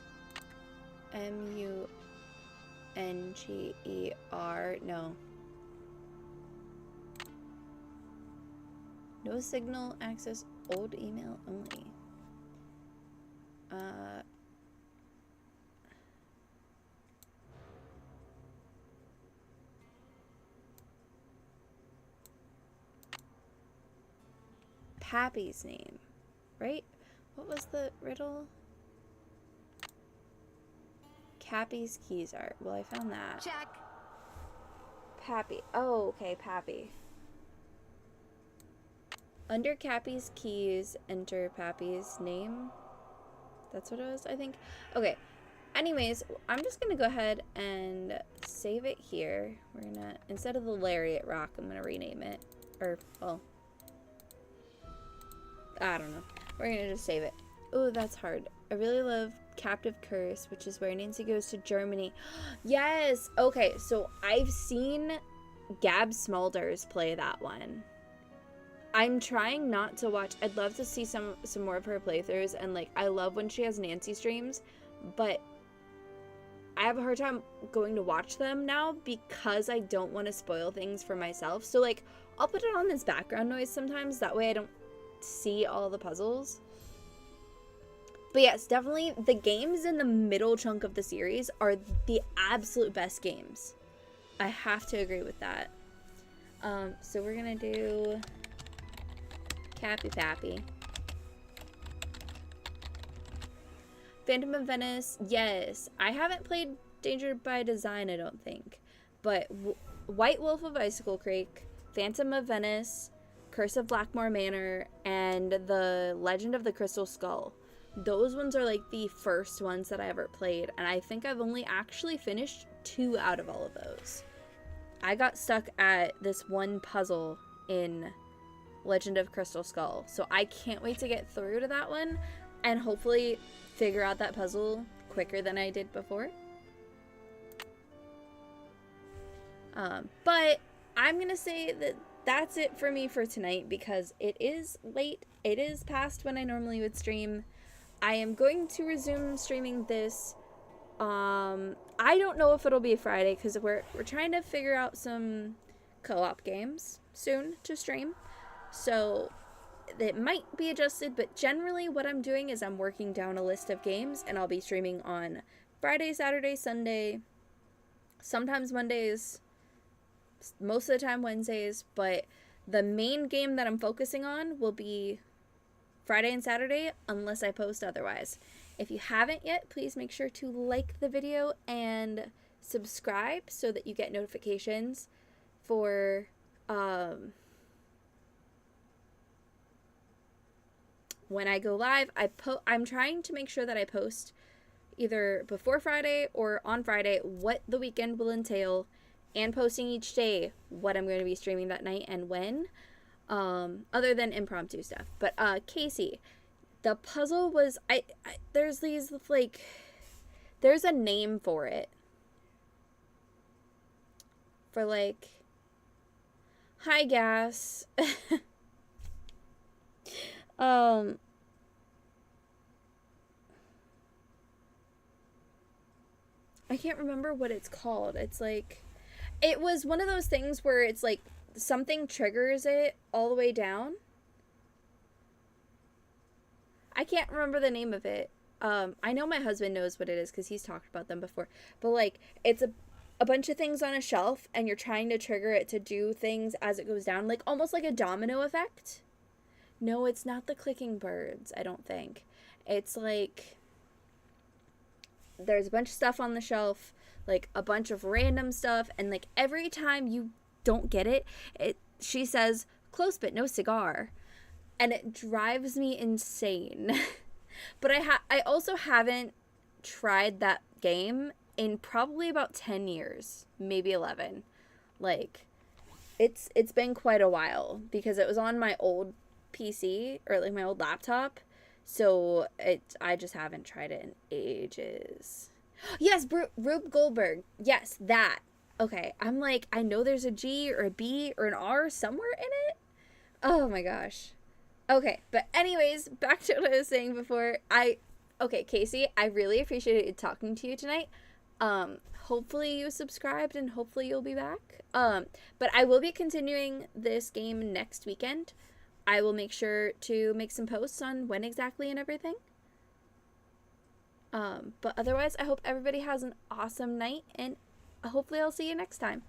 M-U-N-G-E-R. No. No signal access, old email only. Pappy's name, right? What was the riddle? Cappy's keys art. Well, I found that. Check. Pappy. Oh, okay, Pappy. Under Cappy's keys, enter Pappy's name. That's what it was, I think. Okay. Anyways, I'm just gonna go ahead and save it here. We're gonna, instead of the Lariat Rock, I'm gonna rename it. Or, well, I don't know. We're gonna just save it. Oh, that's hard. I really love Captive Curse, which is where Nancy goes to Germany. Yes! Okay, so I've seen Gab Smulders play that one. I'm trying not to watch. I'd love to see some more of her playthroughs, and like I love when she has Nancy streams, but I have a hard time going to watch them now because I don't want to spoil things for myself. So like I'll put it on as background noise sometimes, that way I don't see all the puzzles. But yes, definitely the games in the middle chunk of the series are the absolute best games. I have to agree with that. So we're gonna do Cappy Pappy. Phantom of Venice, yes. I haven't played Danger by Design, I don't think. But White Wolf of Icicle Creek, Phantom of Venice, Curse of Blackmore Manor, and The Legend of the Crystal Skull. Those ones are like the first ones that I ever played, and I think I've only actually finished 2 out of all of those. I got stuck at this one puzzle in Legend of Crystal Skull, so I can't wait to get through to that one and hopefully figure out that puzzle quicker than I did before. But I'm gonna say that that's it for me for tonight because it is late. It is past when I normally would stream. I am going to resume streaming this. I don't know if it'll be Friday because we're trying to figure out some co-op games soon to stream. So it might be adjusted, but generally what I'm doing is I'm working down a list of games and I'll be streaming on Friday, Saturday, Sunday, sometimes Mondays, most of the time Wednesdays, but the main game that I'm focusing on will be Friday and Saturday unless I post otherwise. If you haven't yet, please make sure to like the video and subscribe so that you get notifications for when I go live. I'm trying to make sure that I post either before Friday or on Friday what the weekend will entail, and posting each day what I'm going to be streaming that night and when, other than impromptu stuff. But Casey, the puzzle was there's these like there's a name for it, for like high gas. I can't remember what it's called. It's like, it was one of those things where it's like something triggers it all the way down. I can't remember the name of it. I know my husband knows what it is because he's talked about them before. But like, it's a bunch of things on a shelf and you're trying to trigger it to do things as it goes down. Like almost like a domino effect. No, it's not the clicking birds, I don't think. It's like, there's a bunch of stuff on the shelf, like a bunch of random stuff, and like every time you don't get it, she says, close but no cigar. And it drives me insane. But I also haven't tried that game in probably about 10 years, maybe 11. Like, it's been quite a while because it was on my old PC, or like my old laptop, so I just haven't tried it in ages. Yes, Rube Goldberg. Yes, that. Okay, I'm like, I know there's a G or a B or an R somewhere in it. Oh my gosh. Okay, but anyways, back to what I was saying before. Okay, Casey, I really appreciated talking to you tonight. Hopefully you subscribed and hopefully you'll be back. But I will be continuing this game next weekend. I will make sure to make some posts on when exactly and everything. But otherwise, I hope everybody has an awesome night, and hopefully I'll see you next time.